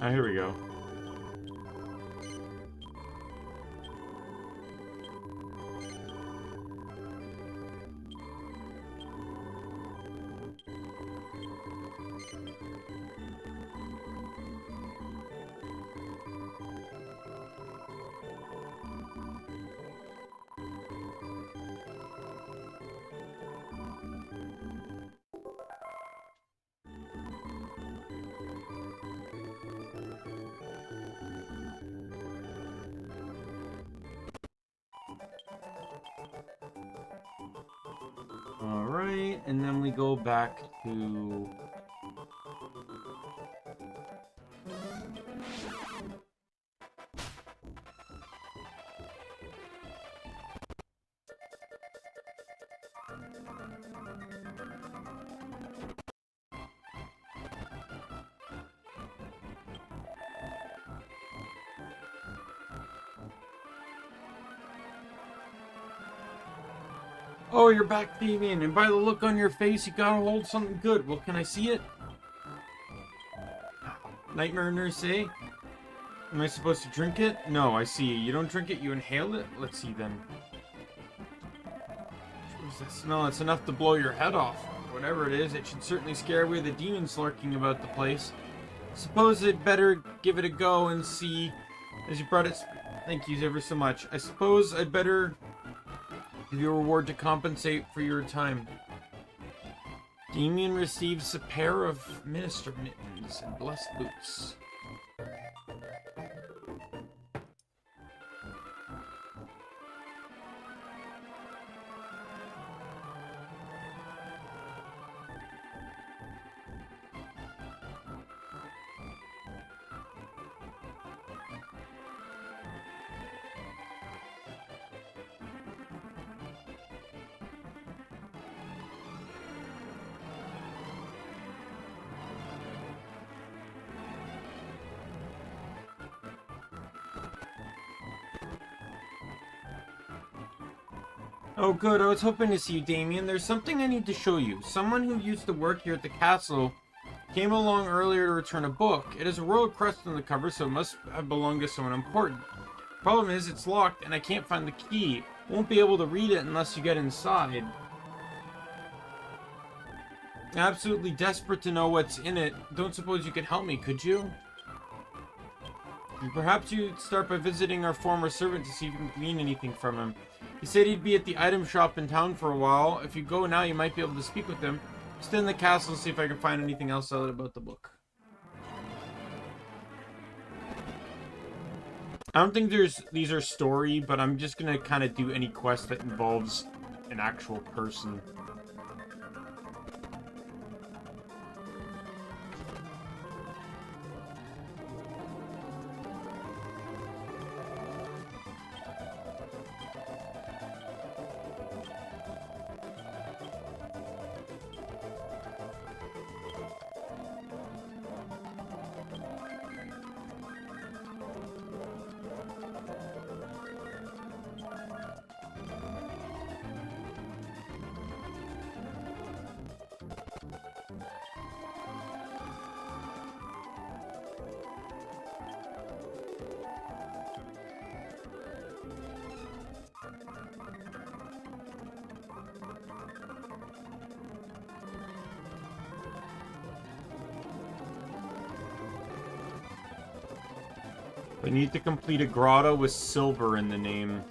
S2: Oh, here we go. Alright, and then we go back to... Oh, you're back, Daimien, and by the look on your face, you gotta hold something good. Well, can I see it? Nightmare nurse, eh? Am I supposed to drink it? No, I see. You don't drink it, you inhale it? Let's see, then. What is that smell? It's enough to blow your head off. Whatever it is, it should certainly scare away the demons lurking about the place. Suppose I'd better give it a go and see... As you brought it... Thank you ever so much. I suppose I'd better... give you a reward to compensate for your time. Daimien receives a pair of minister mittens and blessed boots. Oh good, I was hoping to see you, Daimien. There's something I need to show you. Someone who used to work here at the castle came along earlier to return a book. It has a royal crest on the cover, so it must have belonged to someone important. Problem is, it's locked, and I can't find the key. Won't be able to read it unless you get inside. Absolutely desperate to know what's in it. Don't suppose you could help me, could you? Perhaps you'd start by visiting our former servant to see if you can glean anything from him. He said he'd be at the item shop in town for a while. If you go now, you might be able to speak with him. Stay in the castle and see if I can find anything else out about the book. I don't think these are story, but I'm just gonna kind of do any quest that involves an actual person. We need to complete a grotto with silver in the name.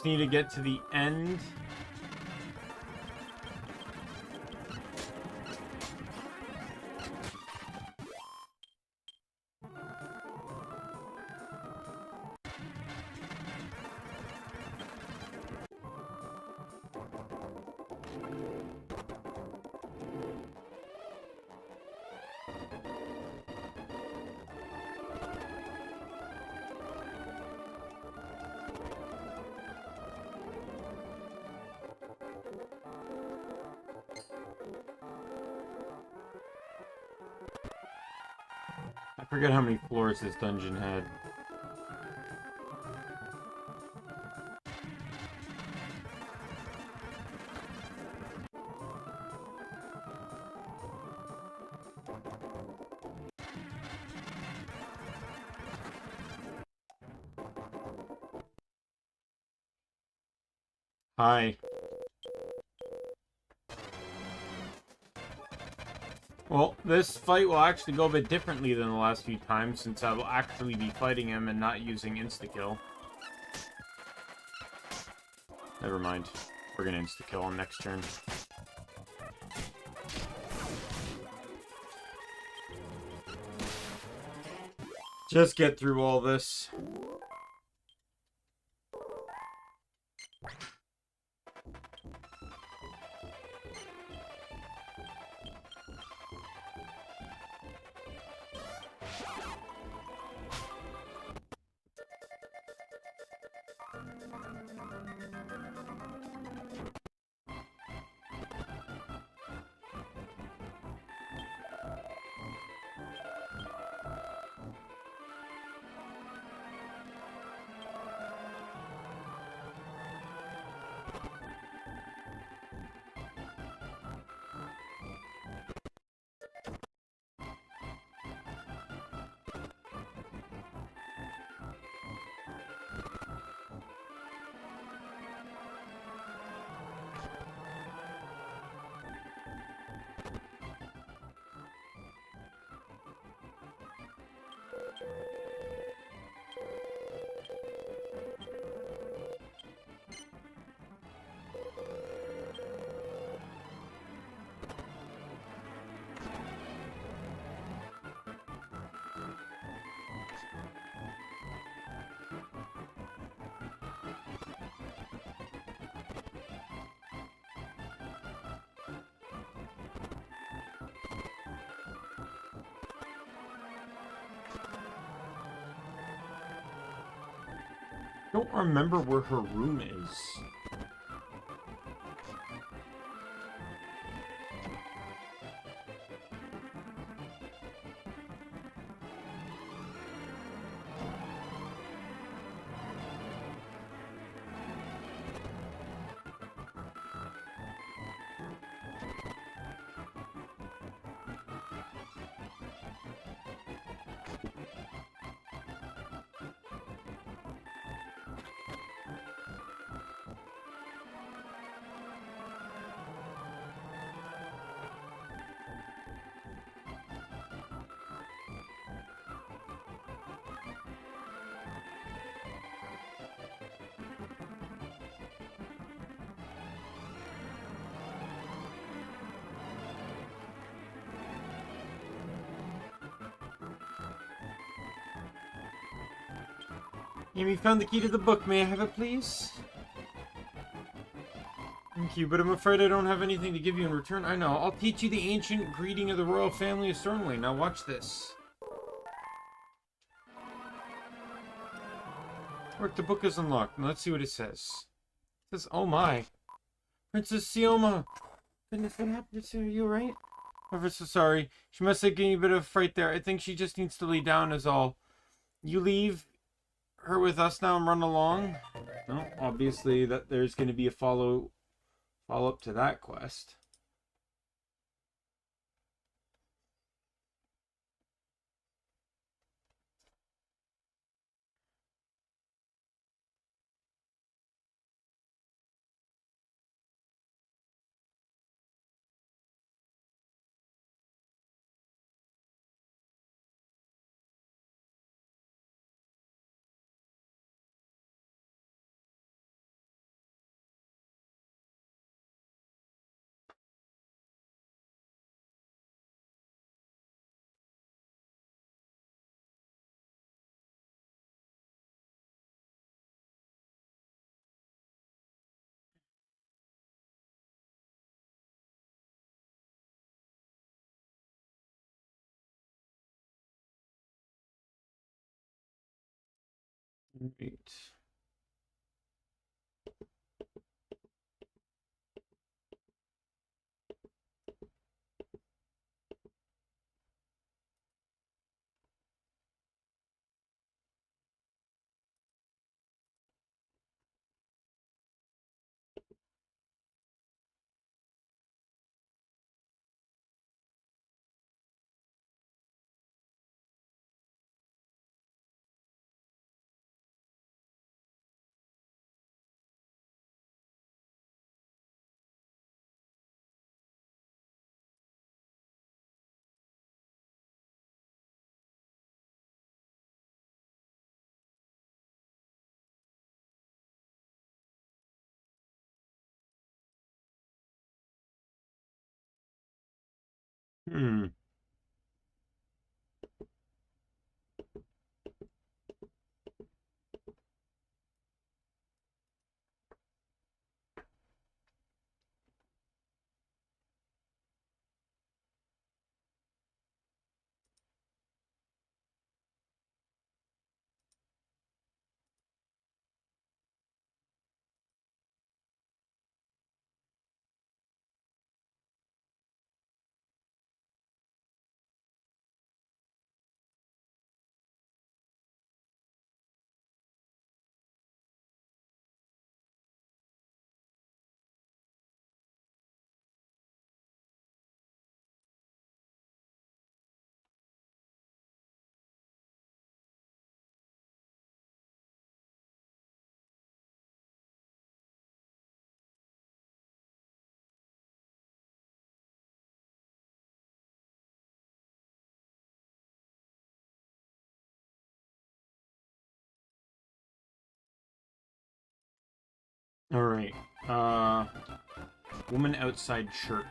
S2: Just need to get to the end. I forget how many floors this dungeon had. Hi. Well, this fight will actually go a bit differently than the last few times, since I will actually be fighting him and not using insta-kill. Never mind. We're gonna insta-kill him next turn. Just get through all this. Don't remember where her room is. Amy found the key to the book. May I have it, please? Thank you, but I'm afraid I don't have anything to give you in return. I know. I'll teach you the ancient greeting of the royal family of Sternley. Now watch this. Look, the book is unlocked. Now let's see what it says. It says, oh my. Princess Sioma. Goodness, what happened to her? Are you alright? I'm ever so sorry. She must have given you a bit of a fright there. I think she just needs to lay down is all. You leave her with us now and run along? No, obviously that there's going to be a follow-up to that quest. Right. Hmm. All right. Woman outside church.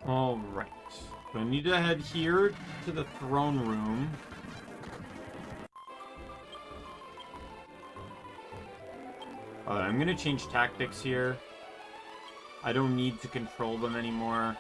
S2: All right. So I need to head here to the throne room. I'm gonna change tactics here. I don't need to control them anymore.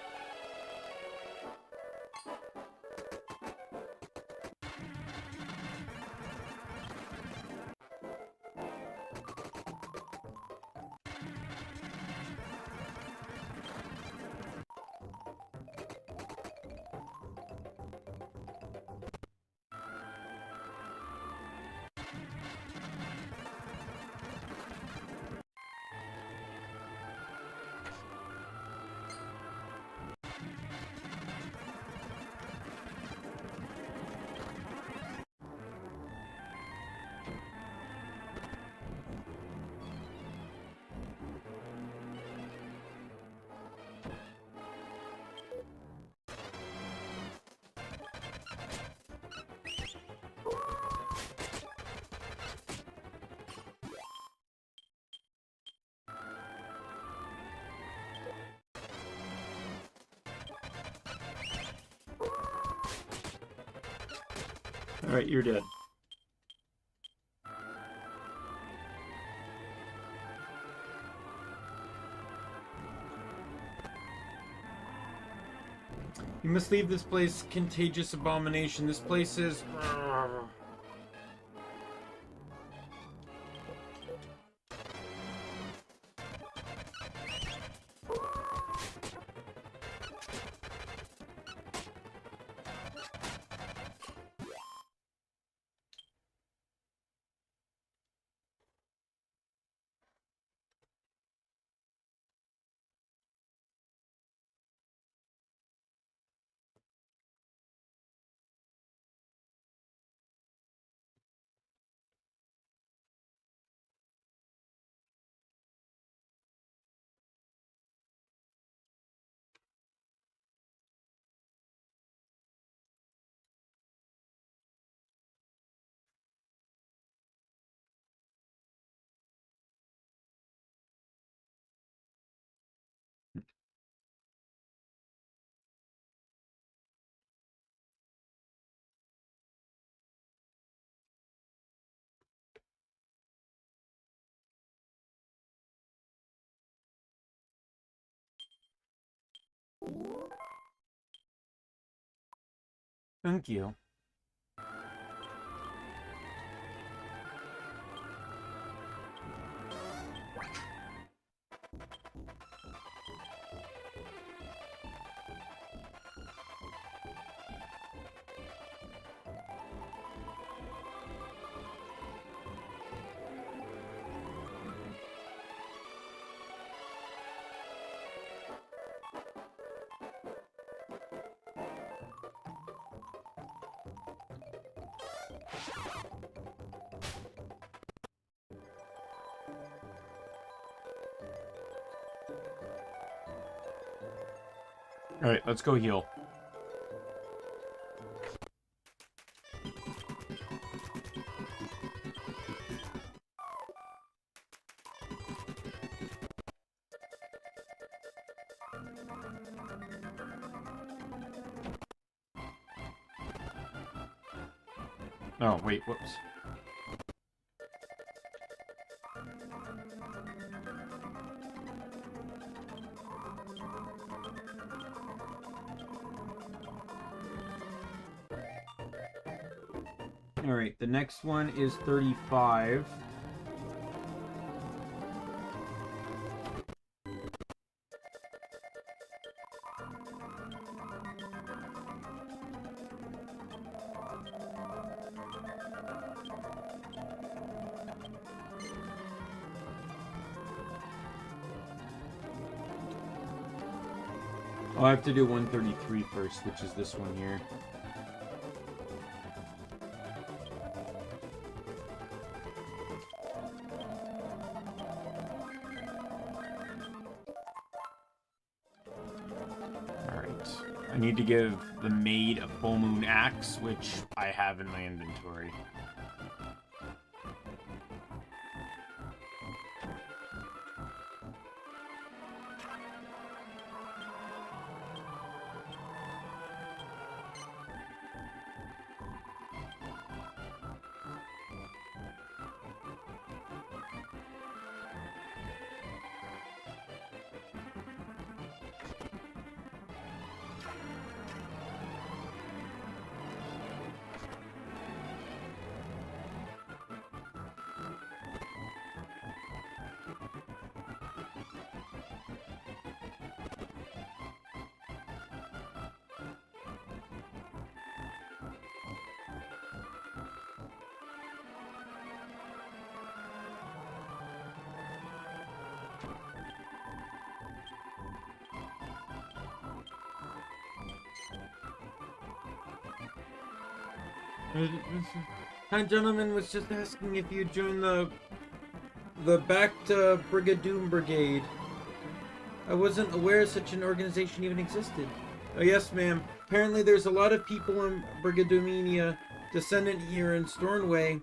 S2: Alright, you're dead. You must leave this place, contagious abomination. This place is... Thank you. Alright, let's go heal. Oh, wait, whoops. Alright, the next one is 35. Oh, I have to do 133 first, which is this one here. I need to give the maid a full moon axe, which I have in my inventory. Hi, gentleman, was just asking if you joined the backed Brigadoon Brigade. I wasn't aware such an organization even existed. Oh, yes, ma'am. Apparently there's a lot of people in Brigadoomenia descendant here in Stornway.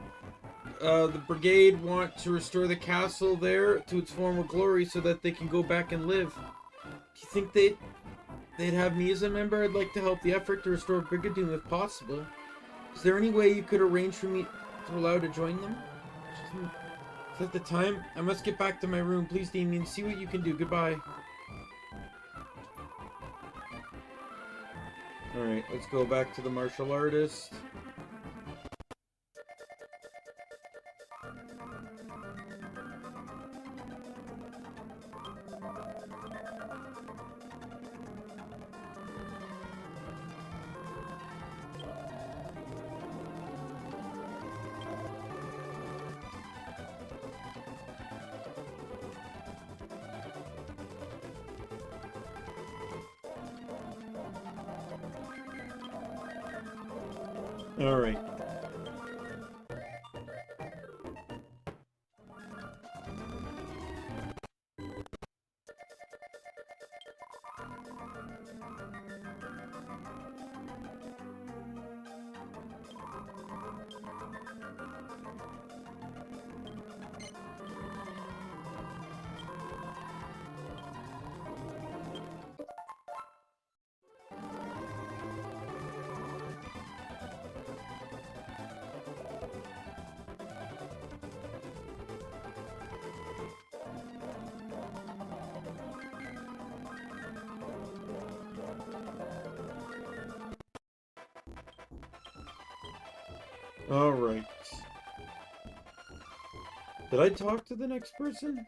S2: The brigade want to restore the castle there to its former glory so that they can go back and live. Do you think they'd have me as a member? I'd like to help the effort to restore Brigadoon if possible. Is there any way you could arrange for me to allow to join them? Is that the time? I must get back to my room. Please, Daimien, see what you can do. Goodbye. Alright, let's go back to the martial artist. Alright.
S1: Alright. Did I talk to the next person?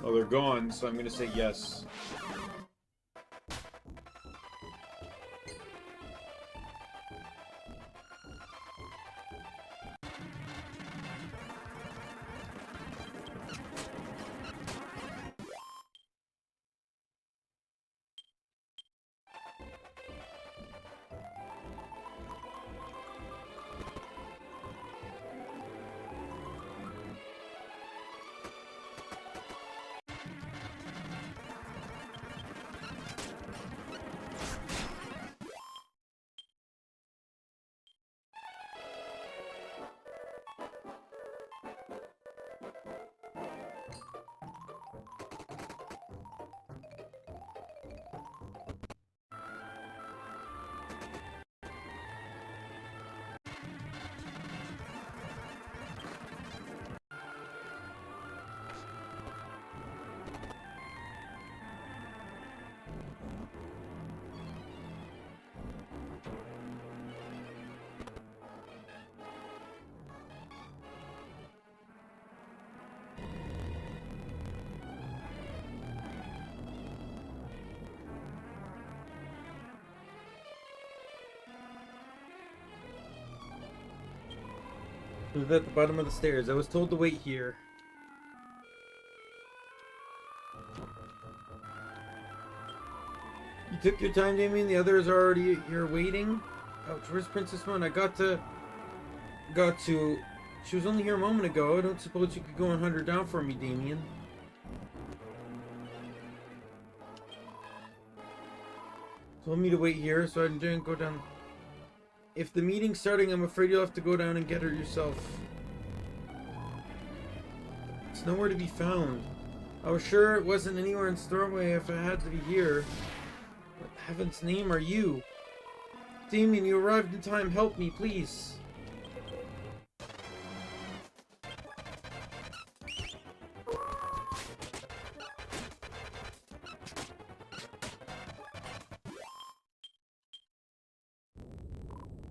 S1: Oh, they're gone, so I'm gonna say yes. It was at the bottom of the stairs. I was told to wait here. You took your time, Daimien. The others are already here waiting. Ouch, where's Princess Moon? I got to... She was only here a moment ago. I don't suppose you could go and hunt her down for me, Daimien. Told me to wait here, so I didn't go down. If the meeting's starting, I'm afraid you'll have to go down and get her yourself. It's nowhere to be found. I was sure it wasn't anywhere in Stormway if I had to be here. What in heaven's name are you? Daimien, you arrived in time. Help me, please.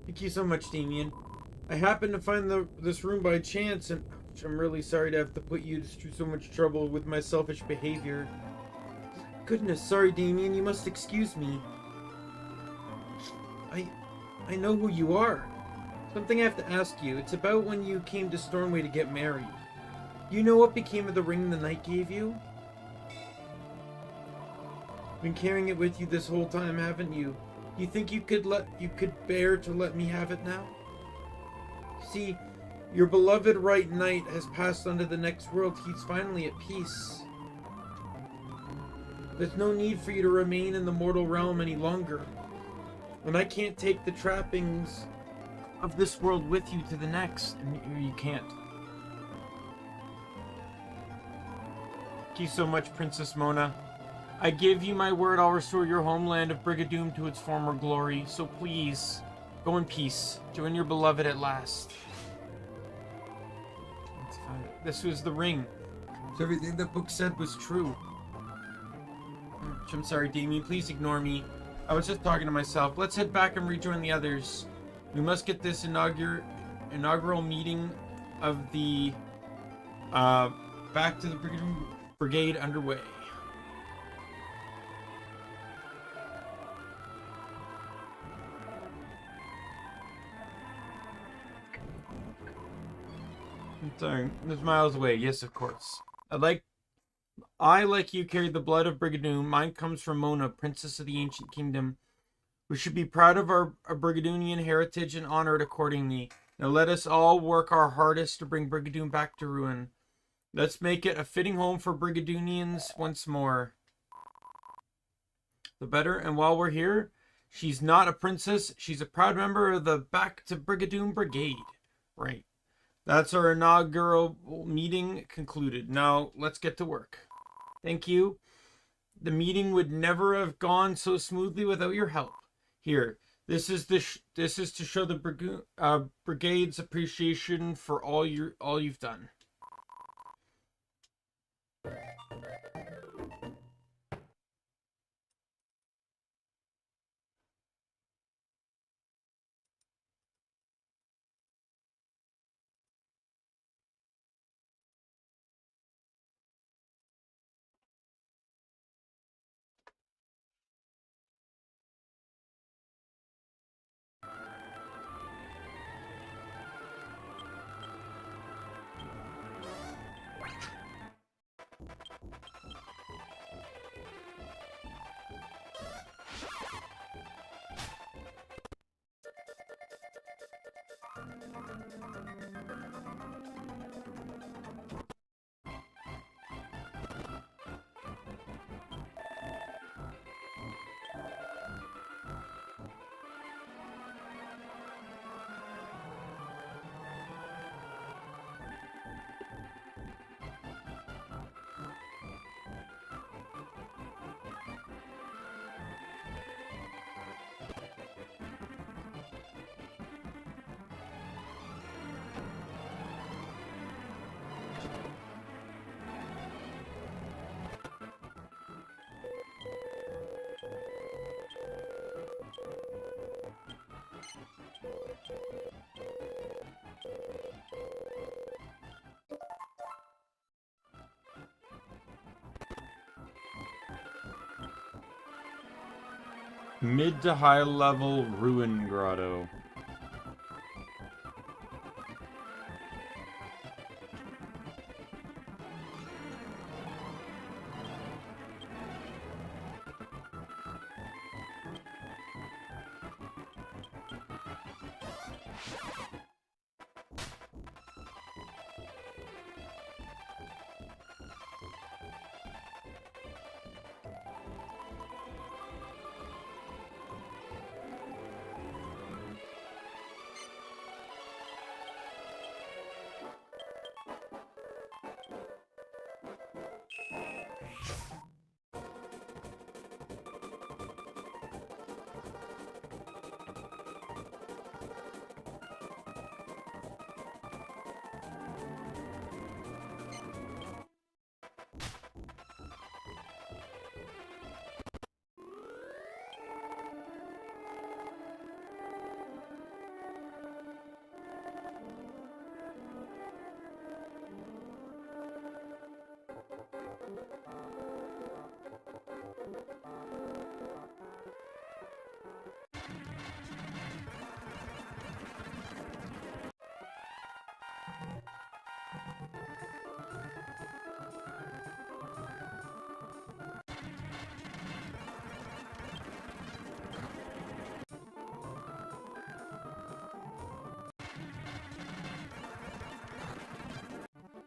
S1: Thank you so much, Daimien. I happened to find this room by chance, and I'm really sorry to have to put you through so much trouble with my selfish behavior. Goodness, sorry, Daimien. You must excuse me. I know who you are. Something I have to ask you. It's about when you came to Stormway to get married. You know what became of the ring the knight gave you? Been carrying it with you this whole time, haven't you? You think you could bear to let me have it now? See, your beloved right knight has passed on to the next world. He's finally at peace. There's no need for you to remain in the mortal realm any longer. And I can't take the trappings of this world with you to the next. And you can't. Thank you so much, Princess Mona. I give you my word I'll restore your homeland of Brigadoon to its former glory. So please, go in peace. Join your beloved at last. This was the ring. So everything the book said was true. I'm sorry, Daimien. Please ignore me. I was just talking to myself. Let's head back and rejoin the others. We must get this inaugural meeting of the back to the brigade underway. I'm sorry, it's miles away. Yes, of course. I, like you, carry the blood of Brigadoon. Mine comes from Mona, Princess of the Ancient Kingdom. We should be proud of our Brigadoonian heritage and honor it accordingly. Now let us all work our hardest to bring Brigadoon back to ruin. Let's make it a fitting home for Brigadoonians once more. The better, and while we're here, she's not a princess. She's a proud member of the Back to Brigadoon Brigade. Right. That's our inaugural meeting concluded. Now, let's get to work. Thank you. The meeting would never have gone so smoothly without your help. Here, this is to show the brigade's appreciation for all you've done.
S2: Mid to high level ruin grotto.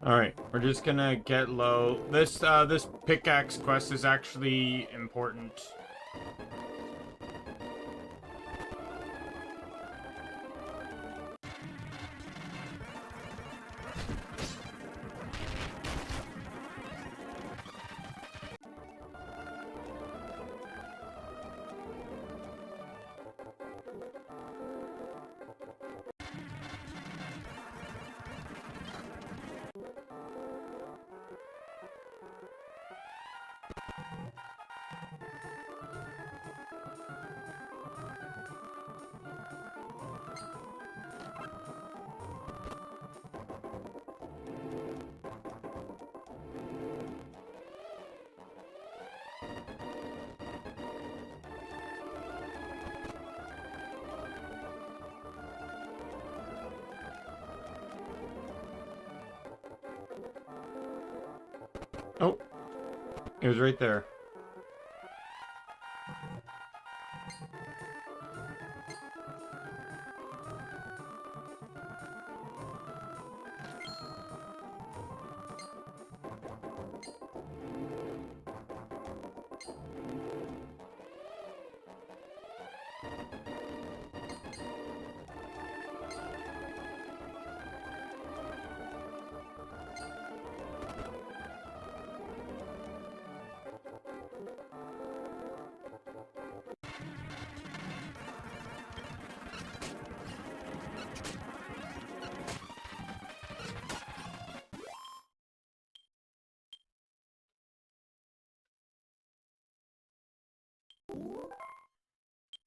S2: Alright, we're just gonna get low. This pickaxe quest is actually important. Oh, it was right there.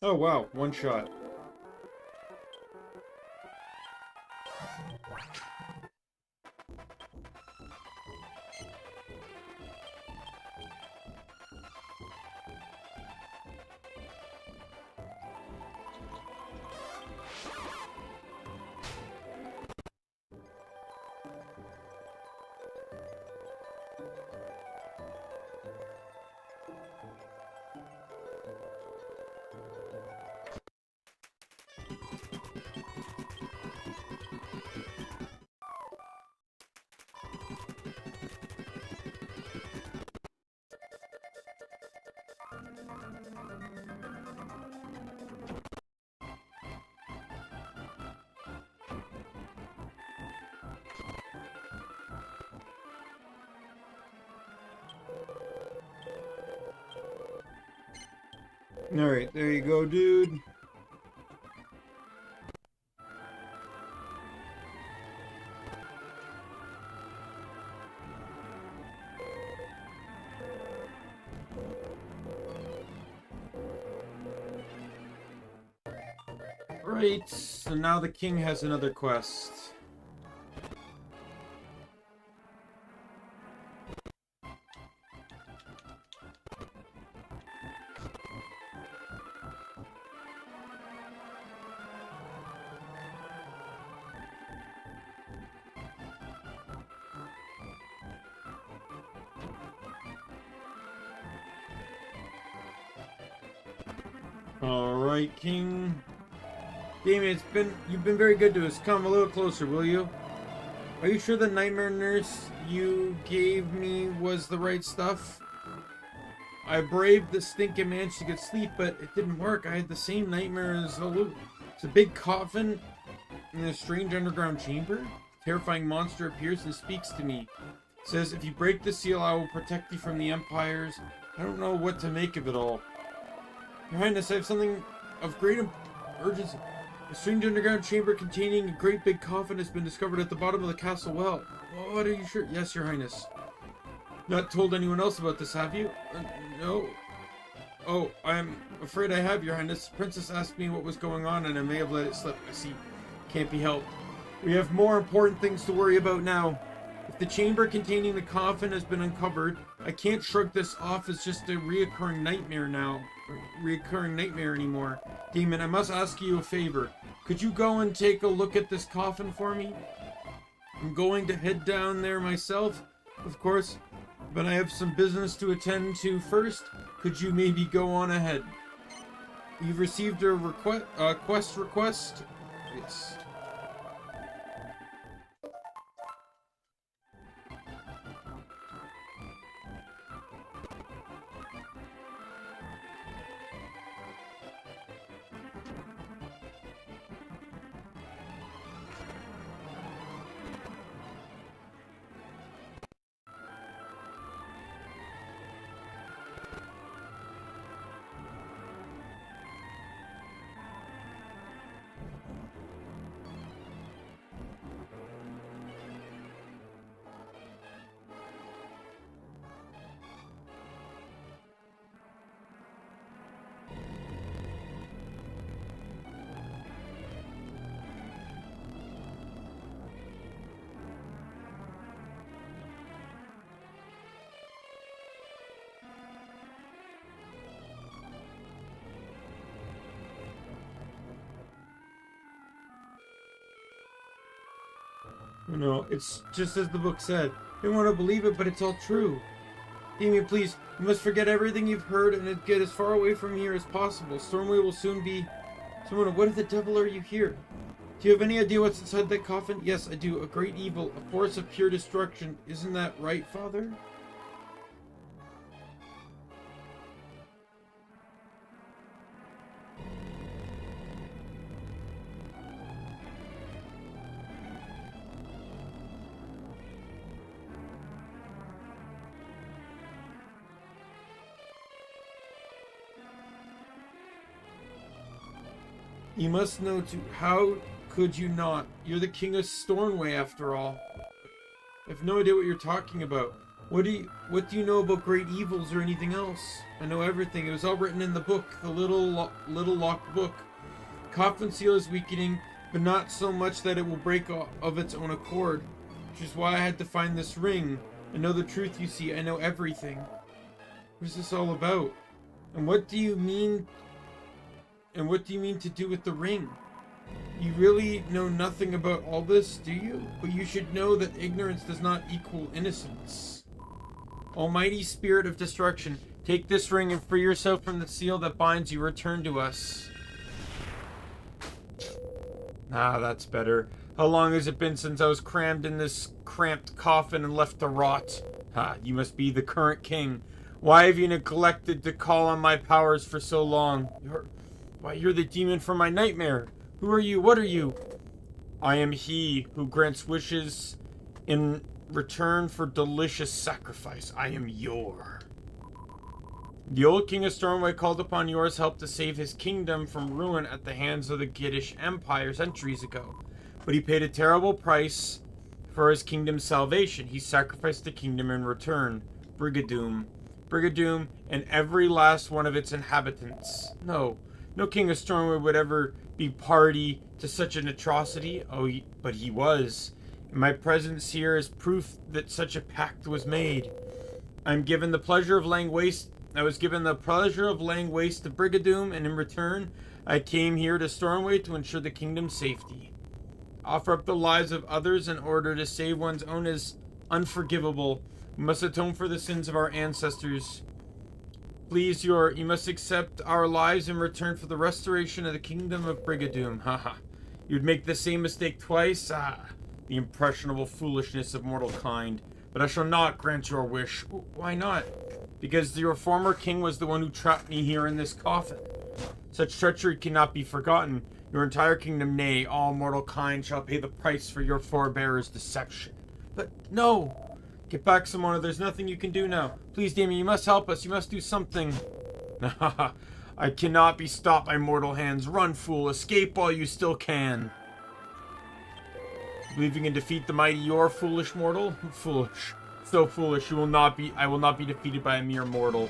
S2: Oh wow, one shot. Alright, there you go, dude. Right, so now the king has another quest.
S1: Alright, King. Daimien, you've been very good to us. Come a little closer, will you? Are you sure the nightmare nurse you gave me was the right stuff? I braved the stink and managed to get sleep, but it didn't work. I had the same nightmare as it's a big coffin in a strange underground chamber. A terrifying monster appears and speaks to me. It says, if you break the seal, I will protect you from the empires. I don't know what to make of it all. Your Highness, I have something of great urgency. A strange underground chamber containing a great big coffin has been discovered at the bottom of the castle well. What, are you sure? Yes, Your Highness. Not told anyone else about this, have you? No. Oh, I'm afraid I have, Your Highness. The princess asked me what was going on and I may have let it slip. I see. Can't be helped. We have more important things to worry about now. If the chamber containing the coffin has been uncovered, I can't shrug this off as just a reoccurring nightmare anymore. Daimien, I must ask you a favor. Could you go and take a look at this coffin for me? I'm going to head down there myself, of course, but I have some business to attend to first. Could you maybe go on ahead? You've received a quest request? Yes. No, it's just as the book said. They want to believe it, but it's all true. Daimien, please, you must forget everything you've heard and get as far away from here as possible. Stormway will soon be... Someone, what the devil are you here? Do you have any idea what's inside that coffin? Yes, I do. A great evil, a force of pure destruction. Isn't that right, Father? You must know too. How could you not? You're the king of Stormway, after all. I have no idea what you're talking about. What do you know about great evils or anything else? I know everything. It was all written in the book, the little locked book. Coffin seal is weakening, but not so much that it will break of its own accord. Which is why I had to find this ring. I know the truth, you see. I know everything. What is this all about? And what do you mean? And what do you mean to do with the ring? You really know nothing about all this, do you? But you should know that ignorance does not equal innocence. Almighty Spirit of Destruction, take this ring and free yourself from the seal that binds you. Return to us. Ah, that's better. How long has it been since I was crammed in this cramped coffin and left to rot? Ah, you must be the current king. Why have you neglected to call on my powers for so long? You're the demon from my nightmare. Who are you? What are you? I am he who grants wishes in return for delicious sacrifice. I am your. The old king of Stormway called upon yours help to save his kingdom from ruin at the hands of the Giddish Empire centuries ago. But he paid a terrible price for his kingdom's salvation. He sacrificed the kingdom in return. Brigadoon, and every last one of its inhabitants. No king of Stormwood would ever be party to such an atrocity. Oh, but he was. And my presence here is proof that such a pact was made. I was given the pleasure of laying waste to Brigadoon, and in return, I came here to Stormway to ensure the kingdom's safety. Offer up the lives of others in order to save one's own is unforgivable. We must atone for the sins of our ancestors.
S2: Please, you must accept our lives in return for the restoration of the kingdom of Brigadoon. Haha. You'd make the same mistake twice? Ah, the impressionable foolishness of mortal kind. But I shall not grant your wish. Why not? Because your former king was the one who trapped me here in this coffin. Such treachery cannot be forgotten. Your entire kingdom, nay, all mortal kind, shall pay the price for your forebearers' deception. But no! Get back, Simona. There's nothing you can do now. Please, Daimien, you must help us. You must do something. I cannot be stopped by mortal hands. Run, fool. Escape while you still can. Believing in defeat the mighty, you're foolish mortal? Foolish. So foolish. I will not be defeated by a mere mortal.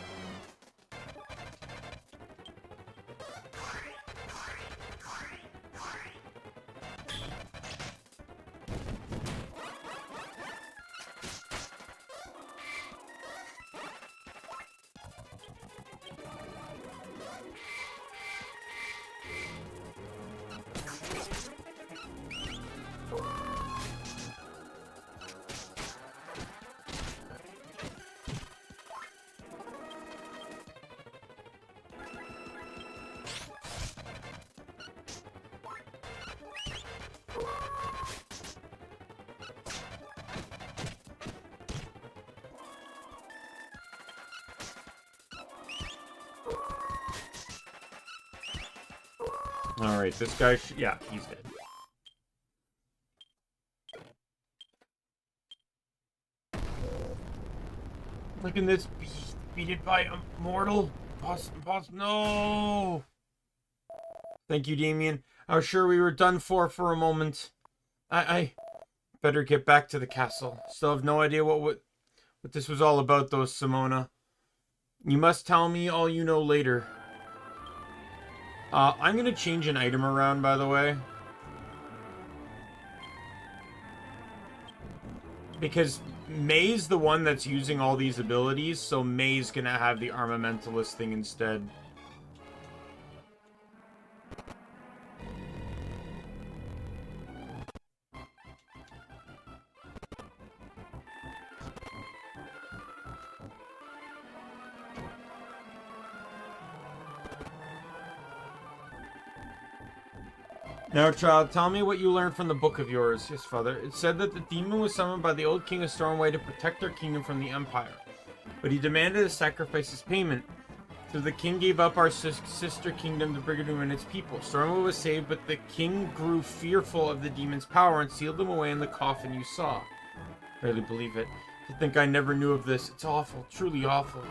S2: Alright, this guy, yeah, he's dead. Look at this beast, beaten by a mortal. No! Thank you, Daimien. I was sure we were done for a moment. I better get back to the castle. Still have no idea what this was all about, though, Simona. You must tell me all you know later. I'm going to change an item around, by the way. Because May's the one that's using all these abilities, so May's going to have the armamentalist thing instead. Now, child, tell me what you learned from the book of yours. Yes, father. It said that the demon was summoned by the old king of Stormway to protect their kingdom from the Empire. But he demanded a sacrifice as payment. So the king gave up our sister kingdom to Brigadoon and its people. Stormway was saved, but the king grew fearful of the demon's power and sealed them away in the coffin you saw. Barely believe it. To think I never knew of this. It's awful. Truly awful.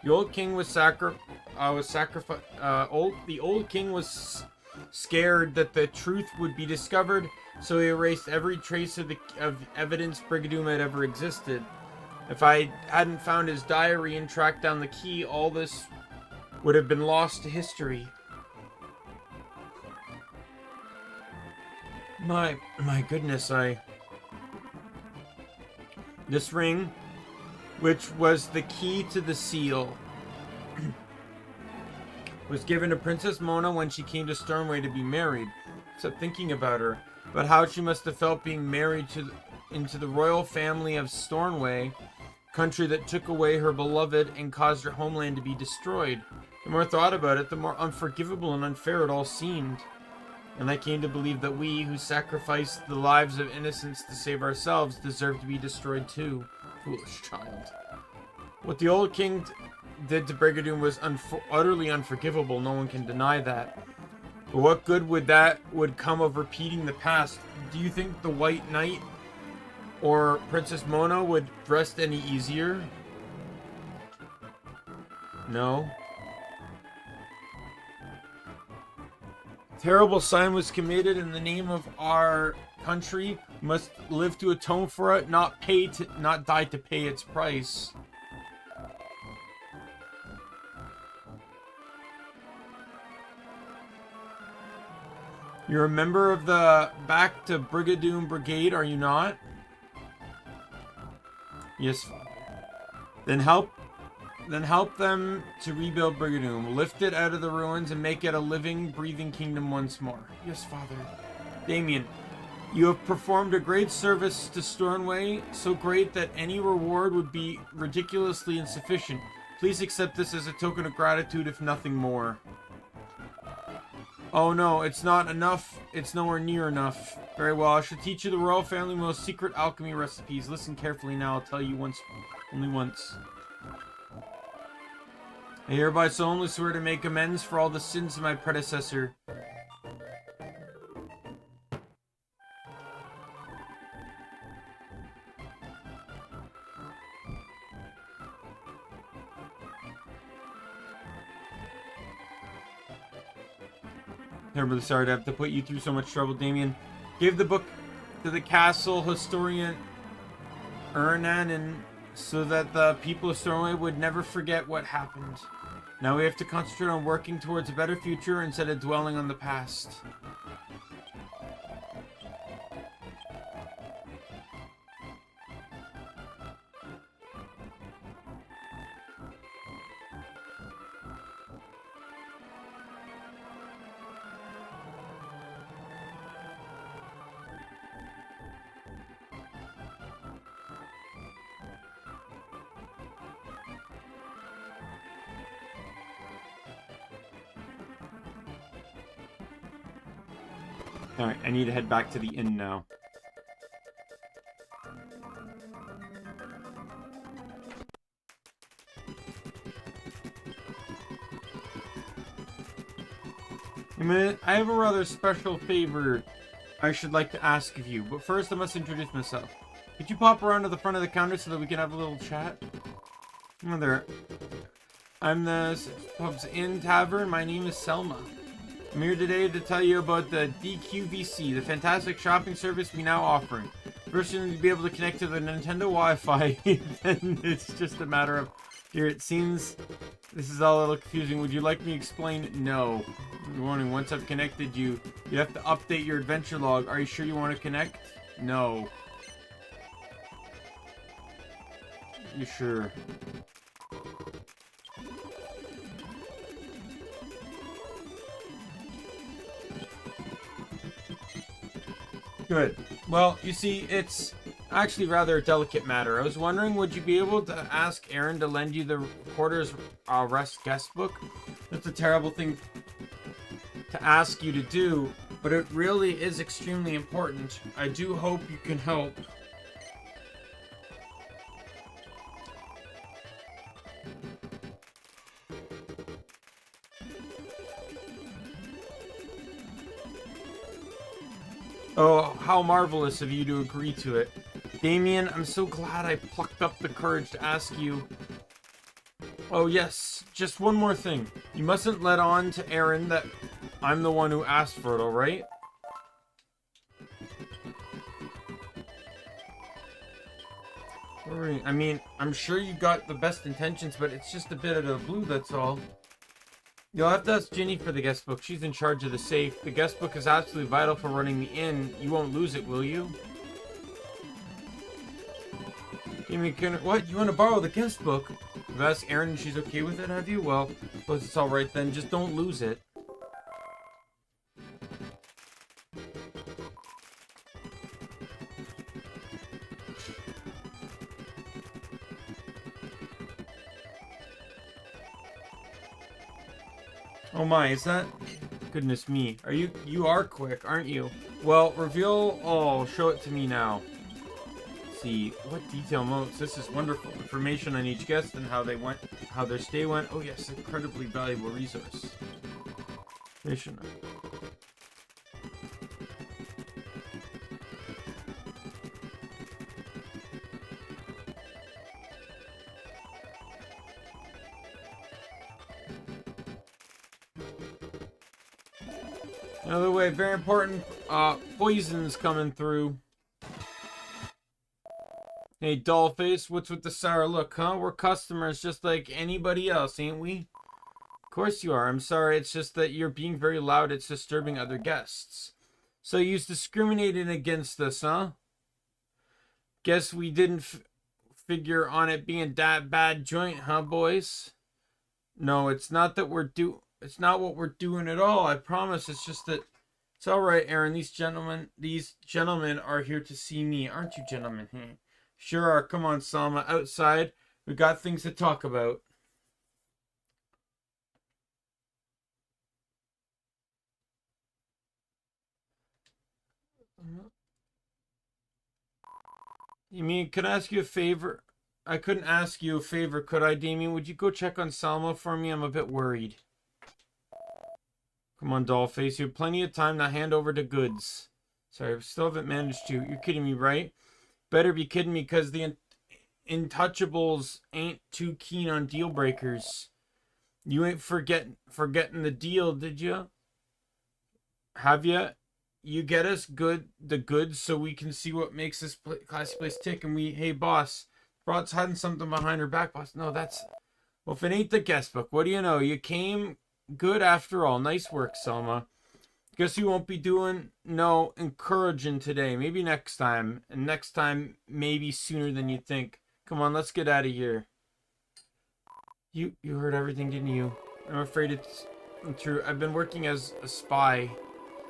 S2: The old king was sacrificed. The old king was scared that the truth would be discovered, so he erased every trace of evidence Brigadoon had ever existed. If I hadn't found his diary and tracked down the key, all this would have been lost to history. My goodness, This ring, which was the key to the seal, was given to Princess Mona when she came to Stormway to be married. Except thinking about her, but how she must have felt being married into the royal family of Stormway, country that took away her beloved and caused her homeland to be destroyed. The more I thought about it, the more unforgivable and unfair it all seemed. And I came to believe that we, who sacrificed the lives of innocents to save ourselves, deserve to be destroyed too. Foolish child. What the old king did to Brigadoon was utterly unforgivable. No one can deny that. But what good would come of repeating the past? Do you think the White Knight or Princess Mona would rest any easier? No. Terrible sign was committed in the name of our country. We must live to atone for it, not die to pay its price. You're a member of the Back to Brigadoon Brigade, are you not? Yes, Father. Then help them to rebuild Brigadoon. Lift it out of the ruins and make it a living, breathing kingdom once more. Yes, Father. Daimien, you have performed a great service to Stormway, so great that any reward would be ridiculously insufficient. Please accept this as a token of gratitude, if nothing more. Oh no, it's not enough. It's nowhere near enough. Very well, I shall teach you the royal family most secret alchemy recipes. Listen carefully now, I'll tell you once, only once. I hereby solemnly swear to make amends for all the sins of my predecessor. Terribly sorry to have to put you through so much trouble, Daimien. Give the book to the castle historian Ernan, so that the people of Stormway would never forget what happened. Now we have to concentrate on working towards a better future instead of dwelling on the past. Alright, I need to head back to the inn now. I have a rather special favor I should like to ask of you, but first I must introduce myself. Could you pop around to the front of the counter so that we can have a little chat? Come on there. I'm the pub's inn tavern. My name is Selma. I'm here today to tell you about the DQVC, the fantastic shopping service we now offering. First, you need to be able to connect to the Nintendo Wi-Fi. Then it's just a matter of... Here, it seems this is all a little confusing. Would you like me to explain? No. Warning, once I've connected you, you have to update your adventure log. Are you sure you want to connect? No. You sure? Good. Well, you see, it's actually rather a delicate matter. I was wondering, would you be able to ask Aaron to lend you the Reporter's Rest guest book? That's a terrible thing to ask you to do, but it really is extremely important. I do hope you can help. Oh, how marvelous of you to agree to it. Daimien, I'm so glad I plucked up the courage to ask you. Oh yes, just one more thing. You mustn't let on to Aaron that I'm the one who asked for it, alright? I mean, I'm sure you got the best intentions, but it's just a bit of the blue, that's all. You'll have to ask Ginny for the guest book. She's in charge of the safe. The guest book is absolutely vital for running the inn. You won't lose it, will you? What? You want to borrow the guest book? You've asked Erin and she's okay with it, have you? Well, I suppose it's alright then. Just don't lose it. Oh my, is that... Goodness me. You are quick, aren't you? Well, reveal... Oh, show it to me now. Let's see. What detail notes? This is wonderful. Information on each guest and how they went, how their stay went. Oh yes, incredibly valuable resource. Information. Another way, very important, poisons coming through. Hey, dollface, what's with the sour look, huh? We're customers just like anybody else, ain't we? Of course you are. I'm sorry, it's just that you're being very loud. It's disturbing other guests. So you're discriminating against us, huh? Guess we didn't figure on it being that bad joint, huh, boys? No, it's not that it's not what we're doing at all. I promise. It's just that it's all right, Aaron. These gentlemen are here to see me, aren't you, gentlemen? Sure are. Come on, Salma. Outside. We got things to talk about. You mean, could I ask you a favor? I couldn't ask you a favor, could I, Daimien? Would you go check on Selma for me? I'm a bit worried. Come on, Dollface. You have plenty of time to hand over the goods. Sorry, I still haven't managed to. You're kidding me, right? Better be kidding me, because the Intouchables ain't too keen on deal breakers. You ain't forgetting the deal, did you? Have you? You get us the goods so we can see what makes this classy place tick, and hey, boss, Broad's hiding something behind her back, boss. No, well, if it ain't the guest book, what do you know? You came good after all. Nice work, Selma. Guess you won't be doing no encouraging today. Maybe next time. And next time, maybe sooner than you think. Come on, let's get out of here. You heard everything, didn't you? I'm afraid it's true. I've been working as a spy.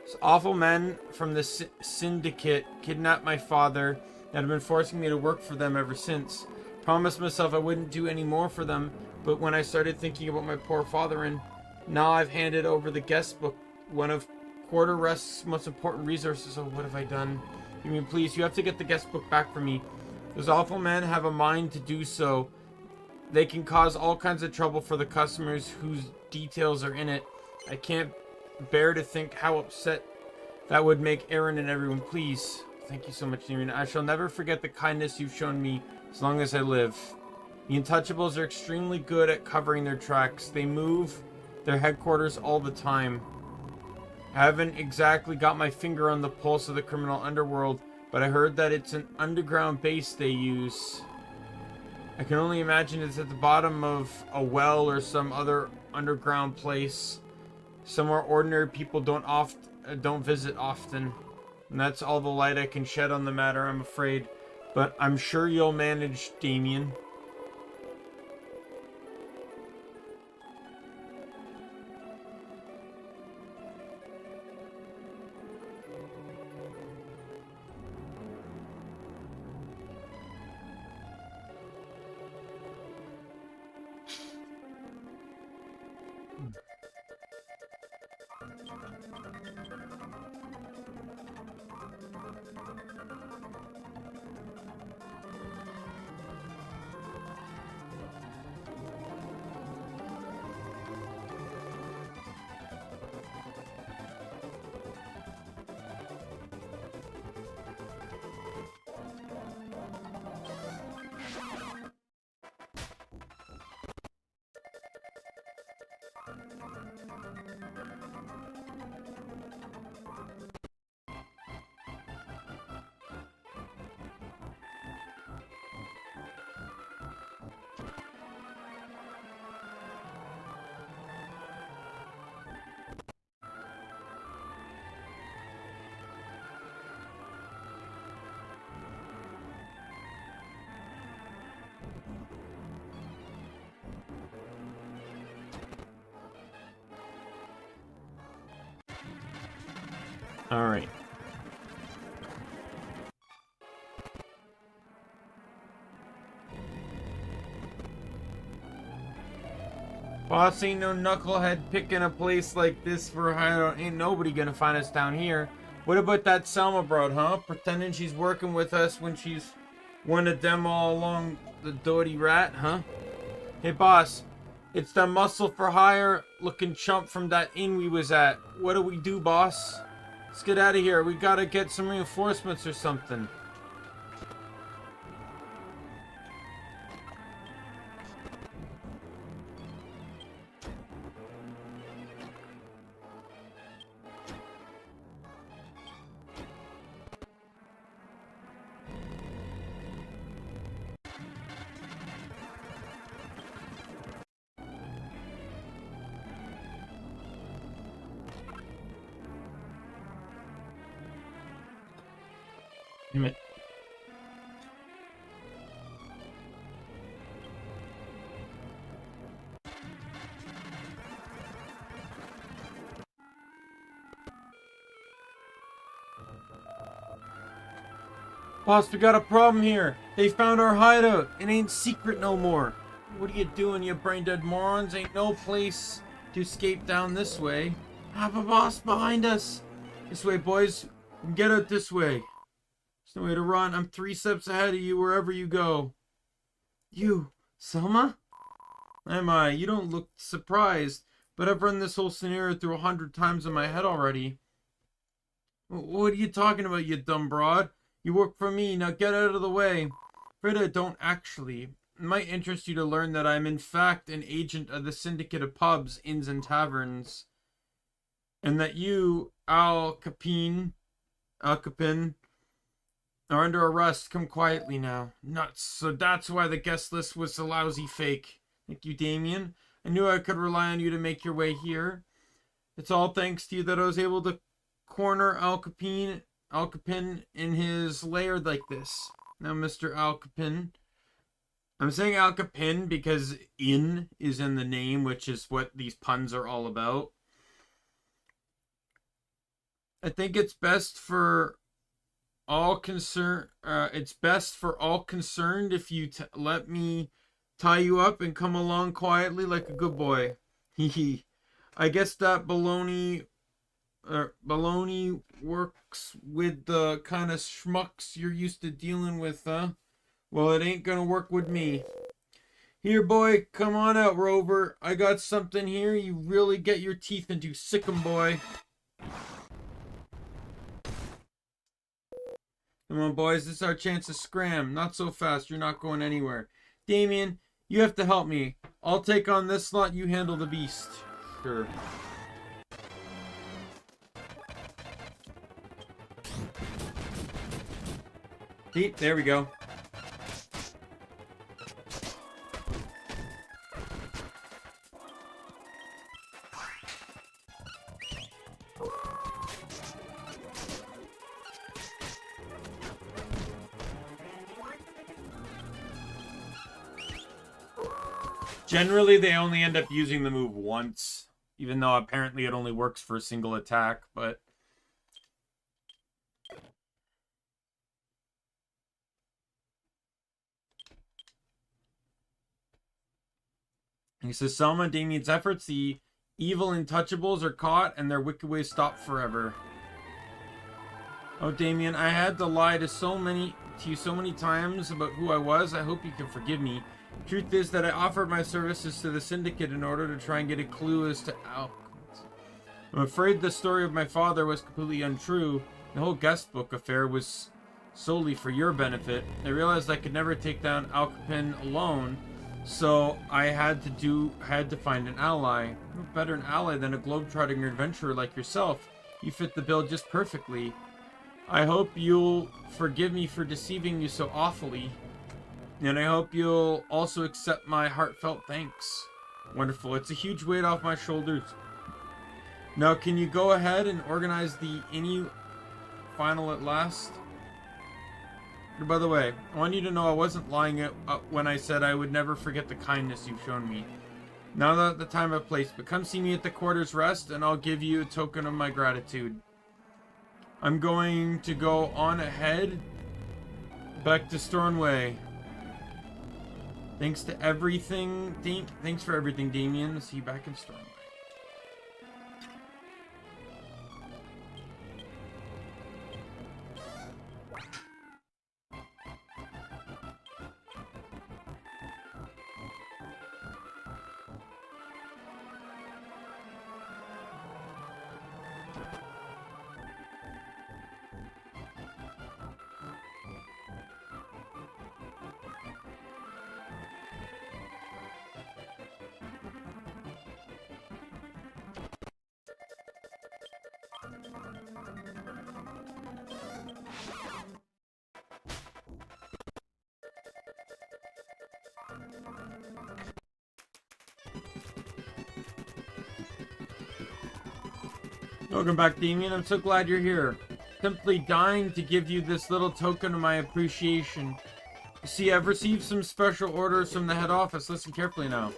S2: These awful men from the syndicate kidnapped my father and have been forcing me to work for them ever since. Promised myself I wouldn't do any more for them, but when I started thinking about my poor father, and now I've handed over the guest book, one of Quarter Rest's most important resources. Oh, what have I done? You mean, please, you have to get the guest book back for me. Those awful men have a mind to do so. They can cause all kinds of trouble for the customers whose details are in it. I can't bear to think how upset that would make Aaron and everyone. Please. Thank you so much, Daimien. I shall never forget the kindness you've shown me as long as I live. The Intouchables are extremely good at covering their tracks. They move their headquarters all the time. I haven't exactly got my finger on the pulse of the criminal underworld, but I heard that it's an underground base they use. I can only imagine it's at the bottom of a well or some other underground place, somewhere ordinary people don't visit often. And that's all the light I can shed on the matter, I'm afraid. But I'm sure you'll manage, Daimien. All right. Boss ain't no knucklehead picking a place like this for a hideout. Ain't nobody gonna find us down here. What about that Selma broad, huh? Pretending she's working with us when she's one of them all along, the dirty rat, huh? Hey, boss. It's the muscle for hire looking chump from that inn we was at. What do we do, boss? Let's get out of here. We gotta get some reinforcements or something. Damn it. Boss, we got a problem here. They found our hideout. It ain't secret no more. What are you doing, you brain-dead morons? Ain't no place to escape down this way. Have a boss behind us. This way, boys. We can get out this way. no way to run. I'm 3 steps ahead of you wherever you go. You, Selma? Am I? You don't look surprised, but I've run this whole scenario through 100 times in my head already. What are you talking about, you dumb broad? You work for me, now get out of the way. Afraid I don't actually. It might interest you to learn that I'm in fact an agent of the Syndicate of Pubs, Inns, and Taverns. And that you, Al Capin, are under arrest. Come quietly now. Nuts. So that's why the guest list was a lousy fake. Thank you, Daimien. I knew I could rely on you to make your way here. It's all thanks to you that I was able to corner Al Capin in his lair like this. Now, Mr. Al Capin. I'm saying Al Capin because in is in the name, which is what these puns are all about. I think it's best for all concerned. It's best for all concerned if you let me tie you up and come along quietly like a good boy. Hee. I guess that baloney works with the kind of schmucks you're used to dealing with, huh? Well, it ain't gonna work with me. Here, boy, come on out, Rover. I got something here you really get your teeth into. Sick 'em, boy. Come on, boys. This is our chance to scram. Not so fast. You're not going anywhere. Daimien, you have to help me. I'll take on this slot. You handle the beast. Sure. See, there we go. Generally, they only end up using the move once, even though apparently it only works for a single attack, but... He says, Selma and Damien's efforts, the evil untouchables are caught and their wicked ways stopped forever. Oh, Daimien, I had to lie to you so many times about who I was. I hope you can forgive me. Truth is that I offered my services to the Syndicate in order to try and get a clue as to Al. I'm afraid the story of my father was completely untrue. The whole guest book affair was solely for your benefit. I realized I could never take down Al Capin alone, so I had to find an ally. No better an ally than a globetrotting adventurer like yourself. You fit the bill just perfectly. I hope you'll forgive me for deceiving you so awfully. And I hope you'll also accept my heartfelt thanks. Wonderful. It's a huge weight off my shoulders. Now, can you go ahead and organize the INI final at last? And by the way, I want you to know I wasn't lying when I said I would never forget the kindness you've shown me. Now that the time I've placed, but come see me at the quarters rest and I'll give you a token of my gratitude. I'm going to go on ahead back to Stornway. Thanks for everything, Daimien. See you back in Stornway. Welcome back, Daimien. I'm so glad you're here. Simply dying to give you this little token of my appreciation. You see, I've received some special orders from the head office. Listen carefully now.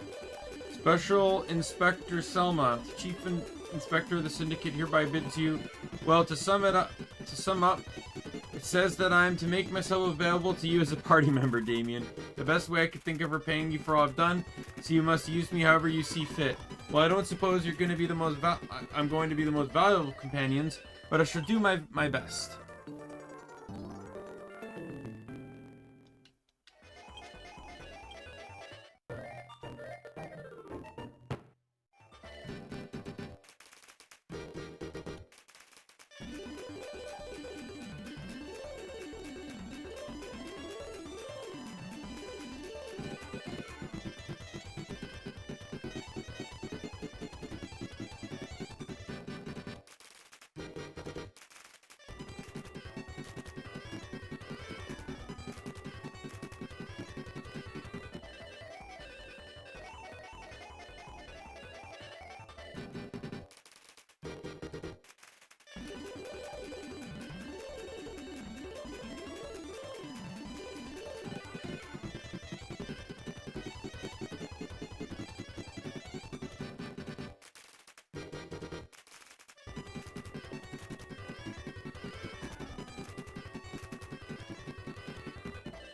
S2: Special Inspector Selma, Chief Inspector of the Syndicate, hereby bids you, well, to sum up, it says that I'm to make myself available to you as a party member, Daimien. The best way I could think of repaying you for all I've done, so you must use me however you see fit. Well, I don't suppose you're going to be the most I'm going to be the most valuable companions, but I shall do my best.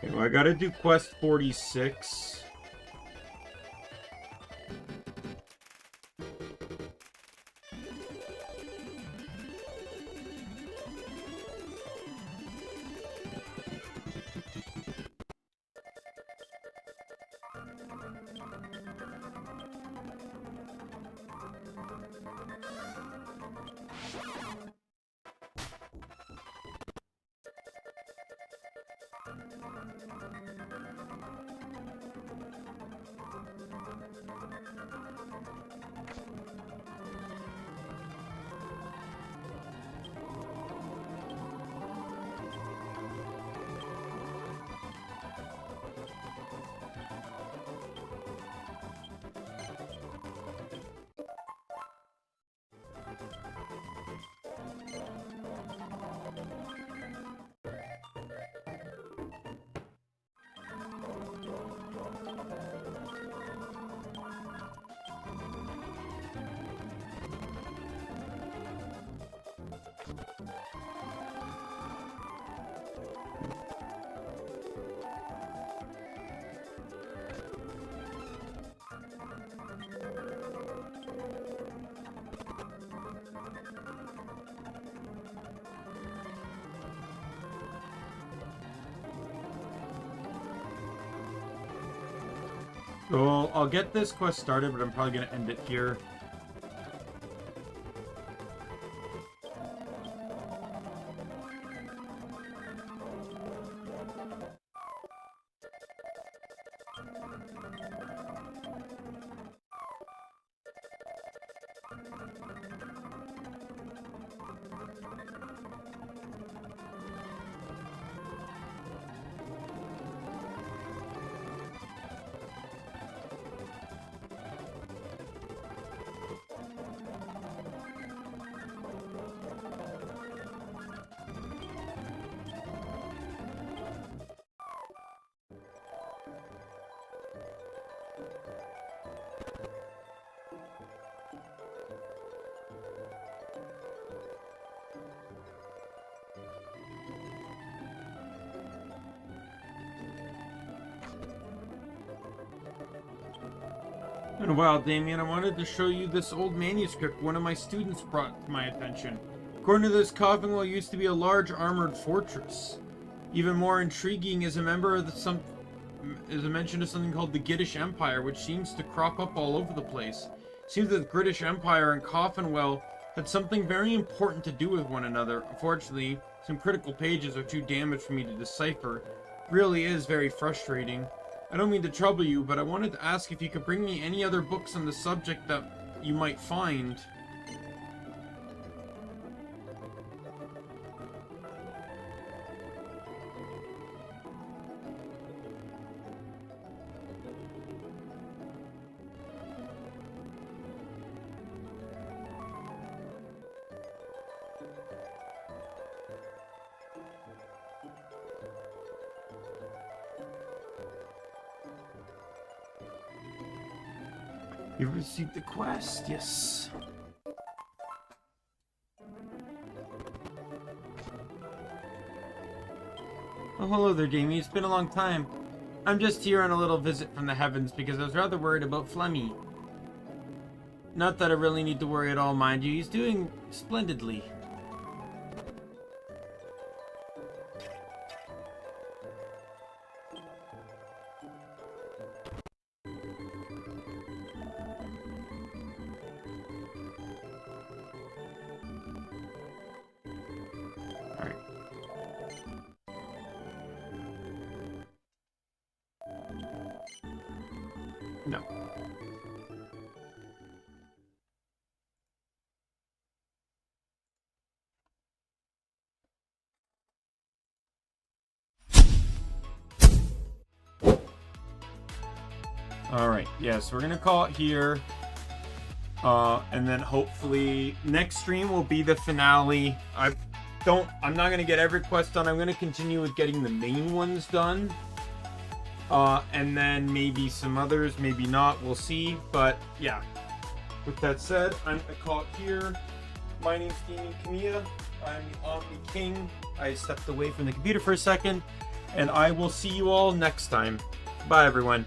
S2: Okay, well, I gotta do quest 46. So I'll get this quest started, but I'm probably gonna end it here. Been a while, Daimien. I wanted to show you this old manuscript one of my students brought to my attention. According to this, Coffingwell used to be a large armored fortress. Even more intriguing is a mention of something called the Gittish Empire, which seems to crop up all over the place. It seems that the British Empire and Coffingwell had something very important to do with one another. Unfortunately, some critical pages are too damaged for me to decipher. It really is very frustrating. I don't mean to trouble you, but I wanted to ask if you could bring me any other books on the subject that you might find. You received the quest, yes. Oh, hello there, Jamie. It's been a long time. I'm just here on a little visit from the heavens because I was rather worried about Flemmy. Not that I really need to worry at all, mind you. He's doing splendidly. No.
S1: Alright, yeah, so we're gonna call it here. And then hopefully next stream will be the finale. I'm not gonna get every quest done. I'm gonna continue with getting the main ones done. And then maybe some others, maybe not, we'll see. But yeah, with that said, I'm gonna call it here. My name's Daimien Kamiya. I'm the Omni King. I stepped away from the computer for a second, and I will see you all next time. Bye, everyone.